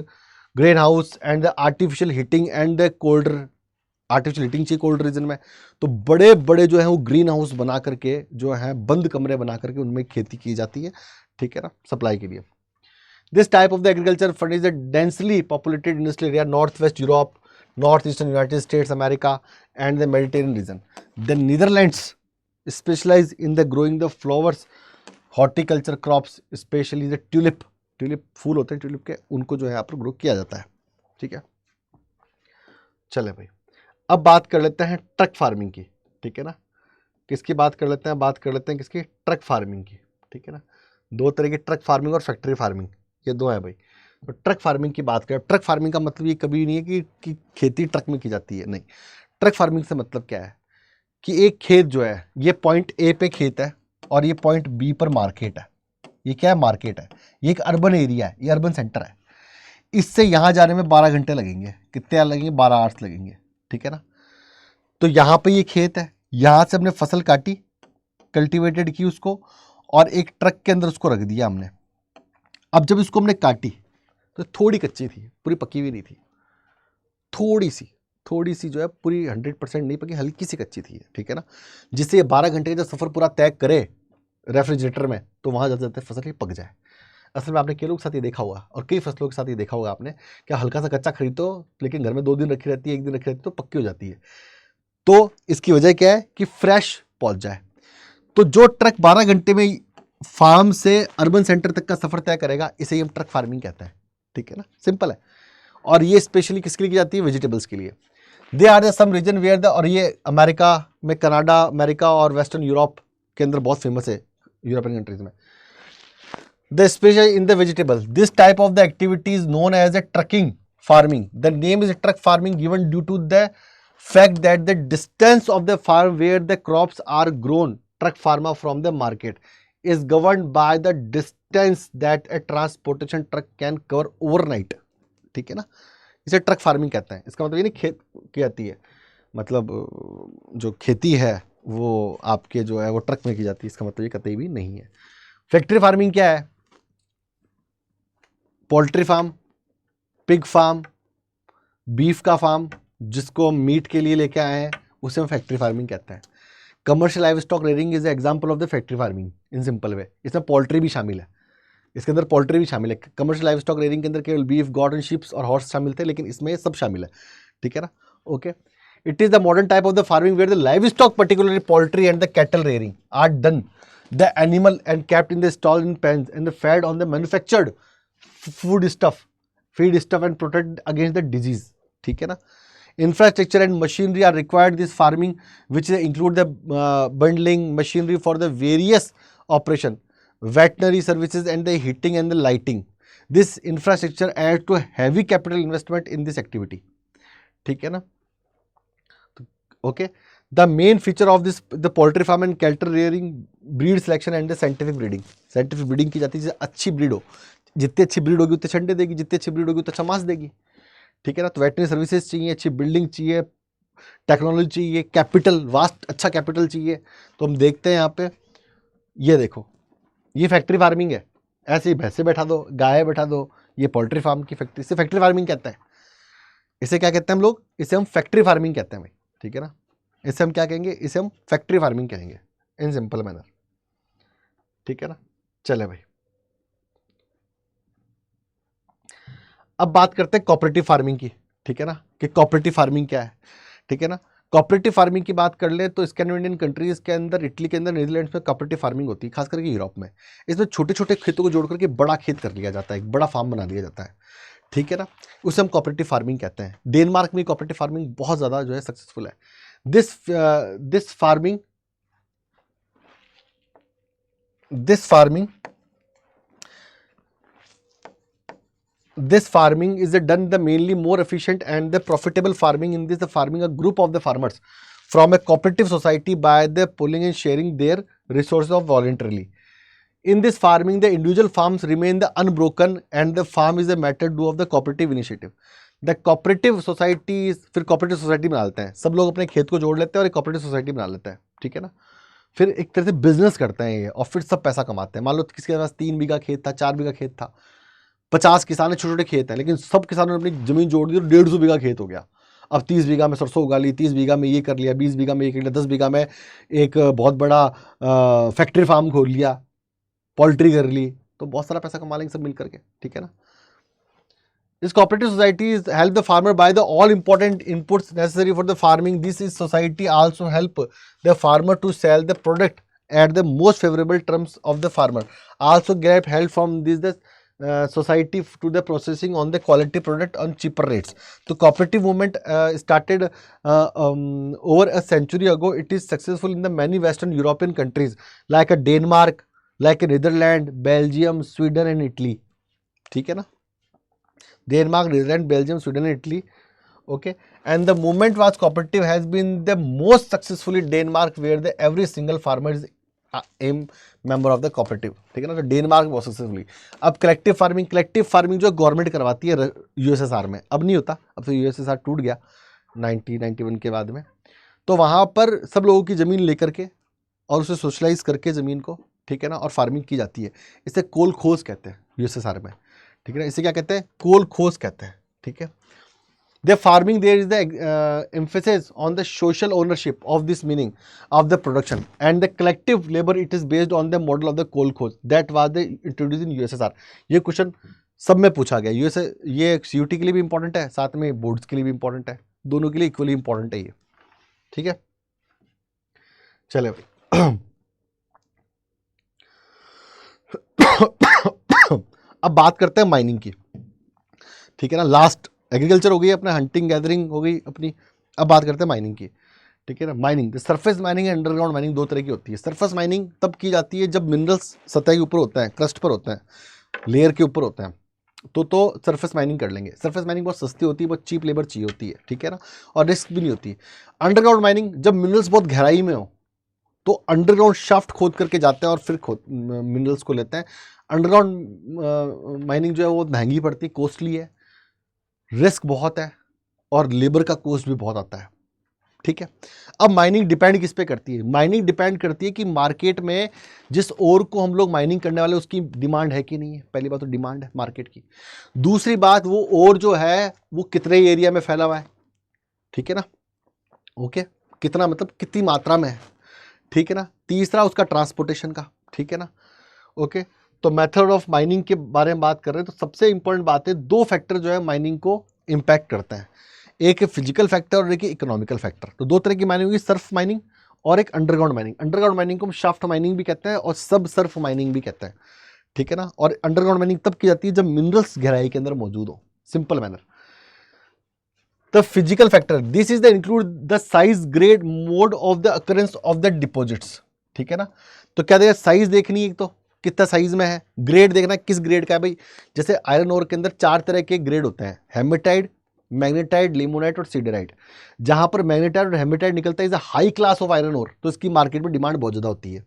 greenhouse and the artificial heating and the colder, artificial heating चाहिए cold region में। तो बड़े बड़े जो है वो ग्रीन हाउस बना करके जो है बंद कमरे बना करके उनमें खेती की जाती है, ठीक है ना, सप्लाई के लिए। This type of the agriculture furnishes a densely populated industrial area, northwest Europe, northeastern United States, America, and the Mediterranean region. The Netherlands specialize in the growing the flowers, horticulture crops, especially the tulip. tulip फूल होते हैं tulip के, उनको जो है यहाँ पर grow किया जाता है, ठीक है। चले भाई, अब बात कर लेते हैं ट्रक फार्मिंग की, ठीक है ना। किसकी बात कर लेते हैं, बात कर लेते हैं किसकी, ट्रक फार्मिंग की, ठीक है ना। दो तरह की ट्रक फार्मिंग और फैक्ट्री फार्मिंग, ये दो है भाई। तो ट्रक फार्मिंग की बात करें, ट्रक फार्मिंग का मतलब ये कभी नहीं है कि खेती ट्रक में की जाती है, नहीं। ट्रक फार्मिंग से मतलब क्या है कि एक खेत जो है ये पॉइंट ए पे खेत है और ये पॉइंट बी पर मार्केट है। ये क्या है, मार्केट है। ये एक अर्बन एरिया है, ये अर्बन सेंटर है। इससे यहाँ जाने में 12 घंटे लगेंगे, कितने लगेंगे, 12 आवर्स लगेंगे, ठीक है ना। तो यहाँ पे ये खेत है, यहाँ से हमने फसल काटी, कल्टिवेटेड की उसको, और एक ट्रक के अंदर उसको रख दिया हमने। अब जब इसको हमने काटी तो थोड़ी कच्ची थी, पूरी पकी हुई नहीं थी, थोड़ी सी जो है पूरी 100% नहीं पकी, हल्की सी कच्ची थी, ठीक है ना। जिससे ये 12 घंटे का सफ़र पूरा तय करे रेफ्रिजरेटर में, तो वहाँ जाते जाते फसल ही पक जाए। असल में आपने केलों के साथ ये देखा होगा और कई फसलों के साथ ये देखा होगा आपने, क्या हल्का सा कच्चा खरीदो लेकिन घर में 2 दिन रखी रहती है, 1 दिन रखी रहती है तो पक्की हो जाती है। तो इसकी वजह क्या है कि फ्रेश पहुंच जाए। तो जो ट्रक 12 घंटे में फार्म से अर्बन सेंटर तक का सफर तय करेगा, इसे ही हम ट्रक फार्मिंग कहते हैं, ठीक है ना, सिंपल है। और ये स्पेशली किसके लिए की जाती है? वेजिटेबल्स के लिए। They are the some region where the, और ये अमेरिका में, कनाडा, अमेरिका और वेस्टर्न यूरोप के अंदर बहुत फेमस है, यूरोपियन कंट्रीज में। The special in the vegetable, this type of the activity is known as a trucking farming. The name is truck farming given due to the fact that the distance of the farm where the crops are grown, truck farmer, from the market is governed by the distance that a transportation truck can cover overnight, ठीक है ना। इसे truck farming कहते हैं। इसका मतलब ये नहीं खेत की जाती है, मतलब जो खेती है वो आपके जो है वो ट्रक में की जाती है, इसका मतलब ये कतई भी नहीं है। फैक्ट्री फार्मिंग क्या है? Poultry farm, pig farm, beef का फार्म, जिसको हम मीट के लिए लेके आए हैं, उसे हम फैक्ट्री फार्मिंग कहते हैं। Commercial live stock rearing is example of the factory farming in simple way. इसमें पोल्ट्री भी शामिल है, इसके अंदर पोल्ट्री भी शामिल है। कमर्शियल लाइव स्टॉक रेयरिंग के अंदर केवल बीफ, गॉट एंड शिप्स और हॉर्स शामिल थे, लेकिन इसमें सब शामिल है, ठीक है ना। Okay, it is the modern type of the farming where the livestock, particularly poultry and the cattle rearing, are done the animal and kept in the stall in pens and fed on the manufactured feed stuff and protect against the disease, ठीक है ना। Infrastructure and machinery are required this farming, which include the bundling machinery for the various operation, veterinary services and the heating and the lighting. This infrastructure adds to heavy capital investment in this activity, ठीक है ना। Okay, the main feature of this the poultry farm and cattle rearing, breed selection and the scientific breeding. Scientific breeding की जाती है, अच्छी breed हो, जितनी अच्छी ब्रीड होगी उतने अंडे देगी, जितनी अच्छी ब्रीड होगी उतना अच्छा मांस देगी, ठीक है ना। तो वेटनरी सर्विसेज चाहिए, अच्छी बिल्डिंग चाहिए, टेक्नोलॉजी चाहिए, कैपिटल, वास्ट अच्छा कैपिटल चाहिए। तो हम देखते हैं यहाँ पे, ये देखो, ये फैक्ट्री फार्मिंग है। ऐसे ही भैंसे बैठा दो, गाय बैठा दो, ये पोल्ट्री फार्म की फैक्ट्री, इसे फैक्ट्री फार्मिंग कहते हैं। इसे क्या कहते हैं हम लोग? इसे हम फैक्ट्री फार्मिंग कहते हैं भाई, ठीक है ना। इसे हम क्या कहेंगे? इसे हम फैक्ट्री फार्मिंग कहेंगे इन सिंपल मैनर, ठीक है ना। चले भाई, अब बात करते हैं कोऑपरेटिव फार्मिंग की, ठीक है ना, कि कोऑपरेटिव फार्मिंग क्या है, ठीक है ना। कोऑपरेटिव फार्मिंग की बात कर ले तो स्कैंडिनेवियन कंट्रीज के अंदर, इटली के अंदर, नीदरलैंड्स में कोऑपरेटिव फार्मिंग होती है, खास करके यूरोप में। इसमें छोटे छोटे खेतों को जोड़ करके बड़ा खेत कर लिया जाता है, एक बड़ा फार्म बना लिया जाता है, ठीक है ना। उसे हम कोऑपरेटिव फार्मिंग कहते हैं। डेनमार्क में कोऑपरेटिव फार्मिंग बहुत ज़्यादा जो है सक्सेसफुल है। This farming is done the mainly more efficient and the profitable farming in this the farming a group of the farmers from a cooperative society by the pooling and sharing their resources of voluntarily. In this farming the individual farms remain the unbroken and the farm is a matter do of the cooperative initiative. The cooperative society is, फिर cooperative society बना लेते हैं, सब लोग अपने खेत को जोड़ लेते हैं और एक cooperative society बना लेते हैं, ठीक है ना। फिर एक तरह से बिजनेस करते हैं ये, और फिर सब पैसा कमाते हैं। मान लो किसी के पास 3 बीघा खेत था, 4 बीघा खेत था, 50 किसान छोटे छोटे खेत हैं, लेकिन सब किसानों ने अपनी जमीन जोड़ दी और 150 बीघा खेत हो गया। अब 30 बीघा में सरसों उगा ली, 30 बीघा में ये कर लिया, 20 बीघा में ये कर लिया, 10 बीघा में एक बहुत बड़ा फैक्ट्री फार्म खोल लिया, पोल्ट्री कर ली, तो बहुत सारा पैसा कमा लेंगे सब मिल करके, ठीक है ना। This cooperative societies help the farmer buy the all important inputs necessary for the farming. This is society also help the farmer to sell the product at the most favorable terms of the farmer. Also get help from this society to the processing on the quality product on cheaper rates. So cooperative movement started over a century ago. It is successful in the many Western European countries like a Denmark, like a Netherlands, Belgium, Sweden and Italy. ठीक है ना, Denmark, Netherlands, Belgium, Sweden and Italy. Okay, and the movement was cooperative has been the most successful in Denmark where the every single farmer is a member of the cooperative, ठीक है ना। तो Denmark बहुत successfully. अब collective farming जो government करवाती है USSR में, अब नहीं होता, अब तो यूएसएसआर टूट गया 1991 के बाद में। तो वहाँ पर सब लोगों की ज़मीन लेकर के और उसे सोशलाइज करके ज़मीन को, ठीक है ना, और फार्मिंग की जाती है। इसे कोल खोज कहते हैं, यूएसएसआर में, ठीक है ना। इसे क्या कहते हैं, कोल खोज कहते हैं, ठीक है। The farming there is the emphasis on the social ownership of this meaning of the production and the collective labor. It is based on the model of the kolkhoz that was the introduced in USSR. ये question सब में पूछा गया। US ये CUT के लिए भी important है, साथ में बोर्ड्स के लिए भी इंपॉर्टेंट है, दोनों के लिए इक्वली इंपॉर्टेंट है ये, ठीक है। चले भाई अब बात करते हैं माइनिंग की, ठीक है ना। लास्ट एग्रीकल्चर हो गई अपना, हंटिंग गैदरिंग हो गई अपनी, अब बात करते हैं माइनिंग की, ठीक है ना। Mining, surface mining and underground mining दो तरह की होती है। सरफेस माइनिंग तब की जाती है जब मिनरल्स सतह के ऊपर होते हैं, क्रस्ट पर होते हैं, लेयर के ऊपर होते हैं, तो सरफेस माइनिंग कर लेंगे। सरफेस माइनिंग बहुत सस्ती होती है, बहुत चीप लेबर चाहिए होती है, ठीक है ना, और रिस्क भी नहीं होती। अंडरग्राउंड माइनिंग जब मिनरल्स बहुत गहराई में हो तो अंडरग्राउंड शाफ्ट खोद करके जाते हैं और फिर मिनरल्स को लेते हैं। अंडरग्राउंड माइनिंग जो है वो महंगी पड़ती है, कॉस्टली है, रिस्क बहुत है और लेबर का कॉस्ट भी बहुत आता है, ठीक है। अब माइनिंग डिपेंड किस पे करती है? माइनिंग डिपेंड करती है कि मार्केट में जिस ओर को हम लोग माइनिंग करने वाले उसकी डिमांड है कि नहीं है। पहली बात तो डिमांड है मार्केट की, दूसरी बात वो ओर जो है वो कितने एरिया में फैला हुआ है, ठीक है ना, ओके, कितना मतलब कितनी मात्रा में है, ठीक है ना। तीसरा उसका ट्रांसपोर्टेशन का, ठीक है ना, ओके। तो मेथड ऑफ माइनिंग के बारे में बात कर रहे हैं तो सबसे इंपॉर्टेंट बात है, दो फैक्टर जो है माइनिंग को इम्पैक्ट करते हैं, एक है फिजिकल फैक्टर और एक है इकोनॉमिकल फैक्टर। तो दो तरह की माइनिंग होगी, सर्फ माइनिंग और एक अंडरग्राउंड माइनिंग। अंडरग्राउंड माइनिंग को हम शाफ्ट माइनिंग भी कहते हैं और सब सर्फ माइनिंग भी कहते हैं, ठीक है ना। और अंडरग्राउंड माइनिंग तब की जाती है जब मिनरल्स गहराई के अंदर मौजूद हो, simple manner. The physical factor, this is the include the size, grade, mode of the occurrence of the deposits, ठीक है ना। तो क्या देगा, साइज देखनी है, एक तो कितना साइज में है, ग्रेड देखना है किस ग्रेड का है भाई। जैसे आयरन ओर के अंदर 4 तरह के ग्रेड होते हैं, हेमेटाइट, मैग्नेटाइट, लिमोनाइट और सीडराइट। जहां पर मैग्नेटाइट और हेमेटाइट निकलता है is a high class of iron ore, तो इसकी मार्केट में डिमांड बहुत ज्यादा होती है।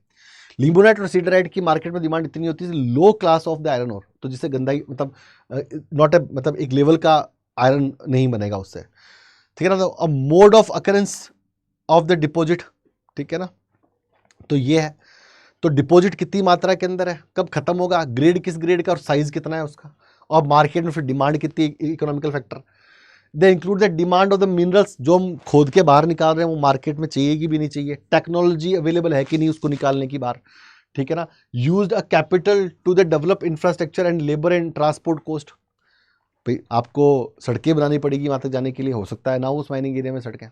लिमोनाइट और सीडराइट की मार्केट में डिमांड इतनी होती है low class of the iron ore, तो जिससे गंदाई मतलब नॉट ए मतलब एक लेवल का आयरन नहीं बनेगा उससे, ठीक है ना। तो mode of occurrence of the deposit, ठीक है ना, तो ये है। तो डिपॉजिट कितनी मात्रा के अंदर है, कब खत्म होगा, ग्रेड किस ग्रेड का और साइज कितना है उसका, और मार्केट में फिर डिमांड कितनी, economical factor. They include the demand of the minerals, जो हम खोद के बाहर निकाल रहे हैं वो मार्केट में चाहिए कि भी नहीं चाहिए, टेक्नोलॉजी अवेलेबल है कि नहीं उसको निकालने की बाहर, ठीक है ना। Used a capital to the develop infrastructure and labour and transport cost. भाई आपको सड़कें बनानी पड़ेगी वहाँ तक जाने के लिए, हो सकता है ना उस माइनिंग एरिया में सड़कें,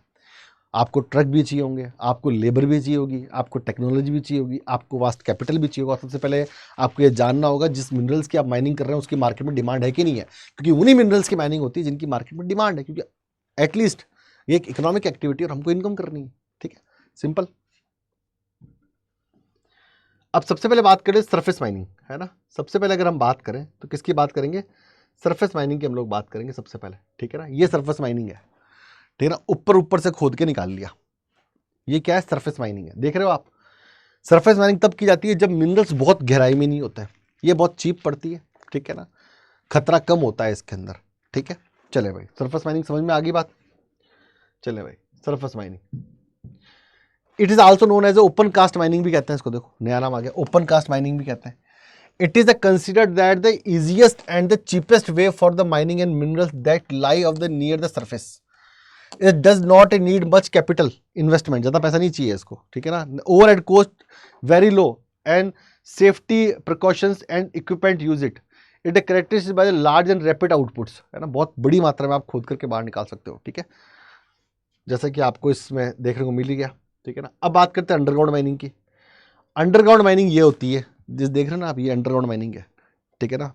आपको ट्रक भी चाहिए होंगे, आपको लेबर भी चाहिए होगी, आपको टेक्नोलॉजी भी चाहिए होगी, आपको वास्ट कैपिटल भी चाहिए होगा। सबसे पहले आपको ये जानना होगा जिस मिनरल्स की आप माइनिंग कर रहे हैं उसकी मार्केट में डिमांड है कि नहीं है, क्योंकि उन्हीं मिनरल्स की माइनिंग होती है जिनकी मार्केट में डिमांड है, क्योंकि एटलीस्ट ये एक इकोनॉमिक एक्टिविटी और हमको इनकम करनी है, ठीक है, सिंपल। अब सबसे पहले बात करें सरफेस माइनिंग, है ना। सबसे पहले अगर हम बात करें तो किसकी बात करेंगे, सरफेस माइनिंग की हम लोग बात करेंगे सबसे पहले, ठीक है ना। ये सरफेस माइनिंग है, ठीक है ना, ऊपर से खोद के निकाल लिया, ये क्या है, सरफेस माइनिंग है। देख रहे हो आप, सरफेस माइनिंग तब की जाती है जब मिनरल्स बहुत गहराई में नहीं होता है, ये बहुत चीप पड़ती है, ठीक है ना, खतरा कम होता है इसके अंदर, ठीक है। चले भाई, सरफेस माइनिंग समझ में आ गई बात। चले भाई, surface mining it is also known as open cast mining भी कहते हैं इसको, देखो नया नाम आ गया, ओपन कास्ट माइनिंग भी कहते हैं। It is considered that the easiest and the cheapest way for the mining and minerals that lie of the near the surface. It does not need much capital investment, ज़्यादा पैसा नहीं चाहिए इसको, ठीक है ना। Overhead cost very low and safety precautions and equipment use it. It a characterised by large and rapid outputs, है ना, बहुत बड़ी मात्रा में आप खोद करके बाहर निकाल सकते हो, ठीक है, जैसा कि आपको इसमें देखने को मिल ही गया, ठीक है ना। अब बात करते हैं अंडरग्राउंड माइनिंग की। अंडरग्राउंड माइनिंग ये होती है, जिस देख रहे हैं ना आप, ये अंडरग्राउंड माइनिंग है, ठीक है ना।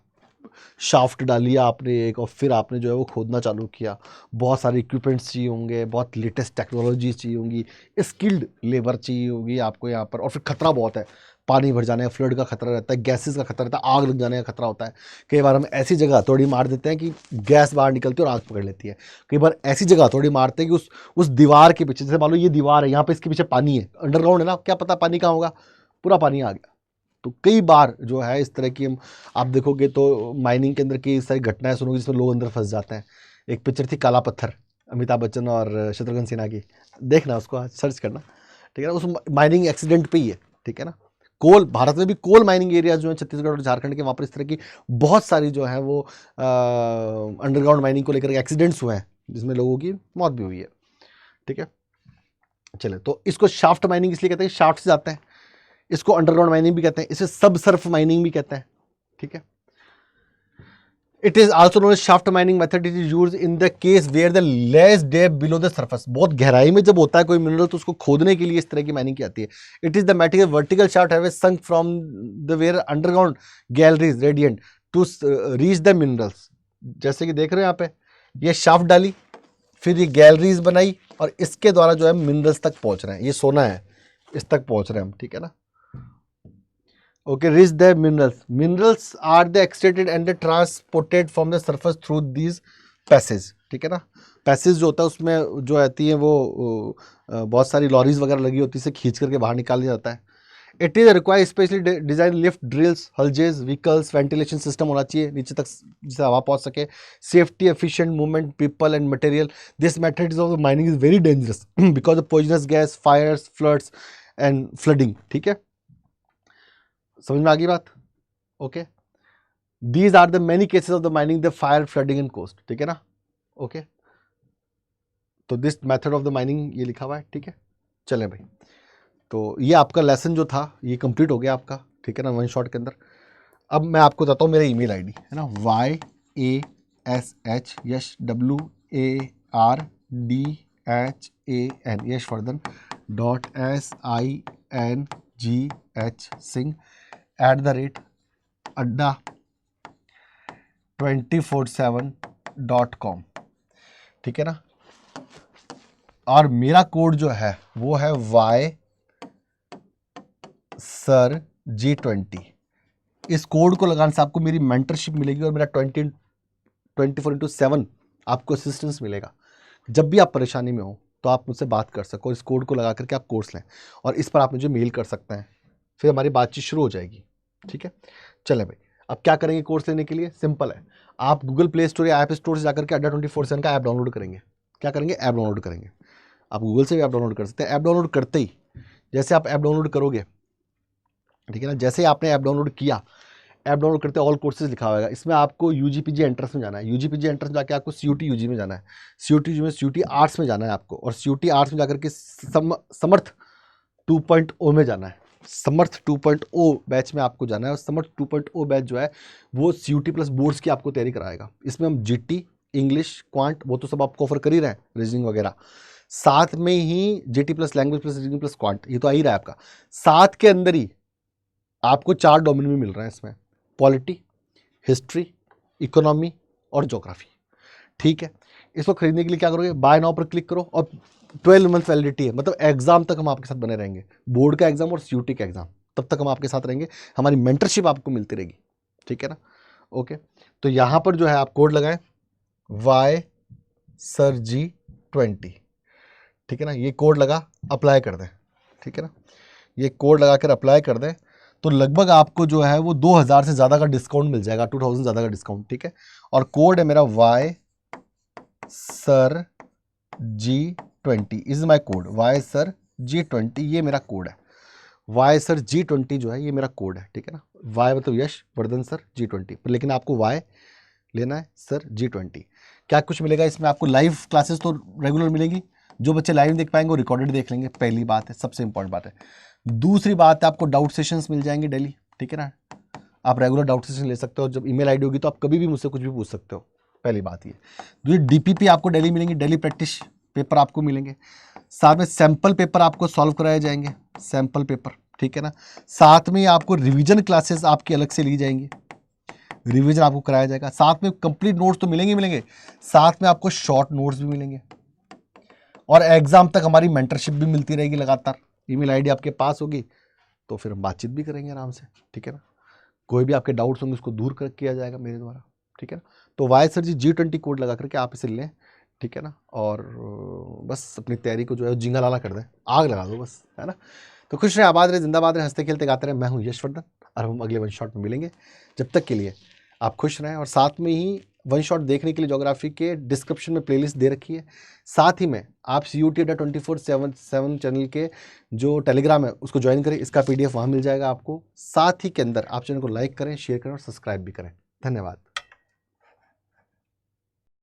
शाफ्ट डालिया आपने एक और फिर आपने जो है वो खोदना चालू किया, बहुत सारे इक्विपमेंट्स चाहिए होंगे, बहुत लेटेस्ट टेक्नोलॉजी चाहिए होंगी, स्किल्ड लेबर चाहिए होगी आपको यहाँ पर, और फिर खतरा बहुत है, पानी भर जाने का, फ्लड का खतरा रहता है, गैसेस का खतरा रहता है, आग लग जाने का खतरा होता है। कई बार हम ऐसी जगह हथौड़ी मार देते हैं कि गैस बाहर निकलती है और आग पकड़ लेती है। कई बार ऐसी जगह हथौड़ी मारते हैं कि उस दीवार के पीछे, जैसे मान लो ये दीवार है, यहाँ पे इसके पीछे पानी है, अंडरग्राउंड है ना, क्या पता पानी कहाँ होगा, पूरा पानी आ गया। तो कई बार जो है इस तरह की हम आप देखोगे तो माइनिंग के अंदर कई सारी घटनाएं सुनोगे जिसमें लोग अंदर फंस जाते हैं। एक पिक्चर थी काला पत्थर, अमिताभ बच्चन और शत्रुघ्न सिन्हा की, देखना उसको आज सर्च करना, ठीक है ना, उस माइनिंग एक्सीडेंट पे ही है, ठीक है ना, कोल, भारत में भी कोल माइनिंग एरिया जो है छत्तीसगढ़ और झारखंड के, वहाँ पर इस तरह की बहुत सारी जो है वो अंडरग्राउंड माइनिंग को लेकर एक्सीडेंट्स हुए हैं जिसमें लोगों की मौत भी हुई है। ठीक है, चले, तो इसको शाफ्ट माइनिंग इसलिए कहते हैं, शाफ्ट से जाते हैं, इसको अंडरग्राउंड माइनिंग भी कहते हैं, इसे सब सर्फ माइनिंग भी कहते हैं। ठीक है, it is also known as shaft mining method. It is used in the case where the less depth below the surface. बहुत गहराई में जब होता है कोई मिनरल तो उसको खोदने के लिए इस तरह की माइनिंग की जाती है। It is the material vertical shaft have sunk from the where underground galleries radiant to reach the minerals. जैसे कि देख रहे हो यहाँ पे, ये शाफ्ट डाली, फिर ये गैलरीज बनाई और इसके द्वारा जो है मिनरल्स तक पहुंच रहे हैं। ये सोना है, इस तक पहुंच रहे हैं हम। ठीक है ना, okay, reach the minerals are the extracted and the transported from the surface through these passages। ठीक है ना, पैसेज जो होता है उसमें जो आती है वो बहुत सारी लॉरीज वगैरह लगी होती है, इसे खींच करके बाहर निकाल दिया जाता है। It is require specially design lift drills, haulages, vehicles, ventilation system होना चाहिए नीचे तक जिससे हवा पहुंच सके, safety, efficient movement, people and material. This method of mining is very dangerous because of poisonous gas, fires, floods and flooding. ठीक है, समझ में आ गई बात? Okay, these are the many cases of the mining, the fire, flooding and cost. ठीक है ना, ओके, तो this method of the mining ये लिखा हुआ है। ठीक है, चलें भाई, तो ये आपका लेसन जो था ये कंप्लीट हो गया आपका। ठीक है ना, वन शॉट के अंदर। अब मैं आपको बताता हूँ मेरा ईमेल आईडी है ना, YASH यश WARDHAN यशवर्धन .SINGH@adda247.com। ठीक है ना, और मेरा कोड जो है वो है YSIRG20। इस कोड को लगाने से आपको मेरी मेंटरशिप मिलेगी और मेरा 24/7 आपको असिस्टेंस मिलेगा। जब भी आप परेशानी में हो तो आप मुझसे बात कर सको, इस कोड को लगा करके आप कोर्स लें और इस पर आप मुझे मेल कर सकते हैं, फिर हमारी बातचीत शुरू हो जाएगी। ठीक है, चले भाई, अब क्या करेंगे कोर्स लेने के लिए? सिंपल है, आप गूगल प्ले स्टोर या ऐप स्टोर से जाकर के adda247 का ऐप डाउनलोड करेंगे। क्या करेंगे? ऐप डाउनलोड करेंगे। आप गूगल से भी ऐप डाउनलोड कर सकते हैं। ऐप डाउनलोड करते ही, जैसे आप ऐप डाउनलोड करोगे, ठीक है ना, जैसे ही आपने ऐप डाउनलोड किया, ऐप डाउनलोड करते ऑल कोर्सेज लिखा होगा, इसमें आपको UGPG एंट्रेंस में जाना है। UGPG एंट्रेंस में जाके आपको CUT UG में जाना है, CUT UG में CUT आर्ट्स में जाना है आपको, और CUT आर्ट्स में जाकर के समर्थ 2.0 में जाना है। समर्थ 2.0 बैच में आपको जाना है, और समर्थ 2.0 बैच जो है वो CUT प्लस बोर्ड्स की आपको तैयारी कराएगा। इसमें हम GT, इंग्लिश, क्वांट वो तो सब आपको ऑफर कर ही रहे हैं, रीजनिंग वगैरह, साथ में ही GT plus language plus reasoning plus quant, ये तो आ ही रहा है आपका। साथ के अंदर ही आपको 4 डोमेन में मिल रहा है इसमें, पॉलिटी, हिस्ट्री, इकोनॉमी और ज्योग्राफी। ठीक है, इसको खरीदने के लिए क्या करोगे? बाय नाउ पर क्लिक करो, और 12 मंथ वैलिडिटी है, मतलब एग्जाम तक हम आपके साथ बने रहेंगे, बोर्ड का एग्जाम और CUT का एग्जाम, तब तक हम आपके साथ रहेंगे, हमारी मेंटरशिप आपको मिलती रहेगी। ठीक है ना, ओके, तो यहाँ पर जो है आप कोड लगाएं YSIRG20। ठीक है ना, ये कोड लगा अप्लाई कर दें। ठीक है ना, ये कोड लगा कर अप्लाई कर दें तो लगभग आपको जो है वो 2000 से ज़्यादा का डिस्काउंट मिल जाएगा, 2000 ज़्यादा का डिस्काउंट। ठीक है, और कोड है मेरा YSIRG20 is my code, YSIRG20 ये मेरा कोड है। YSIRG20 जो है ये मेरा कोड है। ठीक है ना, Y मतलब यश, वर्धन सर, G20, पर लेकिन आपको Y लेना है सर G20। क्या कुछ मिलेगा इसमें? आपको लाइव क्लासेस तो रेगुलर मिलेगी, जो बच्चे लाइव नहीं देख पाएंगे वो रिकॉर्डेड देख लेंगे, पहली बात है, सबसे इंपॉर्टेंट बात है। दूसरी बात है, आपको डाउट सेशंस मिल जाएंगे डेली। ठीक है ना, आप रेगुलर डाउट सेशन ले सकते हो, जब ईमेल आईडी होगी तो आप कभी भी मुझसे कुछ भी पूछ सकते हो, पहली बात ये। दूसरी DPP आपको डेली मिलेंगे, डेली प्रैक्टिस पेपर आपको मिलेंगे, साथ में सैम्पल पेपर आपको सॉल्व कराए जाएंगे, सैम्पल पेपर। ठीक है ना, साथ में आपको रिवीजन क्लासेस आपकी अलग से ली जाएंगी, रिवीजन आपको कराया जाएगा, साथ में कंप्लीट नोट्स तो मिलेंगे, साथ में आपको शॉर्ट नोट्स भी मिलेंगे, और एग्जाम तक हमारी मेंटरशिप भी मिलती रहेगी लगातार। ईमेल आईडी आपके पास होगी तो फिर हम बातचीत भी करेंगे आराम से। ठीक है ना, कोई भी आपके डाउट्स होंगे उसको दूर किया जाएगा मेरे द्वारा। ठीक है ना, तो YSIRG G20 कोड लगा करके आप इसे लें। ठीक है ना, और बस अपनी तैयारी को जो है जिंगा लाला कर दें, आग लगा दो बस, है ना। तो खुश रहे, आबाद रहे, जिंदाबाद रहे, हंसते खेलते गाते रहे। मैं हूँ यशवर्धन और हम अगले वन शॉट में मिलेंगे। जब तक के लिए आप खुश रहें, और साथ में ही वन शॉट देखने के लिए ज्योग्राफी के डिस्क्रिप्शन में प्लेलिस्ट दे रखी है। साथ ही में आप CUT/24/7 चैनल के जो टेलीग्राम है उसको ज्वाइन करें, इसका PDF वहाँ मिल जाएगा आपको। साथ ही के अंदर आप चैनल को लाइक करें, शेयर करें और सब्सक्राइब भी करें। धन्यवाद।